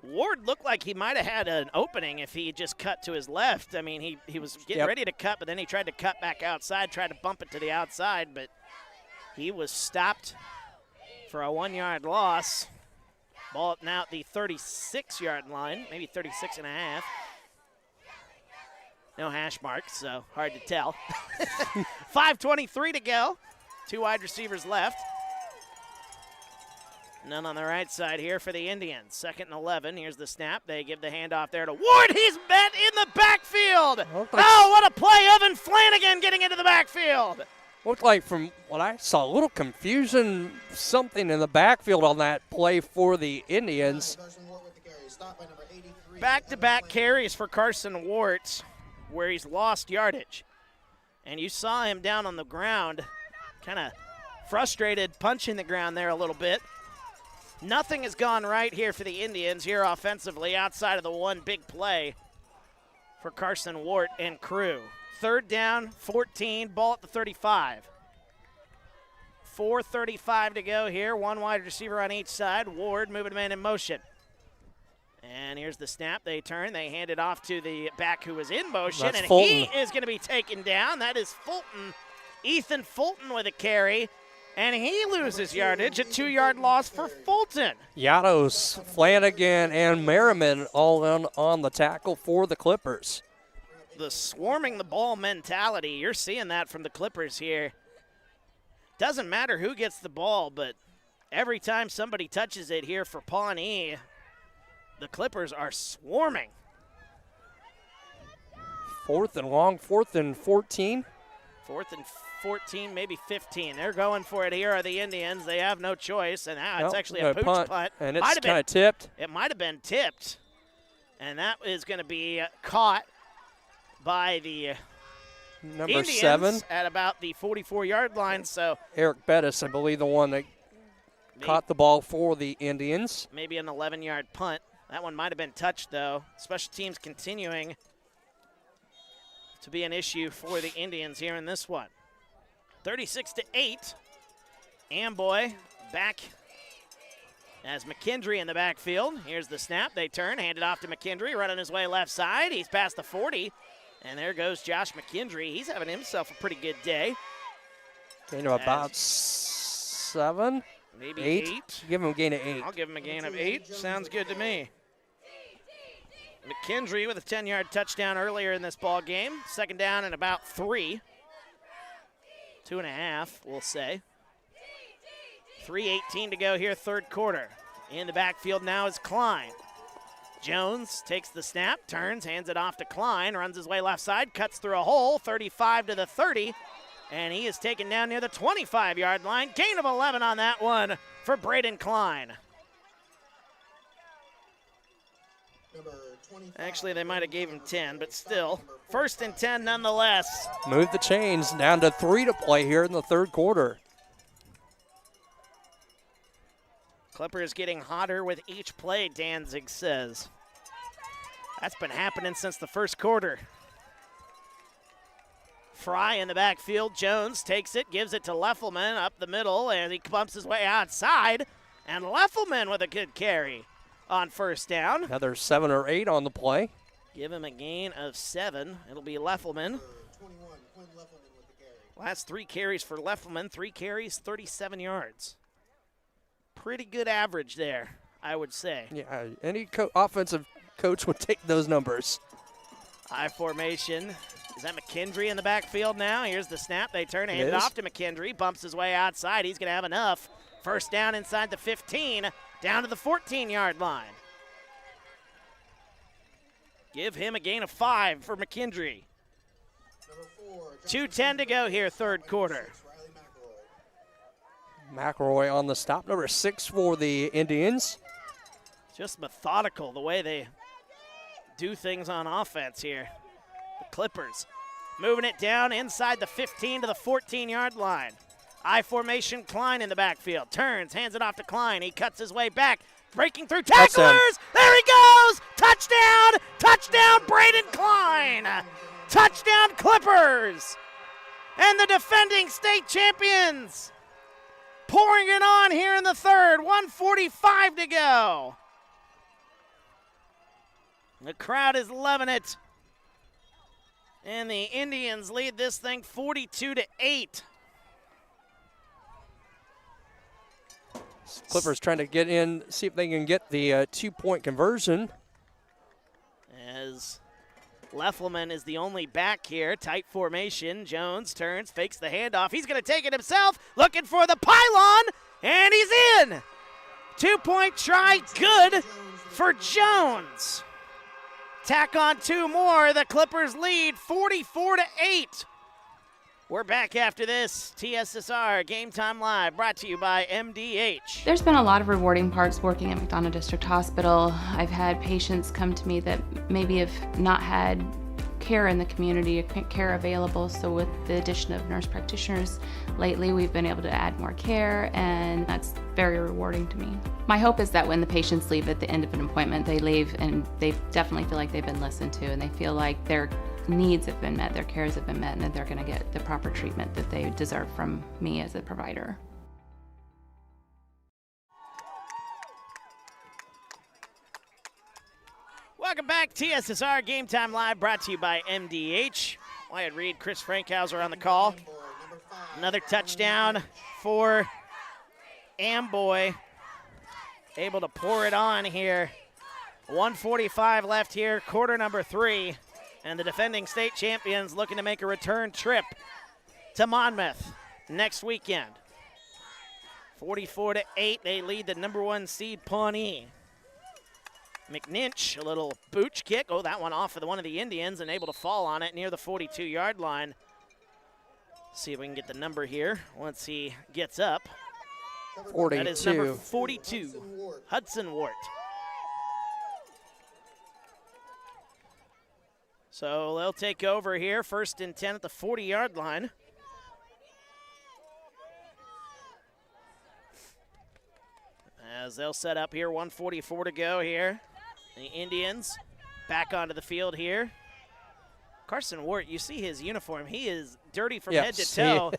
Ward looked like he might have had an opening if he just cut to his left. I mean, he was getting ready to cut, but then he tried to cut back outside, tried to bump it to the outside, but he was stopped for a 1-yard loss. Ball now at the 36-yard line, maybe 36 and a half. No hash marks, so hard to tell. 5:23 to go. Two wide receivers left. None on the right side here for the Indians. 2nd and 11. Here's the snap. They give the handoff there to Ward. He's met in the backfield. Oh, what a play. Evan Flanagan getting into the backfield. Looked like from what I saw, a little confusion, something in the backfield on that play for the Indians. Back-to-back carries for Carson Wart, where he's lost yardage. And you saw him down on the ground, kind of frustrated, punching the ground there a little bit. Nothing has gone right here for the Indians here offensively outside of the one big play for Carson Wart and crew. 3rd down, 14, ball at the 35. 4:35 to go here. One wide receiver on each side. Ward moving man in motion. And here's the snap. They turn. They hand it off to the back who was in motion. That's and Fulton. He is going to be taken down. That is Fulton. Ethan Fulton with a carry. And he loses yardage. A 2-yard loss for Fulton. Yatos, Flanagan, and Merriman all on the tackle for the Clippers. The swarming the ball mentality, you're seeing that from the Clippers here. Doesn't matter who gets the ball, but every time somebody touches it here for Pawnee, the Clippers are swarming. 4th and long, 4th and 14. 4th and 14, maybe 15. They're going for it here are the Indians. They have no choice, and now it's actually a pooch punt. And it's kind of tipped. It might have been tipped, and that is going to be caught by the Number Indians 7 at about the 44-yard line. So Eric Bettis, I believe, the one that caught the ball for the Indians. Maybe an 11-yard punt. That one might have been touched, though. Special teams continuing to be an issue for the Indians here in this one. 36-8. Amboy back as McKendry in the backfield. Here's the snap. They turn, hand it off to McKendry, running his way left side. He's past the 40. And there goes Josh McKendry. He's having himself a pretty good day. Gain of about 7, maybe 8. Give him a gain of 8. I'll give him a gain of 8. Sounds good to me. McKendry with a 10-yard touchdown earlier in this ball game. 2nd down and about 3. 2.5, we'll say. 3:18 to go here, 3rd quarter. In the backfield now is Klein. Jones takes the snap, turns, hands it off to Klein, runs his way left side, cuts through a hole, 35 to the 30, and he is taken down near the 25-yard line. Gain of 11 on that one for Braden Klein. Actually, they might have gave him 10, but still, 1st and 10 nonetheless. Move the chains down to 3 to play here in the 3rd quarter. Clippers getting hotter with each play, Danzig says. That's been happening since the 1st quarter. Fry in the backfield. Jones takes it, gives it to Leffelman up the middle, and he bumps his way outside. And Leffelman with a good carry on 1st down. Another 7 or 8 on the play. Give him a gain of 7. It'll be Leffelman. Last 3 carries for Leffelman. 3 carries, 37 yards. Pretty good average there, I would say. Yeah, any offensive coach would take those numbers. I formation. Is that McKendry in the backfield now? Here's the snap. They turn, hand it off to McKendry. Bumps his way outside. He's going to have enough. 1st down inside the 15, down to the 14-yard line. Give him a gain of 5 for McKendry. 2:10 to go here, 3rd quarter. McElroy on the stop, number 6 for the Indians. Just methodical the way they do things on offense here. The Clippers moving it down inside the 15 to the 14-yard line. I formation, Klein in the backfield. Turns, hands it off to Klein. He cuts his way back. Breaking through tacklers. There he goes. Touchdown. Touchdown, Braden Klein. Touchdown, Clippers. And the defending state champions pouring it on here in the third. 1:45 to go. The crowd is loving it. And the Indians lead this thing 42-8. Clippers trying to get in, see if they can get the 2-point conversion. As Leffelman is the only back here. Tight formation. Jones turns, fakes the handoff. He's going to take it himself. Looking for the pylon, and he's in. 2-point try, good for Jones. Tack on 2 more. The Clippers lead 44-8. We're back after this. TSSR Game Time Live, brought to you by MDH. There's been a lot of rewarding parts working at McDonough District Hospital. I've had patients come to me that maybe have not had care in the community, care available. So with the addition of nurse practitioners lately, we've been able to add more care, and that's very rewarding to me. My hope is that when the patients leave at the end of an appointment, they leave and they definitely feel like they've been listened to, and they feel like their needs have been met, their cares have been met, and that they're going to get the proper treatment that they deserve from me as a provider. Welcome back, TSSR Game Time Live, brought to you by MDH. Wyatt Reed, Chris Frankhauser on the call. Another touchdown for Amboy. Able to pour it on here. 1:45 left here, quarter number 3. And the defending state champions looking to make a return trip to Monmouth next weekend. 44-8, they lead the number 1 seed Pawnee. McNinch, a little booch kick. Oh, that one off of one of the Indians and able to fall on it near the 42-yard line. See if we can get the number here once he gets up. 42. That is number 42, Hudson Wart. So they'll take over here, 1st and 10 at the 40-yard line. As they'll set up here, 1:44 to go here. The Indians back onto the field here. Carson Wart, you see his uniform. He is dirty from head to toe.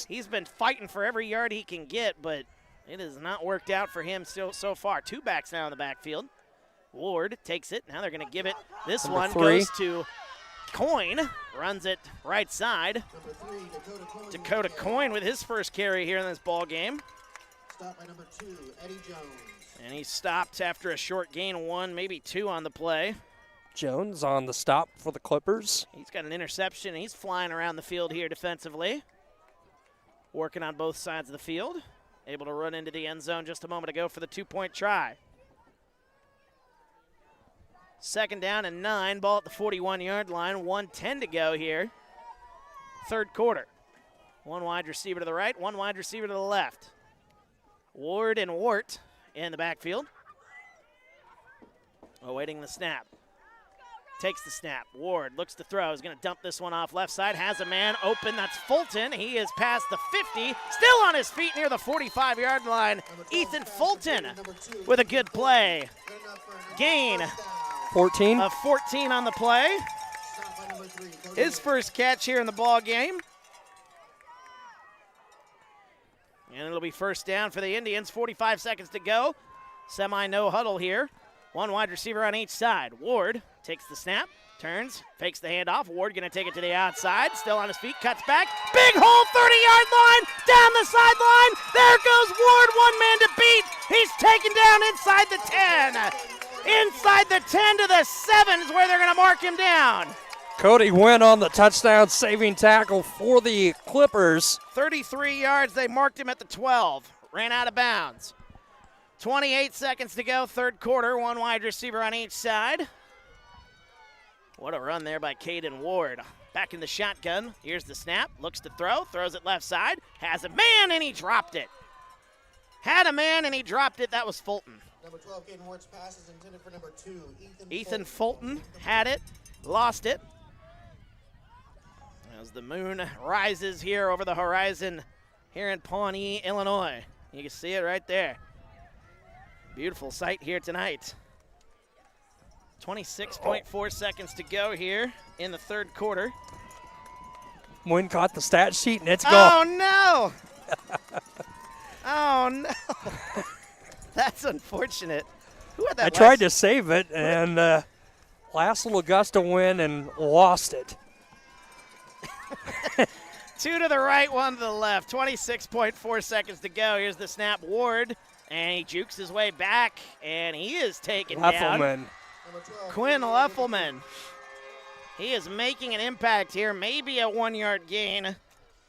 He's been fighting for every yard he can get, but it has not worked out for him so far. 2 backs now in the backfield. Ward takes it. Now they're going to give it. This Number one 3 goes to Coyne. Runs it right side. Dakota Coyne with his first carry here in this ball game. Stop by number 2, Eddie Jones. And he stopped after a short gain of 1, maybe 2 on the play. Jones on the stop for the Clippers. He's got an interception. He's flying around the field here defensively. Working on both sides of the field. Able to run into the end zone just a moment ago for the 2-point try. 2nd down and 9. Ball at the 41-yard line. 1:10 to go here. 3rd quarter. 1 wide receiver to the right, 1 wide receiver to the left. Ward and Wart in the backfield. Awaiting the snap. Takes the snap. Ward looks to throw. He's going to dump this one off left side. Has a man open. That's Fulton. He is past the 50. Still on his feet near the 45-yard line. Ethan Fulton with a good play. Gain 14. of 14 on the play. His first catch here in the ball game. And it'll be 1st down for the Indians. 45 seconds to go. Semi-no huddle here. 1 wide receiver on each side. Ward takes the snap, turns, fakes the handoff. Ward going to take it to the outside. Still on his feet, cuts back. Big hole, 30-yard line, down the sideline. There goes Ward, 1 man to beat. He's taken down inside the 10. Inside the 10 to the 7 is where they're going to mark him down. Cody Wynn on the touchdown saving tackle for the Clippers. 33 yards, they marked him at the 12. Ran out of bounds. 28 seconds to go, 3rd quarter. 1 wide receiver on each side. What a run there by Caden Ward. Back in the shotgun. Here's the snap. Looks to throw. Throws it left side. Has a man, and he dropped it. Had a man, and he dropped it. That was Fulton. Number 12, Caden Ward's pass is intended for number 2, Ethan Fulton had it. Lost it. As the moon rises here over the horizon here in Pawnee, Illinois. You can see it right there. Beautiful sight here tonight. 26.4 seconds to go here in the third quarter. Wynn caught the stat sheet, and it's Oh, gone. no. Oh, no. That's unfortunate. Who had that I tried to save it, and last little gust of wind and lost it. Two to the right, one to the left. 26.4 seconds to go. Here's the snap. Ward, and he jukes his way back, and he is taken down. Heffelman. Quinn Leffelman. He is making an impact here. Maybe a 1-yard gain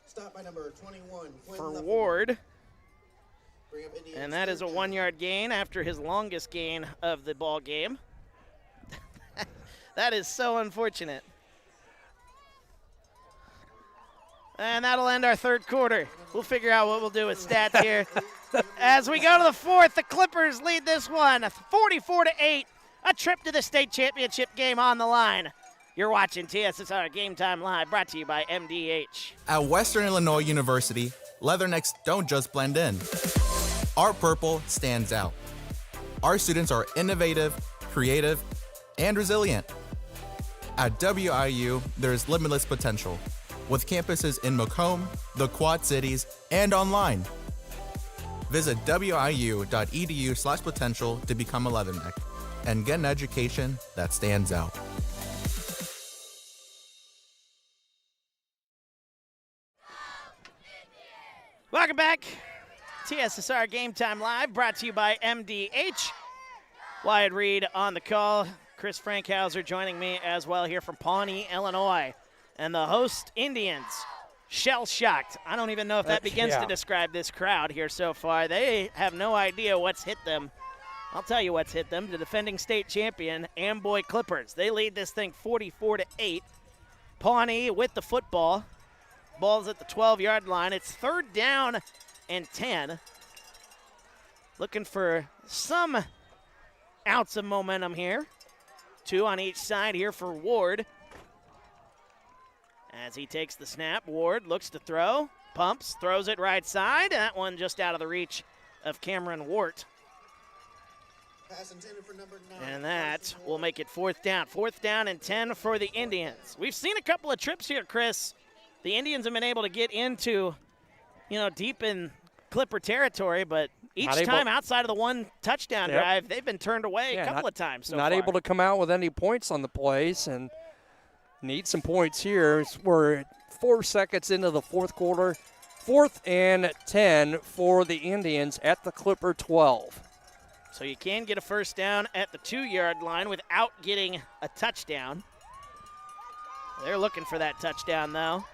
Stop by number 21, Quinn for Leffelman. Ward. Bring up Indians And that is a third down. 1-yard gain after his longest gain of the ball game. That is so unfortunate. And that'll end our third quarter. We'll figure out what we'll do with stats here. As we go to the fourth, the Clippers lead this one 44-8. A trip to the state championship game on the line. You're watching TSSR Game Time Live, brought to you by MDH. At Western Illinois University, leathernecks don't just blend in. Our purple stands out. Our students are innovative, creative, and resilient. At WIU, there's limitless potential, with campuses in Macomb, the Quad Cities, and online. Visit wiu.edu/potential to become a leatherneck and get an education that stands out. Welcome back. TSSR Game Time Live, brought to you by MDH. Wyatt Reed on the call. Chris Frankhauser joining me as well here from Pawnee, Illinois. And the host Indians, shell-shocked. I don't even know if that begins to describe this crowd here so far. They have no idea what's hit them. I'll tell you what's hit them. The defending state champion, Amboy Clippers. They lead this thing 44-8. Pawnee with the football. Ball's at the 12-yard line. It's third down and 10. Looking for some ounce of momentum here. Two on each side here for Ward. As he takes the snap, Ward looks to throw, pumps, throws it right side. That one just out of the reach of Cameron Wart. Pass intended for number 9. And that will make it fourth down. Fourth down and 10 for the Indians. We've seen a couple of trips here, Chris. The Indians have been able to get into, deep in Clipper territory, but each time outside of the one touchdown drive, they've been turned away a couple of times so Not far. able to come out with any points on the plays, and need some points here. We're 4 seconds into the fourth quarter. 4th and 10 for the Indians at the Clipper 12. So you can get a first down at the 2-yard line without getting a touchdown. They're looking for that touchdown, though.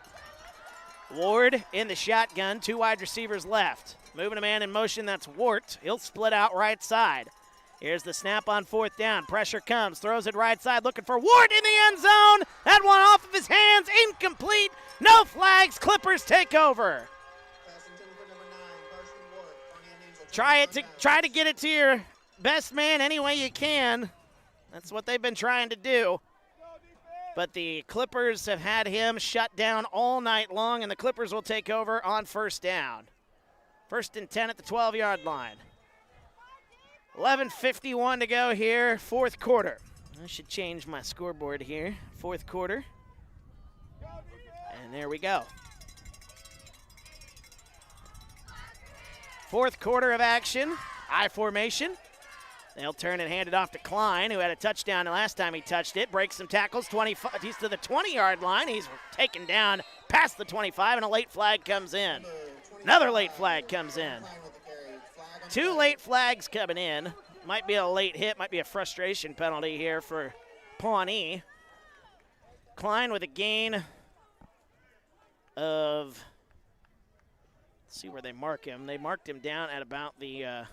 Ward in the shotgun, 2 wide receivers left. Moving a man in motion, that's Wart. He'll split out right side. Here's the snap on 4th down. Pressure comes, throws it right side, looking for Wart in the end zone. That one off of his hands, incomplete. No flags, Clippers take over. Pass intended for number 9, Carson Ward. Pawnee Indians will Try to get it to your best man any way you can. That's what they've been trying to do. But the Clippers have had him shut down all night long, and the Clippers will take over on first down. 1st and 10 at the 12-yard line. 11:51 to go here, fourth quarter. I should change my scoreboard here. Fourth quarter. And there we go. Fourth quarter of action. I formation. They'll turn and hand it off to Klein, who had a touchdown the last time he touched it. Breaks some tackles. He's to the 20-yard line. He's taken down past the 25, and a late flag comes in. Another late flag comes in. 2 late flags coming in. Might be a late hit. Might be a frustration penalty here for Pawnee. Klein with a gain of, let's see where they mark him. They marked him down at about the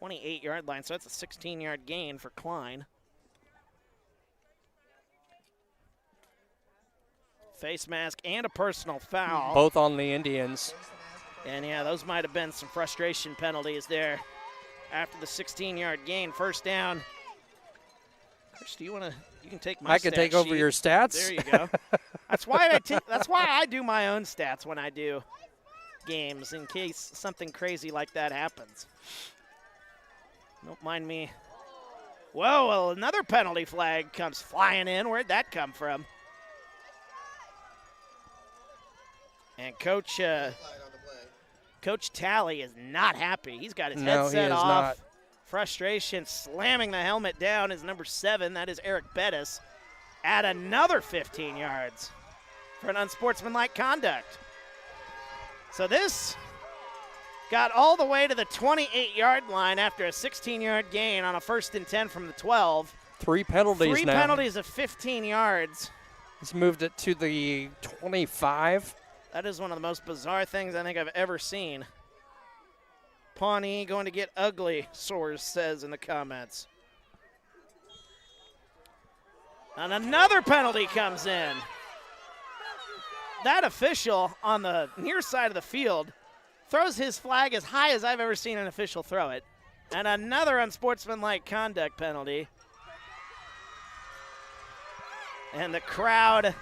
28-yard line, so that's a 16-yard gain for Klein. Face mask and a personal foul. Both on the Indians. And, yeah, those might have been some frustration penalties there after the 16-yard gain. First down. Chris, do you want to – you can take my I can take over your stats. There you go. That's why I do my own stats when I do games in case something crazy like that happens. Don't mind me. Whoa, well, another penalty flag comes flying in. Where'd that come from? And Coach Talley is not happy. He's got his headset off. Not. Frustration, slamming the helmet down is number 7. That is Eric Bettis. At another 15 yards for an unsportsmanlike conduct. So this got all the way to the 28-yard line after a 16-yard gain on a 1st and 10 from the 12. 3 penalties Three now. penalties of 15 yards. He's moved it to the 25. That is one of the most bizarre things I think I've ever seen. Pawnee going to get ugly, Soares says in the comments. And another penalty comes in. That official on the near side of the field throws his flag as high as I've ever seen an official throw it. And another unsportsmanlike conduct penalty. And the crowd,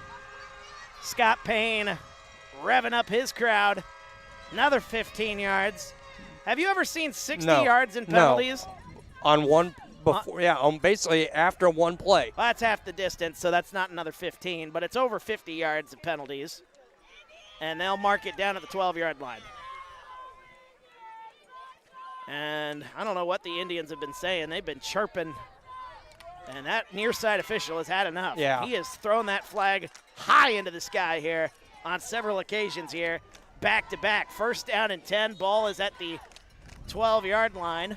Scott Payne revving up his crowd. Another 15 yards. Have you ever seen 60 yards in penalties? No. On one before, on basically after one play. Well, that's half the distance, so that's not another 15, but it's over 50 yards of penalties. And they'll mark it down at the 12-yard line. And I don't know what the Indians have been saying. They've been chirping. And that near side official has had enough. Yeah. He has thrown that flag high into the sky here on several occasions here. Back to back. 1st down and 10. Ball is at the 12-yard line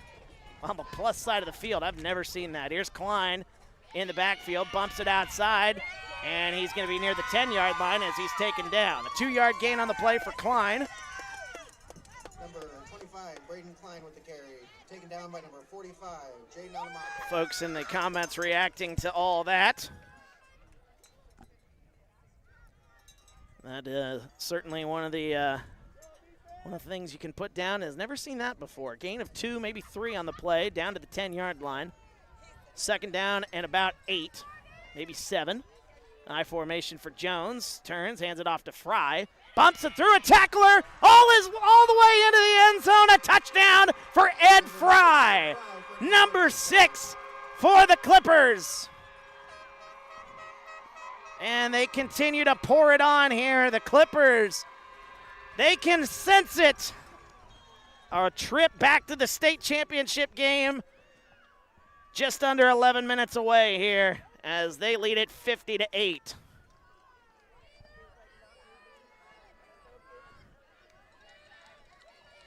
on the plus side of the field. I've never seen that. Here's Klein in the backfield. Bumps it outside. And he's going to be near the 10-yard line as he's taken down. A 2-yard gain on the play for Klein. Number 25, Braden Klein with the carry. Taken down by number 45, Jaden Alamato. Folks in the comments reacting to all that. That is certainly one of the things you can put down is never seen that before. Gain of 2, maybe 3 on the play, down to the 10-yard line. 2nd down and about 8, maybe 7. I formation for Jones. Turns, hands it off to Fry. Bumps it through a tackler. All the way into the end zone. A touchdown for Ed Fry. Number 6 for the Clippers. And they continue to pour it on here. The Clippers, they can sense it. A trip back to the state championship game. Just under 11 minutes away here as they lead it 50-8.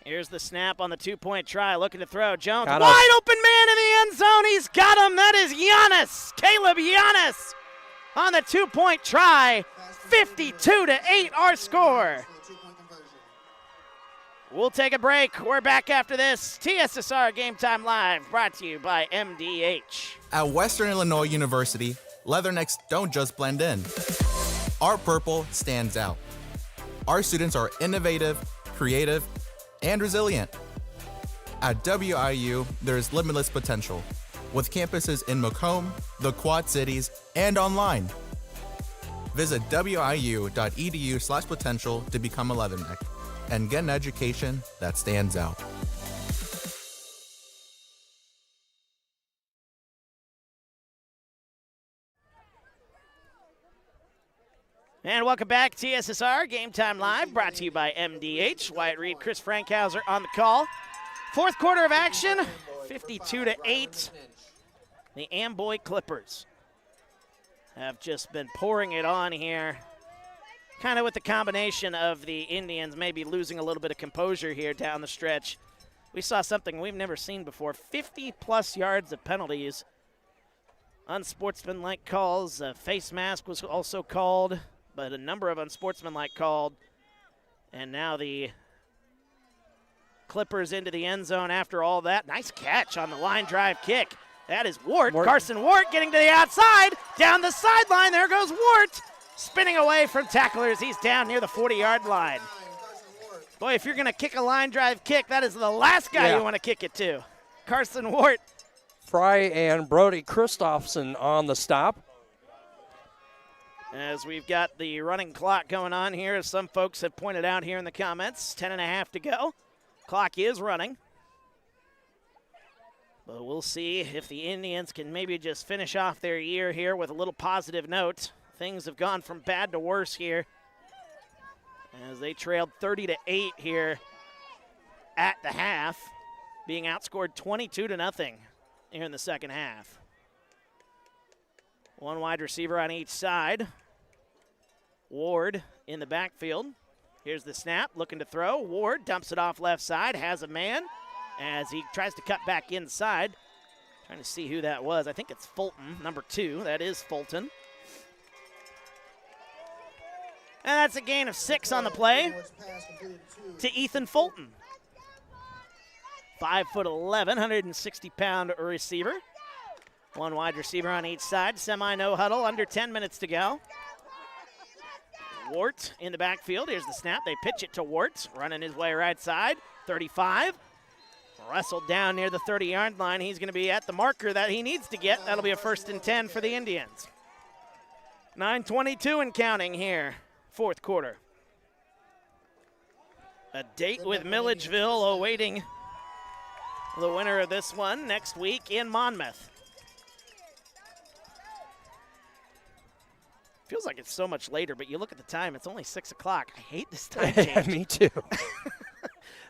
Here's the snap on the 2-point try, looking to throw. Jones, wide open man in the end zone. He's got him. That is Giannis, Caleb Giannis on the 2-point try. 52-8 our score. We'll take a break. We're back after this. TSSR Game Time Live, brought to you by MDH. At Western Illinois University, Leathernecks don't just blend in. Our purple stands out. Our students are innovative, creative, and resilient. At WIU, there is limitless potential, with campuses in Macomb, the Quad Cities, and online. Visit wiu.edu/potential to become a Leatherneck and get an education that stands out. And welcome back, TSSR Game Time Live, brought to you by MDH. Wyatt Reed, Chris Frankhauser on the call. 4th quarter of action, 52-8. The Amboy Clippers have just been pouring it on here, kind of with the combination of the Indians maybe losing a little bit of composure here down the stretch. We saw something we've never seen before, 50-plus yards of penalties. Unsportsmanlike calls, a face mask was also called, but a number of unsportsmanlike called. And now the Clippers into the end zone after all that. Nice catch on the line drive kick. That is Wart. Carson Wart getting to the outside. Down the sideline. There goes Wart. Spinning away from tacklers. He's down near the 40-yard line. Boy, if you're going to kick a line drive kick, that is the last guy you want to kick it to. Carson Wart. Fry and Brody Christopherson on the stop. As we've got the running clock going on here, as some folks have pointed out here in the comments, 10.5 to go. Clock is running. But we'll see if the Indians can maybe just finish off their year here with a little positive note. Things have gone from bad to worse here as they trailed 30-8 here at the half, being outscored 22-0 here in the second half. One wide receiver on each side. Ward in the backfield. Here's the snap, looking to throw. Ward dumps it off left side, has a man as he tries to cut back inside. Trying to see who that was. I think it's Fulton, number 2. That is Fulton. And that's a gain of 6 on the play to Ethan Fulton. 5'11", 160-pound receiver. One wide receiver on each side. Semi-no huddle, under 10 minutes to go. Wart in the backfield. Here's the snap. They pitch it to Wart, running his way right side. 35. Wrestled down near the 30-yard line. He's going to be at the marker that he needs to get. That'll be a 1st and 10 for the Indians. 9:22 and counting here, fourth quarter. A date with Milledgeville awaiting the winner of this one next week in Monmouth. Feels like it's so much later, but you look at the time, it's only 6 o'clock. I hate this time change. Me too.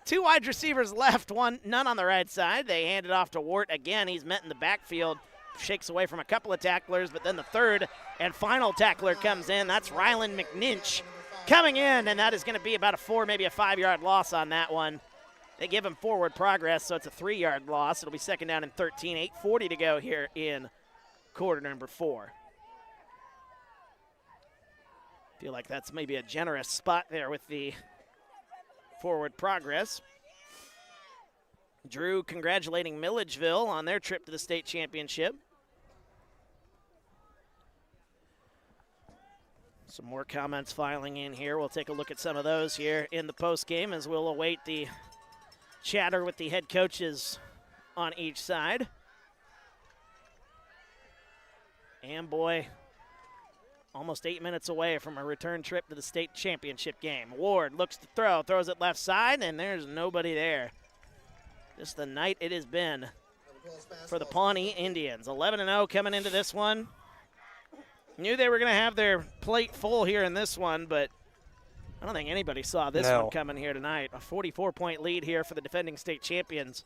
2 wide receivers left, none on the right side. They hand it off to Wart again. He's met in the backfield, shakes away from a couple of tacklers, but then the third and final tackler comes in. That's Rylan McNinch coming in, and that is going to be about a 4, maybe a 5-yard loss on that one. They give him forward progress, so it's a 3-yard loss. It'll be 2nd down and 13, 8:40 to go here in quarter number 4. Feel like that's maybe a generous spot there with the forward progress. Drew congratulating Milledgeville on their trip to the state championship. Some more comments filing in here. We'll take a look at some of those here in the postgame as we'll await the chatter with the head coaches on each side. Amboy almost 8 minutes away from a return trip to the state championship game. Ward looks to throw, throws it left side, and there's nobody there. Just the night it has been for the Pawnee Indians. 11-0 coming into this one. Knew they were going to have their plate full here in this one, but I don't think anybody saw this one coming here tonight. A 44-point lead here for the defending state champions.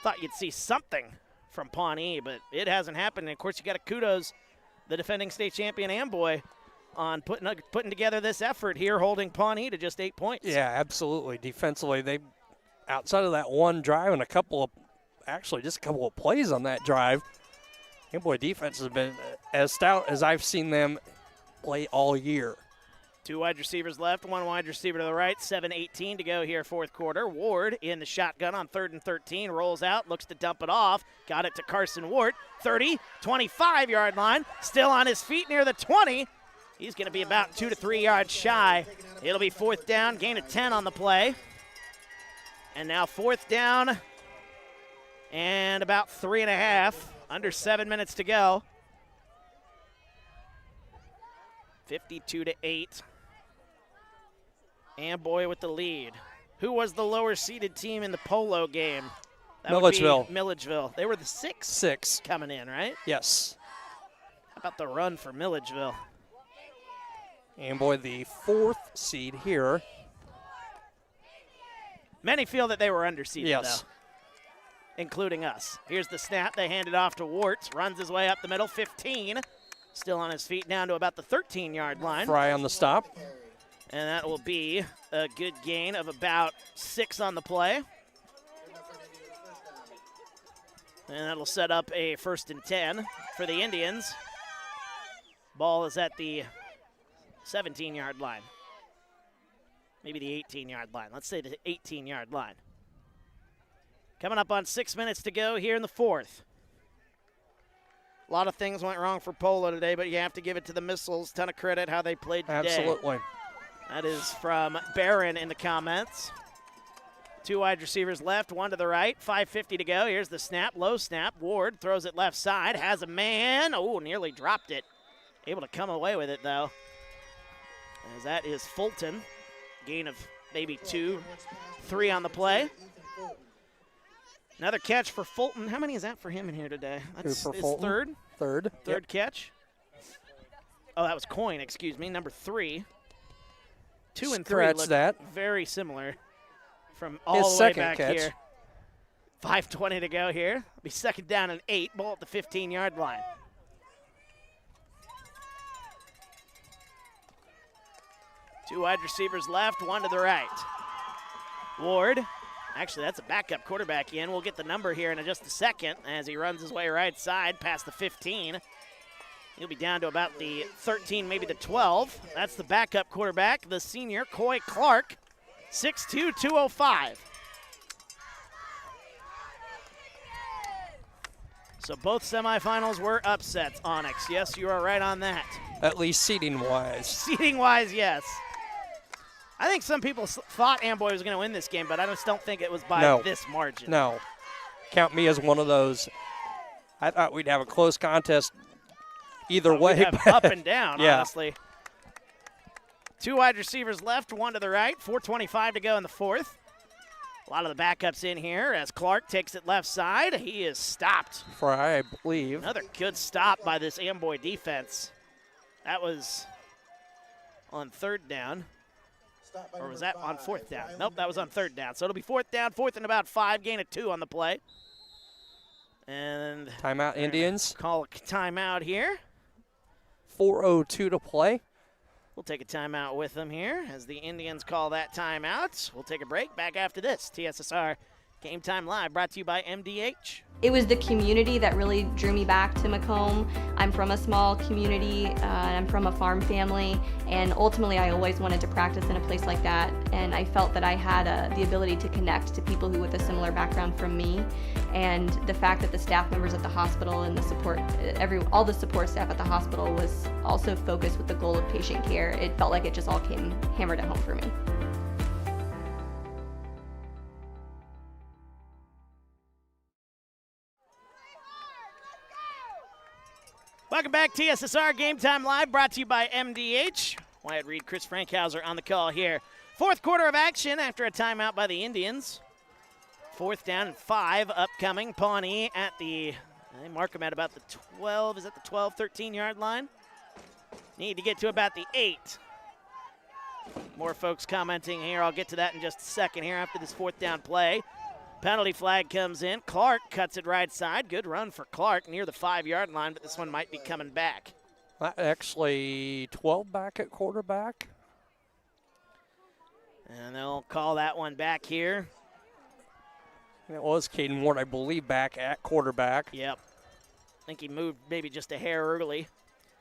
Thought you'd see something from Pawnee, but it hasn't happened. And of course, you got to kudos the defending state champion Amboy on putting together this effort here, holding Pawnee to just 8 points. Yeah, absolutely. Defensively, they, outside of that one drive and just a couple of plays on that drive, Amboy defense has been as stout as I've seen them play all year. 2 wide receivers left, 1 wide receiver to the right, 7:18 to go here, fourth quarter. Ward in the shotgun on 3rd and 13, rolls out, looks to dump it off, got it to Carson Ward, 30, 25-yard line, still on his feet near the 20. He's going to be about 2 to 3 yards shy. It'll be 4th down, gain of 10 on the play. And now 4th down and about 3.5, under 7 minutes to go. 52-8. Amboy with the lead. Who was the lower-seeded team in the polo game? That Milledgeville. Milledgeville. They were the 6 coming in, right? Yes. How about the run for Milledgeville? Amboy, the 4th seed here. Many feel that they were underseeded, yes, though, including us. Here's the snap. They hand it off to Warts. Runs his way up the middle, 15. Still on his feet down to about the 13-yard line. Fry on the stop. And that will be a good gain of about 6 on the play. And that'll set up a 1st and 10 for the Indians. Ball is at the 17-yard line. Maybe the 18-yard line. Let's say the 18-yard line. Coming up on 6 minutes to go here in the 4th. A lot of things went wrong for Polo today, but you have to give it to the Missiles. Ton of credit how they played today. Absolutely. That is from Barron in the comments. 2 wide receivers left, 1 to the right. 5:50 to go. Here's the snap, low snap. Ward throws it left side, has a man. Oh, nearly dropped it. Able to come away with it, though, as that is Fulton. Gain of maybe 2, 3 on the play. Another catch for Fulton. How many is that for him in here today? That's his third. Third Third catch. Oh, that was Coyne, excuse me, number 3. 2 and 3 look very similar from all His the way second back catch. here. 5:20 to go here. It'll be second down and 8, ball at the 15-yard line. Two wide receivers left, one to the right. Ward, actually that's a backup quarterback in. We'll get the number here in just a second as he runs his way right side past the 15. He'll be down to about the 13, maybe the 12. That's the backup quarterback, the senior, Coy Clark, 6'2", 205. So both semifinals were upsets, Onyx. Yes, you are right on that. At least seating-wise. Seating-wise, yes. I think some people thought Amboy was going to win this game, but I just don't think it was by this margin. No. Count me as one of those. I thought we'd have a close contest either way. We'd have up and down, yeah. honestly. Two wide receivers left, one to the right. 4:25 to go in the fourth. A lot of the backups in here as Clark takes it left side. He is stopped. For, I believe. Another good stop by this Amboy defense. That was on third down. Or was that on fourth down? Nope, that was on third down. So it'll be fourth down, fourth and about 5, gain of 2 on the play. And timeout, Indians. Call a timeout here. 4:02 to play. We'll take a timeout with them here as the Indians call that timeout. We'll take a break. Back after this. TSSR Game Time Live brought to you by MDH. It was the community that really drew me back to Macomb. I'm from a small community, I'm from a farm family, and ultimately I always wanted to practice in a place like that, and I felt that I had the ability to connect to people who with a similar background from me, and the fact that the staff members at the hospital and the support, all the support staff at the hospital was also focused with the goal of patient care. It felt like it just all came hammered at home for me. Welcome back, TSSR Game Time Live, brought to you by MDH. Wyatt Reed, Chris Frankhauser on the call here. Fourth quarter of action after a timeout by the Indians. Fourth down and 5 upcoming. Pawnee at they mark him at about the 12, is that the 12, 13-yard line? Need to get to about the 8. More folks commenting here. I'll get to that in just a second here after this fourth down play. Penalty flag comes in. Clark cuts it right side. Good run for Clark near the 5-yard line, but this one might be coming back. Actually, 12 back at quarterback. And they'll call that one back here. It was Caden Ward, I believe, back at quarterback. Yep. I think he moved maybe just a hair early.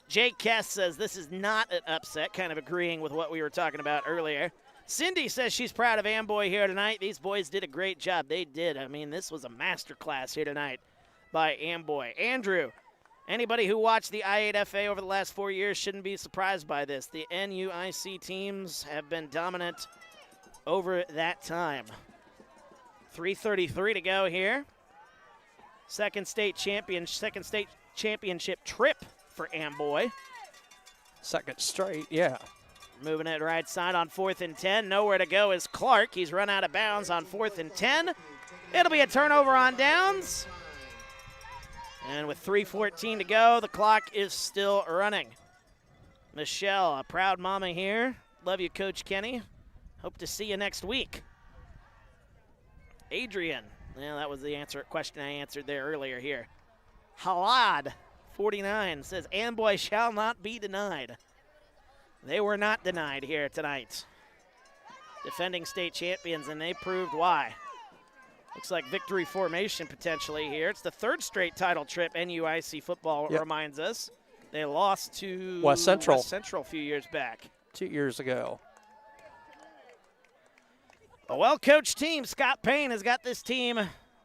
Jake Kess says this is not an upset, kind of agreeing with what we were talking about earlier. Cindy says she's proud of Amboy here tonight. These boys did a great job. They did. I mean, this was a masterclass here tonight by Amboy. Andrew, anybody who watched the I8FA over the last 4 years shouldn't be surprised by this. The NUIC teams have been dominant over that time. 3:33 to go here. Second state championship trip for Amboy. Second straight, yeah. Moving it right side on 4th and 10. Nowhere to go is Clark. He's run out of bounds on 4th and 10. It'll be a turnover on downs. And with 3:14 to go, the clock is still running. Michelle, a proud mama here. Love you, Coach Kenny. Hope to see you next week. Adrian, yeah, that was the question I answered there earlier here. Halad, 49, says Amboy shall not be denied. They were not denied here tonight. Defending state champions, and they proved why. Looks like victory formation potentially here. It's the third straight title trip NUIC football reminds us. They lost to West Central a few years back. 2 years ago. A well-coached team. Scott Payne has got this team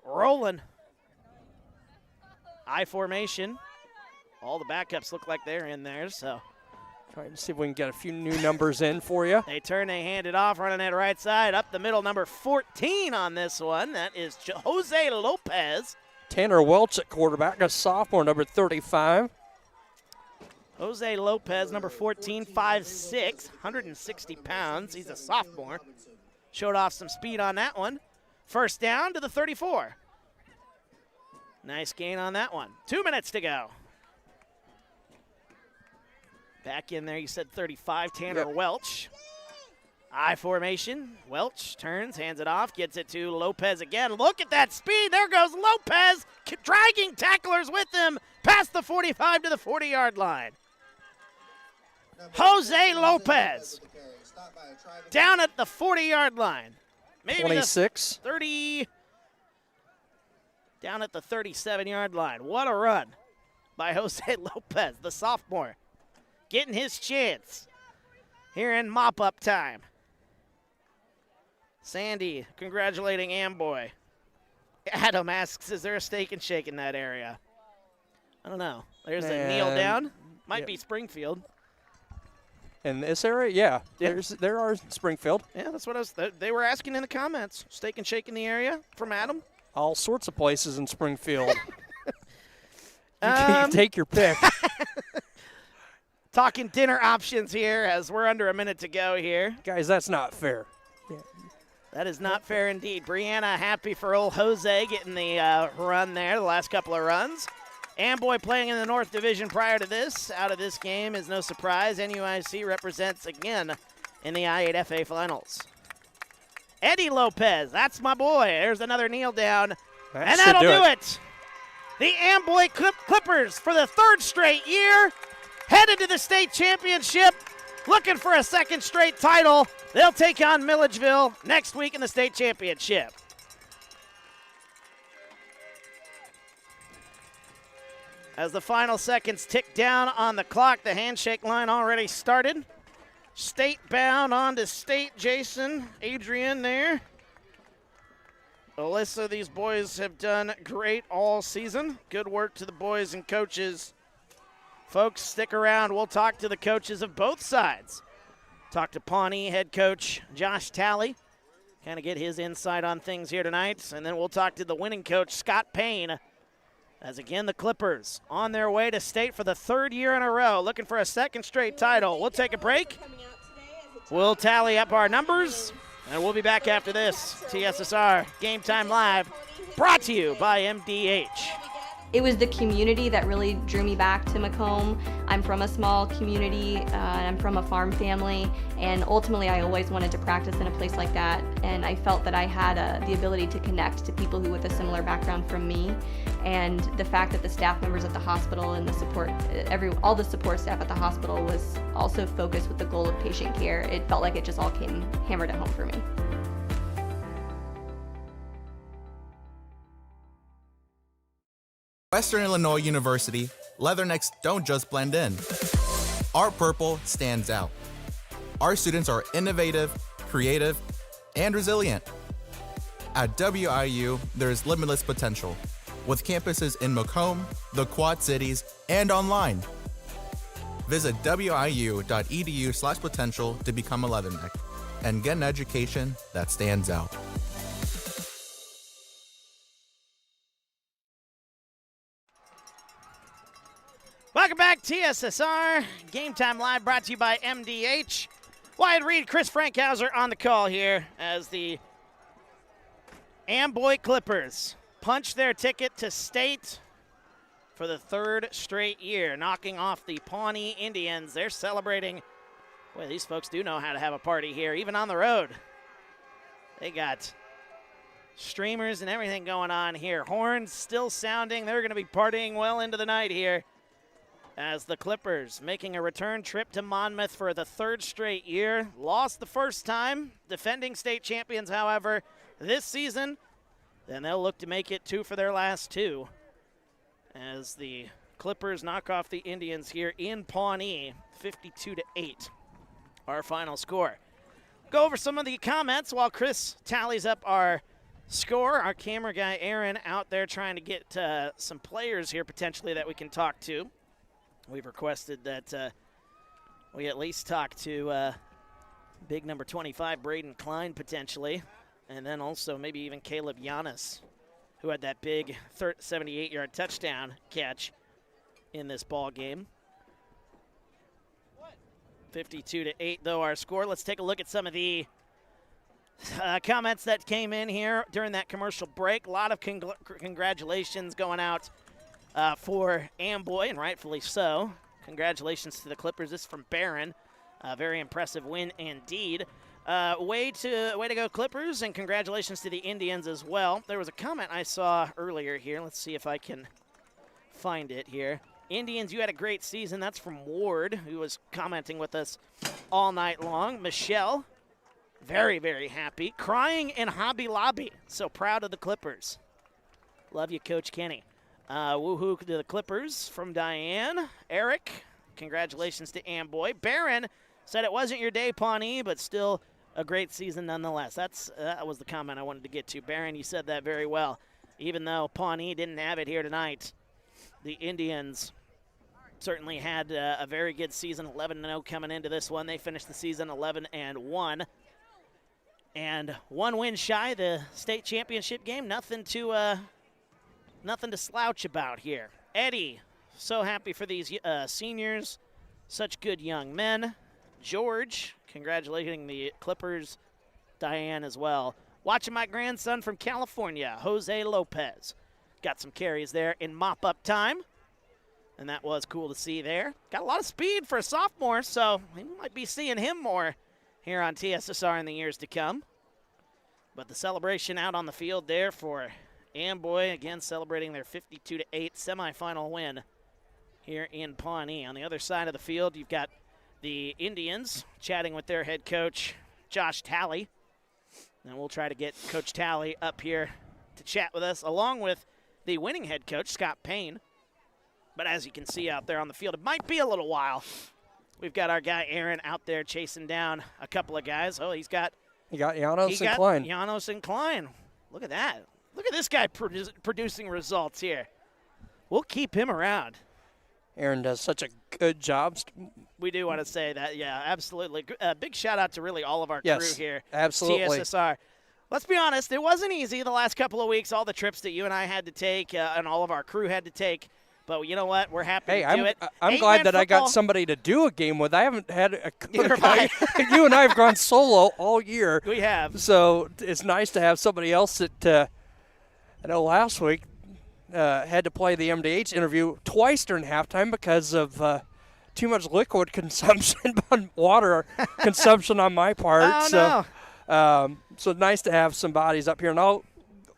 rolling. I formation. All the backups look like they're in there, so. Trying to see if we can get a few new numbers in for you. They hand it off, running that right side. Up the middle, number 14 on this one. That is Jose Lopez. Tanner Welch at quarterback, a sophomore, number 35. Jose Lopez, number 14, 5'6", 160 pounds. He's a sophomore. Showed off some speed on that one. First down to the 34. Nice gain on that one. 2 minutes to go. Back in there, you said 35, Tanner Welch. I formation. Welch turns, hands it off, gets it to Lopez again. Look at that speed. There goes Lopez, dragging tacklers with him past the 45 to the 40-yard line. Jose Lopez down at the 40-yard line. Maybe 26. 30, down at the 37-yard line. What a run by Jose Lopez, the sophomore, getting his chance here in mop-up time. Sandy congratulating Amboy. Adam asks, is there a steak and shake in that area? I don't know. There's a kneel down. Might be Springfield. In this area, yeah. There are Springfield. Yeah, that's what they were asking in the comments. Steak and shake in the area from Adam. All sorts of places in Springfield. You can take your pick. Talking dinner options here as we're under a minute to go here. Guys, that's not fair. That is not fair indeed. Brianna happy for old Jose getting the run there, the last couple of runs. Amboy playing in the North Division prior to this. Out of this game is no surprise. NUIC represents again in the I8FA finals. Eddie Lopez, that's my boy. There's another kneel down. And that'll do it. The Amboy Clippers for the third straight year headed to the state championship, looking for a second straight title. They'll take on Milledgeville next week in the state championship. As the final seconds tick down on the clock, the handshake line already started. State bound on to state, Jason, Adrian there. Alyssa, these boys have done great all season. Good work to the boys and coaches. Folks, stick around. We'll talk to the coaches of both sides. Talk to Pawnee head coach Josh Talley, kind of get his insight on things here tonight. And then we'll talk to the winning coach, Scott Payne, as again the Clippers on their way to state for the third year in a row, looking for a second straight title. We'll take a break. We'll tally up our numbers, and we'll be back after this. TSSR Game Time Live, brought to you by MDH. It was the community that really drew me back to Macomb. I'm from a small community, and I'm from a farm family, and ultimately I always wanted to practice in a place like that, and I felt that I had the ability to connect to people who with a similar background from me, and the fact that the staff members at the hospital and the support, all the support staff at the hospital was also focused with the goal of patient care. It felt like it just all came hammered at home for me. Western Illinois University, Leathernecks don't just blend in. Our purple stands out. Our students are innovative, creative, and resilient. At WIU, there is limitless potential, with campuses in Macomb, the Quad Cities, and online. Visit wiu.edu/potential to become a Leatherneck and get an education that stands out. Welcome back, TSSR Game Time Live, brought to you by MDH. Wyatt Reed, Chris Frankhauser on the call here as the Amboy Clippers punch their ticket to state for the third straight year, knocking off the Pawnee Indians. They're celebrating. Boy, these folks do know how to have a party here, even on the road. They got streamers and everything going on here. Horns still sounding. They're going to be partying well into the night here, as the Clippers making a return trip to Monmouth for the third straight year. Lost the first time, defending state champions, however, this season. Then they'll look to make it 2 for their last 2, as the Clippers knock off the Indians here in Pawnee, 52-8, our final score. Go over some of the comments while Chris tallies up our score. Our camera guy, Aaron, out there trying to get some players here potentially that we can talk to. We've requested that we at least talk to big number 25, Braden Klein, potentially, and then also maybe even Caleb Giannis, who had that big 78-yard touchdown catch in this ball game. 52-8, though, our score. Let's take a look at some of the comments that came in here during that commercial break. A lot of congratulations going out for Amboy, and rightfully so. Congratulations to the Clippers. This is from Barron. Very impressive win indeed. Way to go, Clippers, and congratulations to the Indians as well. There was a comment I saw earlier here. Let's see if I can find it here. Indians, you had a great season. That's from Ward, who was commenting with us all night long. Michelle, very, very happy. Crying in Hobby Lobby. So proud of the Clippers. Love you, Coach Kenny. Woohoo to the Clippers from Diane. Eric, congratulations to Amboy. Barron said it wasn't your day, Pawnee, but still a great season nonetheless. That was the comment I wanted to get to. Barron, you said that very well. Even though Pawnee didn't have it here tonight, the Indians certainly had a very good season, 11-0 coming into this one. They finished the season 11-1. And one win shy the state championship game. Nothing to slouch about here. Eddie, so happy for these seniors. Such good young men. George, congratulating the Clippers. Diane as well. Watching my grandson from California, Jose Lopez. Got some carries there in mop-up time. And that was cool to see there. Got a lot of speed for a sophomore, so we might be seeing him more here on TSSR in the years to come. But the celebration out on the field there for Amboy, again celebrating their 52-8 semifinal win here in Pawnee. On the other side of the field, you've got the Indians chatting with their head coach, Josh Talley. And we'll try to get Coach Talley up here to chat with us, along with the winning head coach, Scott Payne. But as you can see out there on the field, it might be a little while. We've got our guy Aaron out there chasing down a couple of guys. Oh, he got Janos and Klein. Janos and Klein. Look at that. Look at this guy producing results here. We'll keep him around. Aaron does such a good job. We do want to say that, yeah, absolutely. Big shout-out to really all of our crew here. Absolutely. TSSR. Let's be honest, it wasn't easy the last couple of weeks, all the trips that you and I had to take and all of our crew had to take. But you know what? We're happy to do it. I'm glad that I got somebody to do a game with. I haven't had a guy. You and I have gone solo all year. We have. So it's nice to have somebody else that I know last week had to play the MDH interview twice during halftime because of too much liquid consumption, water consumption on my part. Oh, no. So nice to have some bodies up here. And I'll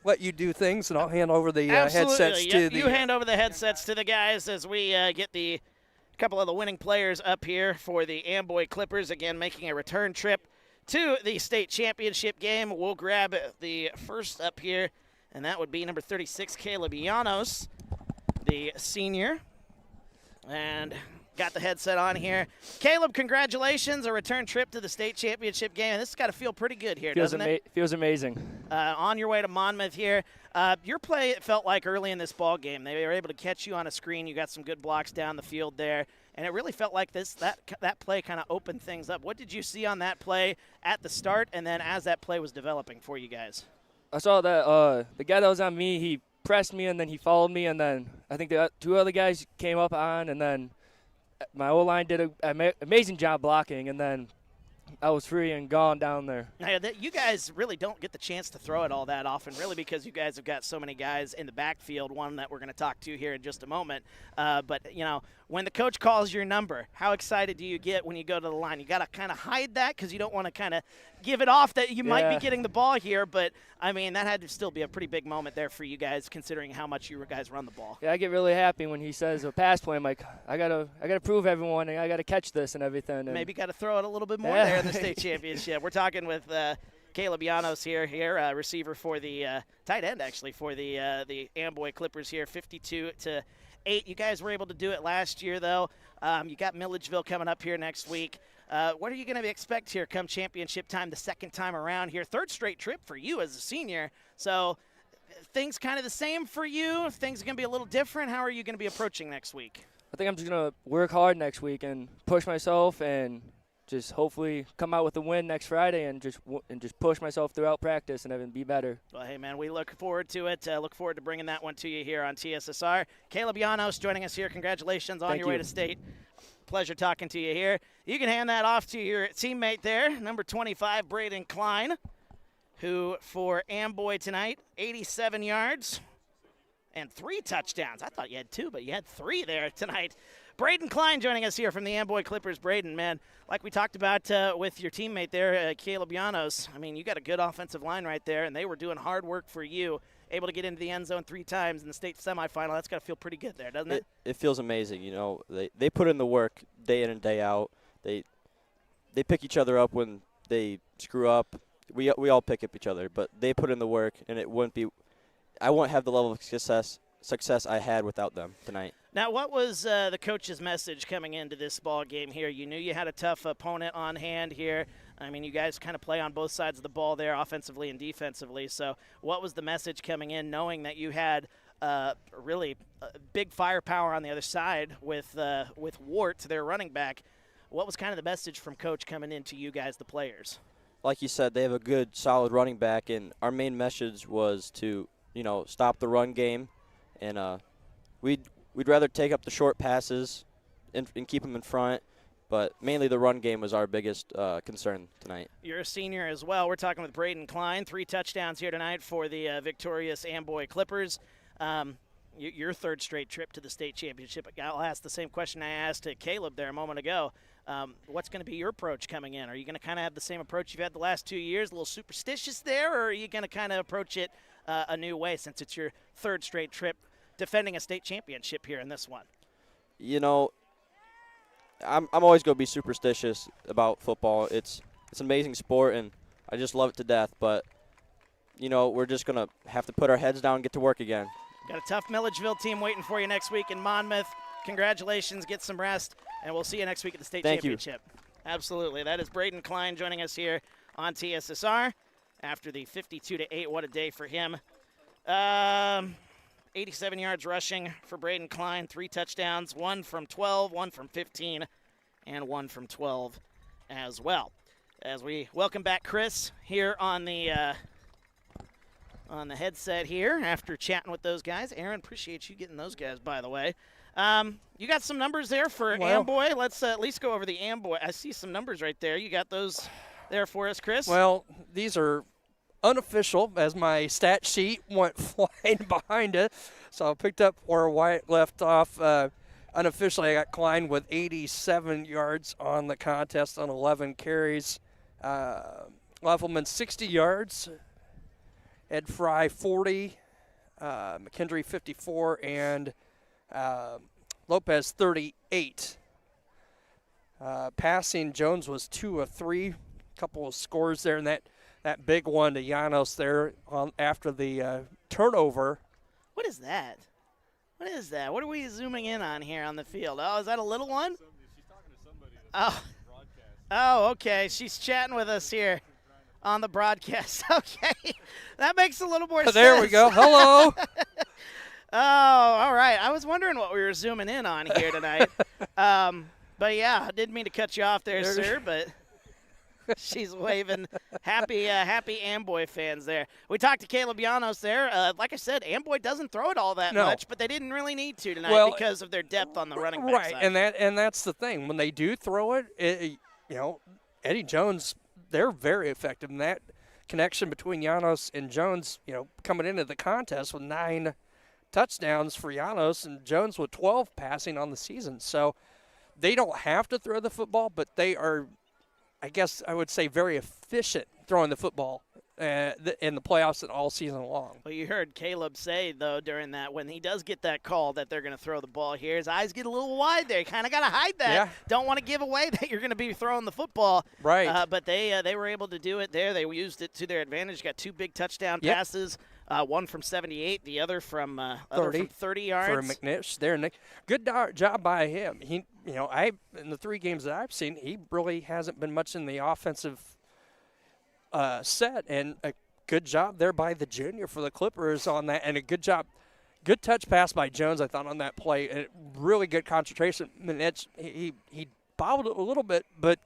let you do things, and I'll hand over the headsets to the. You hand over the headsets to the guys as we get the couple of the winning players up here for the Amboy Clippers, again making a return trip to the state championship game. We'll grab the first up here, and that would be number 36, Caleb Janos, the senior. And got the headset on here. Caleb, congratulations, a return trip to the state championship game. This has got to feel pretty good here, doesn't it? Feels amazing. On your way to Monmouth here. Your play, it felt like early in this ball game, they were able to catch you on a screen. You got some good blocks down the field there, and it really felt like that play kind of opened things up. What did you see on that play at the start, and then as that play was developing for you guys? I saw that the guy that was on me, he pressed me, and then he followed me, and then I think the two other guys came up on, and then my O-line did an amazing job blocking, and then I was free and gone down there. Now, you guys really don't get the chance to throw it all that often, really, because you guys have got so many guys in the backfield, one that we're going to talk to here in just a moment. But, you know, when the coach calls your number, how excited do you get when you go to the line? You got to kind of hide that because you don't want to kind of give it off that you might be getting the ball here. But, I mean, that had to still be a pretty big moment there for you guys, considering how much you guys run the ball. Yeah, I get really happy when he says a pass play. I'm like, I gotta prove everyone, and I got to catch this and everything. And maybe got to throw it a little bit more there in the state championship. We're talking with Caleb Janos here, receiver for the tight end, actually, for the Amboy Clippers here, 52-8. You guys were able to do it last year, though. You got Milledgeville coming up here next week. What are you going to expect here come championship time, the second time around here? Third straight trip for you as a senior. So things kind of the same for you? Things are going to be a little different? How are you going to be approaching next week? I think I'm just going to work hard next week and push myself and just hopefully come out with a win next Friday and just push myself throughout practice and even be better. Well, hey, man, we look forward to it. Look forward to bringing that one to you here on TSSR. Caleb Janos joining us here. Congratulations on your way to state. Pleasure talking to you here. You can hand that off to your teammate there, number 25, Braden Klein, who for Amboy tonight, 87 yards and 3 touchdowns. I thought you had 2, but you had 3 there tonight. Braden Klein joining us here from the Amboy Clippers. Braden, man, like we talked about with your teammate there, Caleb Llanos, I mean, you got a good offensive line right there, and they were doing hard work for you. Able to get into the end zone 3 times in the state semifinal. That's got to feel pretty good there, doesn't it? It feels amazing. You know, they put in the work day in and day out. They pick each other up when they screw up. We all pick up each other, but they put in the work, and I wouldn't have the level of success I had without them tonight. Now, what was the coach's message coming into this ball game here? You knew you had a tough opponent on hand here. I mean, you guys kind of play on both sides of the ball there, offensively and defensively. So what was the message coming in, knowing that you had really big firepower on the other side with Wart, their running back? What was kind of the message from Coach coming into you guys, the players? Like you said, they have a good, solid running back, and our main message was to, stop the run game, and we'd rather take up the short passes and keep them in front. But mainly the run game was our biggest concern tonight. You're a senior as well. We're talking with Braden Klein. 3 touchdowns here tonight for the victorious Amboy Clippers. Your 3rd straight trip to the state championship. I'll ask the same question I asked to Caleb there a moment ago. What's going to be your approach coming in? Are you going to kind of have the same approach you've had the last 2 years, a little superstitious there, or are you going to kind of approach it a new way since it's your 3rd straight trip defending a state championship here in this one? I'm always going to be superstitious about football. It's an amazing sport, and I just love it to death. But, we're just going to have to put our heads down and get to work again. Got a tough Milledgeville team waiting for you next week in Monmouth. Congratulations. Get some rest, and we'll see you next week at the state championship. Absolutely. That is Braden Klein joining us here on TSSR after the 52-8. What a day for him. 87 yards rushing for Braden Klein, 3 touchdowns, 1 from 12, 1 from 15, and 1 from 12 as well. As we welcome back Chris here on the headset here after chatting with those guys. Aaron, appreciate you getting those guys, by the way. You got some numbers there for Amboy. Let's at least go over the Amboy. I see some numbers right there. You got those there for us, Chris? Well, these are unofficial, as my stat sheet went flying behind it. So I picked up where Wyatt left off. Unofficially, I got Klein with 87 yards on the contest on 11 carries. Levelman 60 yards. Ed Fry 40. McKendry 54. And Lopez 38. Passing, Jones was 2 of 3. Couple of scores there, and that big one to Llanos there after the turnover. What is that? What is that? What are we zooming in on here on the field? Oh, is that a little one? She's talking to somebody oh. Broadcast. Oh, okay. She's chatting with us here on the broadcast. Okay. That makes a little more sense. There we go. Hello. Oh, all right. I was wondering what we were zooming in on here tonight. But, yeah, I didn't mean to cut you off there, sir, but – she's waving. Happy Amboy fans there. We talked to Caleb Llanos there. Like I said, Amboy doesn't throw it all that much, but they didn't really need to tonight because of their depth on the running back side. Right, and that's the thing. When they do throw it, Eddie Jones, they're very effective. And that connection between Llanos and Jones, coming into the contest with 9 touchdowns for Llanos and Jones with 12 passing on the season. So they don't have to throw the football, but they are, I guess I would say, very efficient throwing the football in the playoffs and all season long. Well, you heard Caleb say, though, during that, when he does get that call that they're going to throw the ball here, his eyes get a little wide there. You kind of got to hide that. Yeah. Don't want to give away that you're going to be throwing the football. Right. But they were able to do it there. They used it to their advantage. Got 2 big touchdown passes, one from 78, the other from 30 yards. For McNish there, Nick. Good job by him. He, in the 3 games that I've seen, he really hasn't been much in the offensive set, and a good job there by the junior for the Clippers on that, and a good touch pass by Jones, I thought, on that play, and really good concentration. I mean, he bobbled it a little bit, but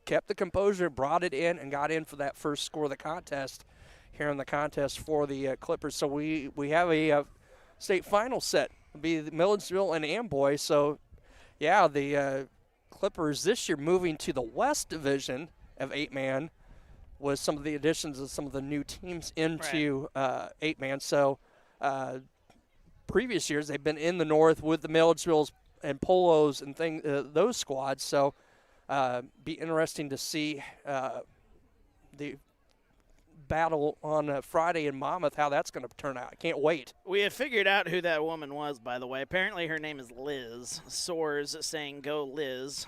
kept the composure, brought it in, and got in for that first score of the contest here in the contest for the Clippers. So we have a state final set. It'll be Milledgeville and Amboy. So, yeah, the Clippers this year moving to the West Division of 8-man with some of the additions of some of the new teams into 8-man. So previous years they've been in the North with the Milledgevilles and Polos and those squads. So be interesting to see the battle on Friday in Monmouth, how that's going to turn out. I can't wait. We have figured out who that woman was, by the way. Apparently her name is Liz. Soars saying, "Go Liz,"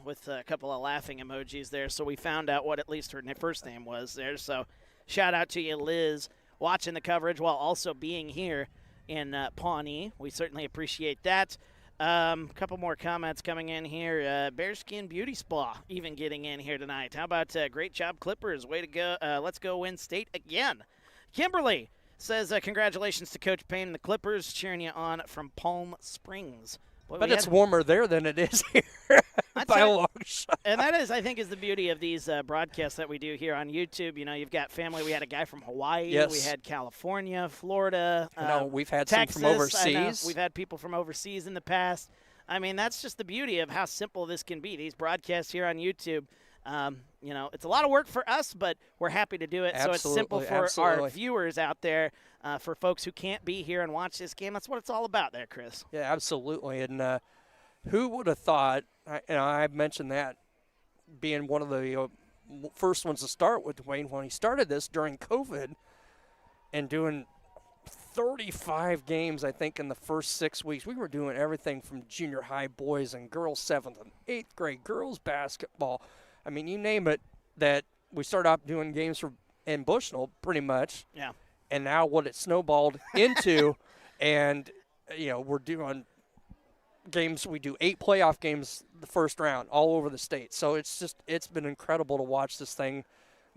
with a couple of laughing emojis there. So we found out what at least her first name was there. So shout out to you, Liz, watching the coverage while also being here in Pawnee. We certainly appreciate that. A couple more comments coming in here. Bearskin Beauty Spa even getting in here tonight. How about great job, Clippers? Way to go. Let's go win state again. Kimberly says congratulations to Coach Payne and the Clippers, cheering you on from Palm Springs. Boy, but it's warmer there than it is here by a long shot. And that is, I think, is the beauty of these broadcasts that we do here on YouTube. You know, you've got family. We had a guy from Hawaii. Yes. We had California, Florida. We've had Texas, some from overseas. We've had people from overseas in the past. I mean, that's just the beauty of how simple this can be. These broadcasts here on YouTube, you know, it's a lot of work for us, but we're happy to do it. Absolutely, so it's simple for our viewers out there, for folks who can't be here and watch this game. That's what it's all about there, Chris. Yeah, absolutely. And who would have thought, I mentioned that being one of the first ones to start with Dwayne when he started this during COVID and doing 35 games, I think, in the first 6 weeks. We were doing everything from junior high boys and girls 7th and 8th grade, girls basketball. I mean, you name it, that we started off doing games in Bushnell pretty much. Yeah. And now what it snowballed into, and, you know, we're doing games. We do 8 playoff games the first round all over the state. So it's been incredible to watch this thing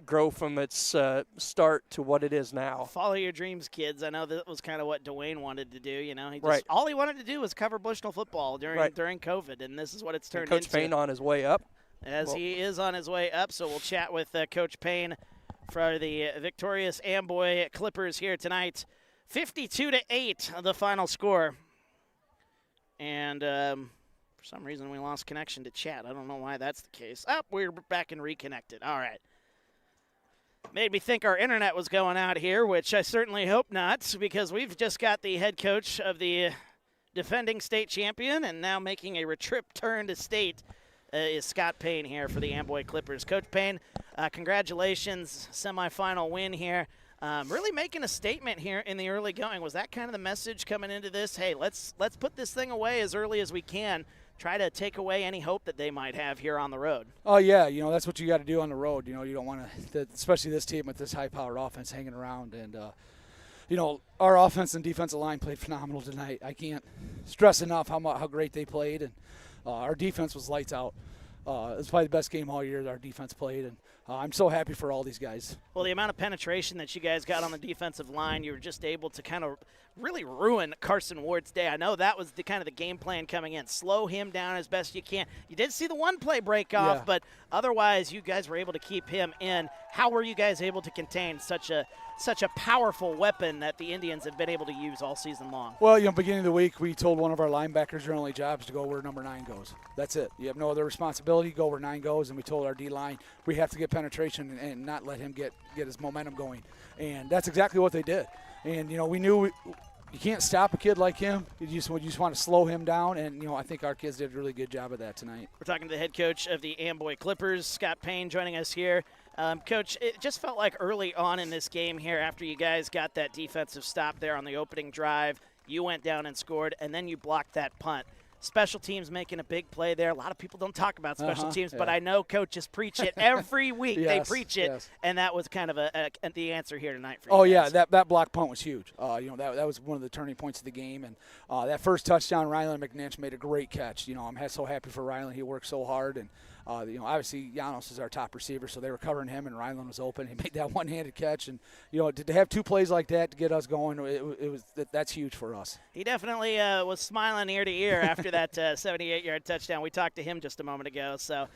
grow from its start to what it is now. Follow your dreams, kids. I know that was kind of what Dwayne wanted to do. You know, All he wanted to do was cover Bushnell football during COVID, and this is what it's turned Coach into. Payne on his way up. He is on his way up, so we'll chat with Coach Payne for the victorious Amboy Clippers here tonight. 52-8, the final score. And for some reason we lost connection to chat. I don't know why that's the case. We're back and reconnected. All right. Made me think our internet was going out here, which I certainly hope not, because we've just got the head coach of the defending state champion and now making a return to state is Scott Payne here for the Amboy Clippers. Coach Payne, congratulations, semifinal win here. Really making a statement here in the early going. Was that kind of the message coming into this? Hey, let's put this thing away as early as we can. Try to take away any hope that they might have here on the road. Oh, yeah. You know, that's what you got to do on the road. You know, you don't want to, especially this team with this high-powered offense hanging around. And, you know, our offense and defensive line played phenomenal tonight. I can't stress enough how great they played. And our defense was lights out. It was probably the best game all year that our defense played, and I'm so happy for all these guys. Well, the amount of penetration that you guys got on the defensive line, you were just able to kind of really ruin Carson Ward's day. I know that was the kind of the game plan coming in. Slow him down as best you can. You did see the one play break off, but otherwise you guys were able to keep him in. How were you guys able to contain such a powerful weapon that the Indians have been able to use all season long? Well, you know, beginning of the week, we told one of our linebackers your only job is to go where number 9 goes. That's it. You have no other responsibility. Go where 9 goes, and we told our D-line we have to get penetration and not let him get his momentum going. And that's exactly what they did. And, you know, we knew you can't stop a kid like him. You just want to slow him down, and, you know, I think our kids did a really good job of that tonight. We're talking to the head coach of the Amboy Clippers, Scott Payne, joining us here. Coach, it just felt like early on in this game here, after you guys got that defensive stop there on the opening drive, you went down and scored, and then you blocked that punt. Special teams making a big play there. A lot of people don't talk about special teams, but I know coaches preach it every week. They preach it, and that was kind of the answer here tonight for you. Oh, yeah, that block punt was huge. You know, that was one of the turning points of the game. And that first touchdown, Rylan McNinch made a great catch. You know, I'm so happy for Rylan. He worked so hard. And, you know, obviously Janos is our top receiver, so they were covering him, and Rylan was open. He made that one-handed catch. And, you know, to have 2 plays like that to get us going, that's huge for us. He definitely was smiling ear to ear after that 78-yard touchdown. We talked to him just a moment ago, so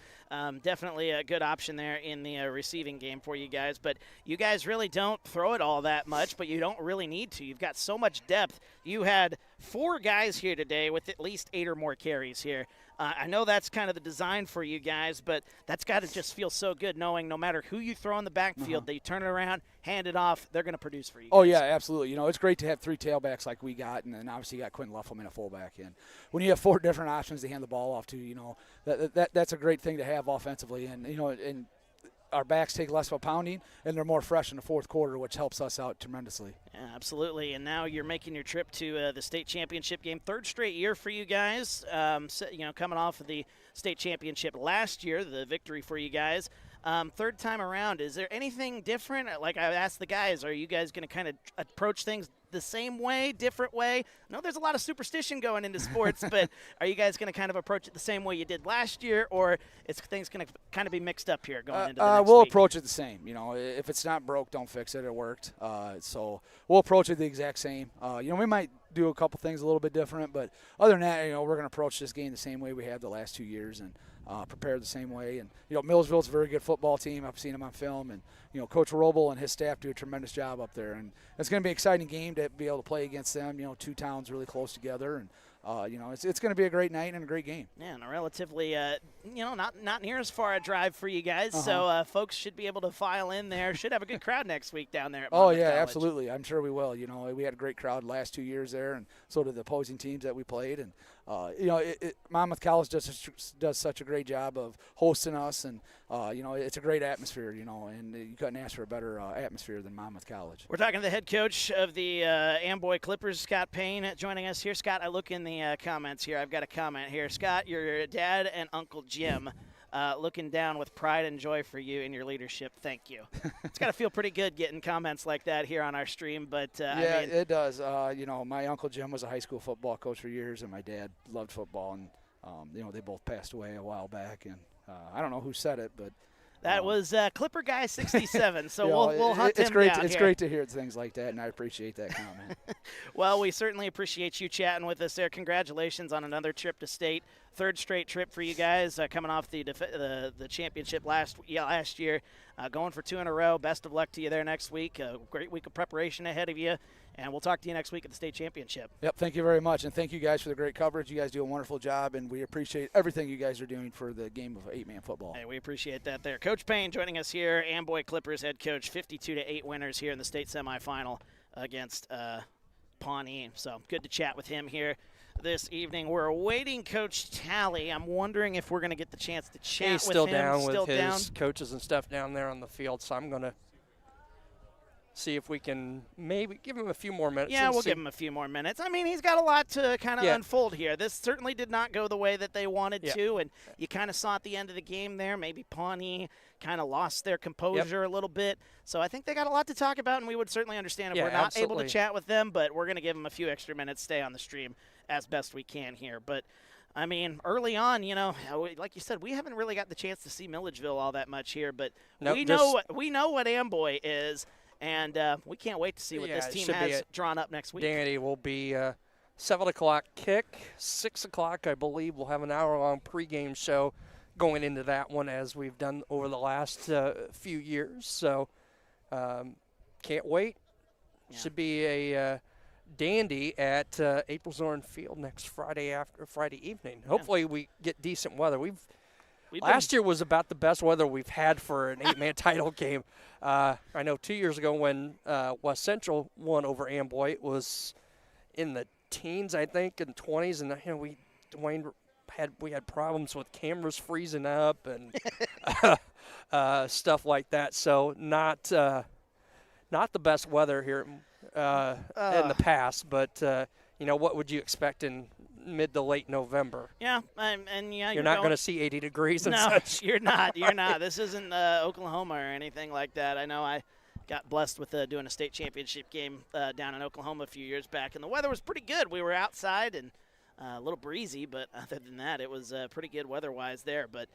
definitely a good option there in the receiving game for you guys. But you guys really don't throw it all that much, but you don't really need to. You've got so much depth. You had 4 guys here today with at least 8 or more carries here. I know that's kind of the design for you guys, but that's got to just feel so good knowing no matter who you throw in the backfield, that you turn it around, hand it off, they're going to produce for you guys. Oh, yeah, absolutely. You know, it's great to have 3 tailbacks like we got, and then obviously you got Quentin Luffelman at fullback. And when you have 4 different options to hand the ball off to, you know, that's a great thing to have offensively. And, you know, and our backs take less of a pounding, and they're more fresh in the fourth quarter, which helps us out tremendously. Yeah, absolutely. And now you're making your trip to the state championship game. 3rd straight year for you guys. You know, coming off of the state championship last year, the victory for you guys. 3rd time around, is there anything different? Like I asked the guys, are you guys going to kind of approach things the same way, different way? I know there's a lot of superstition going into sports, but are you guys going to kind of approach it the same way you did last year, or is things going to kind of be mixed up here going into the next we'll week? approach it the same. You know, if it's not broke, don't fix it. It worked. So we'll approach it the exact same. You know, we might do a couple things a little bit different, but other than that, you know, we're going to approach this game the same way we have the last 2 years and prepare the same way. And, you know, Millsville's a very good football team. I've seen them on film. And, you know, Coach Roble and his staff do a tremendous job up there. And it's going to be an exciting game to be able to play against them. You know, 2 towns really close together. And, you know, it's going to be a great night and a great game. Yeah, and a relatively, you know, not near as far a drive for you guys. So folks should be able to file in there. Should have a good crowd next week down there at Monmouth College. Absolutely. I'm sure we will. You know, we had a great crowd last 2 years there, and so did the opposing teams that we played. And, you know, Monmouth College does such a great job of hosting us, and, you know, it's a great atmosphere, you know, and you couldn't ask for a better atmosphere than Monmouth College. We're talking to the head coach of the Amboy Clippers, Scott Payne, joining us here. Scott, I look in the comments here. I've got a comment here. Scott, your dad and Uncle Jim looking down with pride and joy for you and your leadership. Thank you. It's got to feel pretty good getting comments like that here on our stream. But yeah, I mean, it does. You know, my Uncle Jim was a high school football coach for years, and my dad loved football. And, you know, they both passed away a while back. And I don't know who said it, but that was Clipper Guy 67. So you know, we'll hunt him great. down It's here. great to hear things like that, and I appreciate that comment. Well, we certainly appreciate you chatting with us there. Congratulations on another trip to state. 3rd straight trip for you guys, coming off the championship last year, going for 2 in a row. Best of luck to you there next week. A great week of preparation ahead of you, and we'll talk to you next week at the state championship. Yep, thank you very much, and thank you guys for the great coverage. You guys do a wonderful job, and we appreciate everything you guys are doing for the game of 8-man football. Hey, we appreciate that there. Coach Payne joining us here, Amboy Clippers head coach, 52-8 winners here in the state semifinal against Pawnee. So good to chat with him here this evening. We're awaiting Coach Talley. I'm wondering if we're going to get the chance to chat He's with still him. down with his coaches and stuff down there on the field, so I'm going to see if we can maybe give him a few more minutes. Yeah, we'll give him a few more minutes. I mean, he's got a lot to kind of unfold here. This certainly did not go the way that they wanted to, and you kind of saw at the end of the game there, maybe Pawnee kind of lost their composure a little bit. So I think they got a lot to talk about, and we would certainly understand if we're not able to chat with them, but we're going to give them a few extra minutes, stay on the stream as best we can here. But I mean, early on, you know, like you said, we haven't really got the chance to see Milledgeville all that much here, but we know what Amboy is, and we can't wait to see what this team has drawn up next week. Danny will be 7 o'clock kick, 6 o'clock, I believe. We'll have an hour-long pregame show going into that one as we've done over the last few years. So can't wait. Yeah. Should be a dandy at April Zorn Field next Friday evening. Yeah. Hopefully we get decent weather. Last year was about the best weather we've had for an 8-man title game. I know 2 years ago when West Central won over Amboy, it was in the teens, I think, in 20s, and you know we had problems with cameras freezing up and stuff like that. So not the best weather here in the past, but you know, what would you expect in mid to late November? Yeah, and you're not going to see 80 degrees and such. You're not. This isn't Oklahoma or anything like that. I know I got blessed with doing a state championship game down in Oklahoma a few years back, and the weather was pretty good. We were outside and a little breezy, but other than that, it was pretty good weather-wise there. But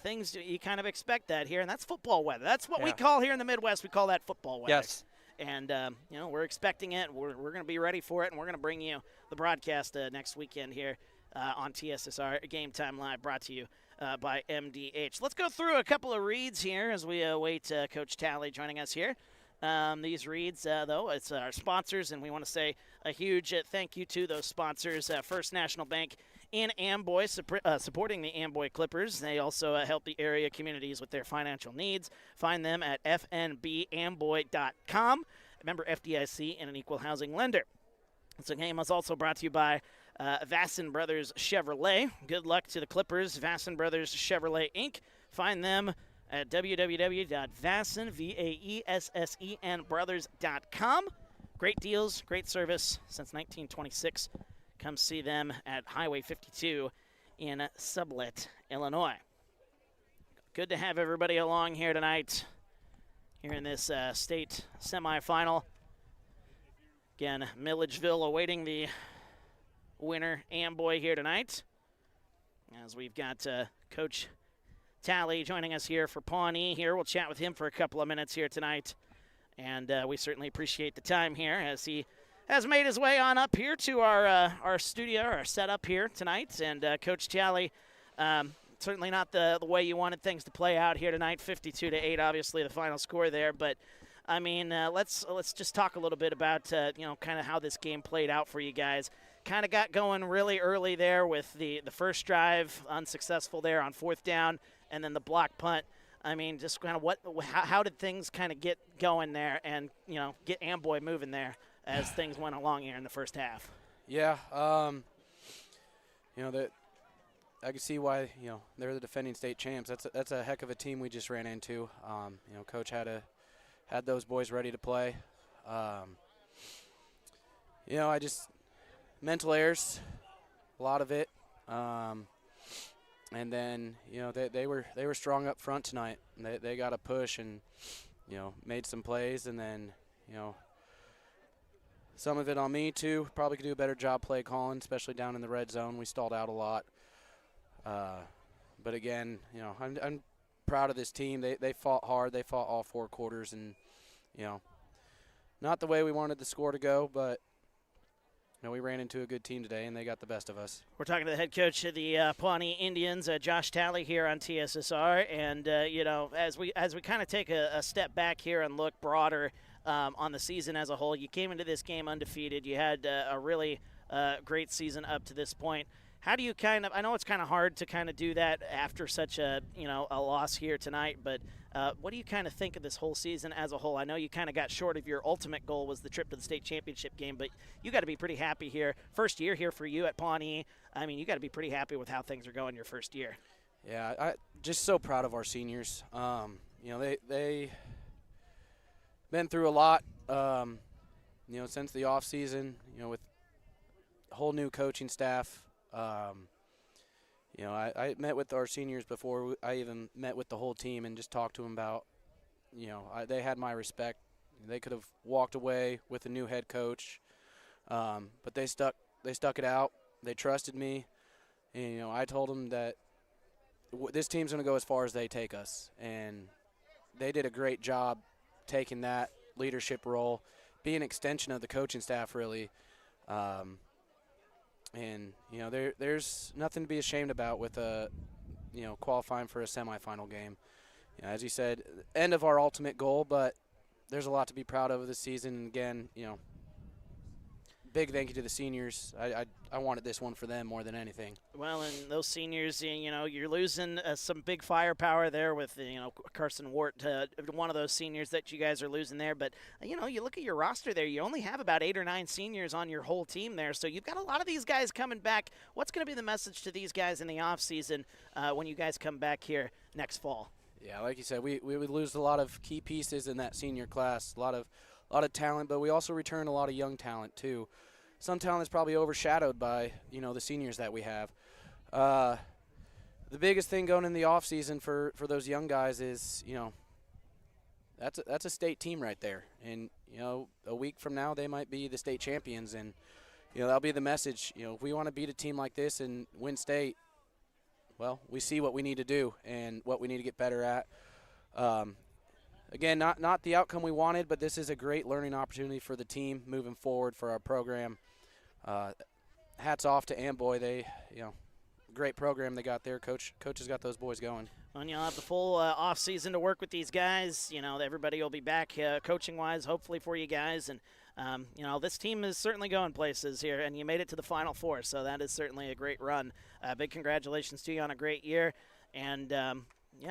things, you kind of expect that here, and that's football weather. That's what we call here in the Midwest. We call that football weather. Yes. And, you know, we're expecting it. We're going to be ready for it, and we're going to bring you the broadcast next weekend here on TSSR Game Time Live, brought to you by MDH. Let's go through a couple of reads here as we await Coach Talley joining us here. These reads, though, it's our sponsors, and we want to say a huge thank you to those sponsors. First National Bank in Amboy, supporting the Amboy Clippers. They also help the area communities with their financial needs. Find them at fnbamboy.com. Member FDIC and an equal housing lender. This game was also brought to you by Vasson Brothers Chevrolet. Good luck to the Clippers, Vasson Brothers Chevrolet Inc. Find them at www.vassenbrothers.com. Great deals, great service since 1926. Come see them at Highway 52 in Sublette, Illinois. Good to have everybody along here tonight, here in this state semifinal. Again, Milledgeville awaiting the winner, Amboy, here tonight. As we've got Coach Talley joining us here for Pawnee here. We'll chat with him for a couple of minutes here tonight. And we certainly appreciate the time here as he has made his way on up here to our studio, our setup here tonight. And Coach Talley, certainly not the way you wanted things to play out here tonight, 52-8, obviously the final score there. But I mean, let's just talk a little bit about kind of how this game played out for you guys. Kind of got going really early there with the first drive, unsuccessful there on 4th down, and then the block punt. I mean, just kind of how did things kind of get going there and get Amboy moving there as things went along here in the first half? Yeah, that I can see why they're the defending state champs. That's a heck of a team we just ran into. Coach had those boys ready to play. I just mental errors, a lot of it. And then they were strong up front tonight. They got a push and made some plays, and then some of it on me too. Probably could do a better job play calling, especially down in the red zone. We stalled out a lot. But again, I'm proud of this team. They fought hard. They fought all 4 quarters, and not the way we wanted the score to go, but we ran into a good team today, and they got the best of us. We're talking to the head coach of the Pawnee Indians, Josh Talley, here on TSSR. And, as we kind of take a step back here and look broader on the season as a whole, you came into this game undefeated. You had a really great season up to this point. How do you I know it's kind of hard to kind of do that after such a loss here tonight, but what do you kind of think of this whole season as a whole? I know you kind of got short of your ultimate goal was the trip to the state championship game, but you got to be pretty happy here. First year here for you at Pawnee. I mean, you got to be pretty happy with how things are going your first year. Yeah, I just so proud of our seniors. They been through a lot, since the off season, with a whole new coaching staff. I met with our seniors before I even met with the whole team and just talked to them about, they had my respect. They could have walked away with a new head coach, but they stuck it out. They trusted me, and I told them that this team's going to go as far as they take us, and they did a great job taking that leadership role, be an extension of the coaching staff really. And there's nothing to be ashamed about with qualifying for a semifinal game. As you said, end of our ultimate goal, but there's a lot to be proud of this season. And again, big thank you to the seniors. I wanted this one for them more than anything. Well, and those seniors, you're losing some big firepower there with, Carson Wart, one of those seniors that you guys are losing there. But, you look at your roster there, you only have about 8 or 9 seniors on your whole team there. So you've got a lot of these guys coming back. What's going to be the message to these guys in the offseason when you guys come back here next fall? Yeah, like you said, we would lose a lot of key pieces in that senior class, a lot of talent, but we also return a lot of young talent too. Some talent is probably overshadowed by, the seniors that we have. The biggest thing going in the off season for those young guys is, that's a state team right there. And, a week from now they might be the state champions, and, that'll be the message. If we want to beat a team like this and win state, well, we see what we need to do and what we need to get better at. Again, not the outcome we wanted, but this is a great learning opportunity for the team moving forward for our program. Hats off to Amboy. They, great program they got there. Coach has got those boys going. And you'll have the full off season to work with these guys. Everybody will be back coaching-wise, hopefully for you guys. And This team is certainly going places here, and you made it to the Final Four, so that is certainly a great run. Big congratulations to you on a great year, and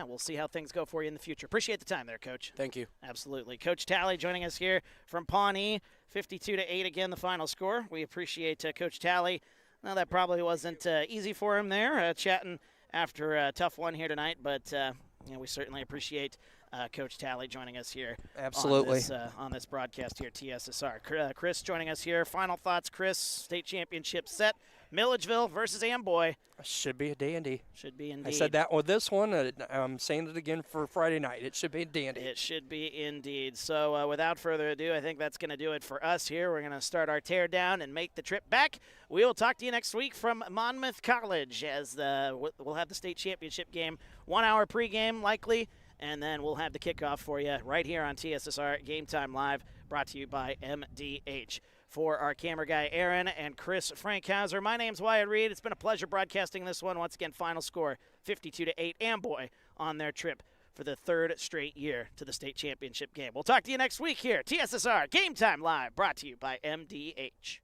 we'll see how things go for you in the future. Appreciate the time there, Coach. Thank you. Absolutely. Coach Talley joining us here from Pawnee, 52-8 again, the final score. We appreciate Coach Talley. Now, that probably wasn't easy for him there, chatting after a tough one here tonight, but we certainly appreciate Coach Talley joining us here. Absolutely. On this broadcast here at TSSR. Chris joining us here. Final thoughts, Chris. State championship set. Milledgeville versus Amboy. Should be a dandy. Should be indeed. I said that with this one. I'm saying it again for Friday night. It should be a dandy. It should be indeed. So without further ado, I think that's going to do it for us here. We're going to start our tear down and make the trip back. We will talk to you next week from Monmouth College as we'll have the state championship game. 1 hour pregame likely, and then we'll have the kickoff for you right here on TSSR Game Time Live, brought to you by MDH. For our camera guy, Aaron, and Chris Frankhauser, my name's Wyatt Reed. It's been a pleasure broadcasting this one. Once again, final score, 52-8, Amboy on their trip for the 3rd straight year to the state championship game. We'll talk to you next week here, TSSR Game Time Live, brought to you by MDH.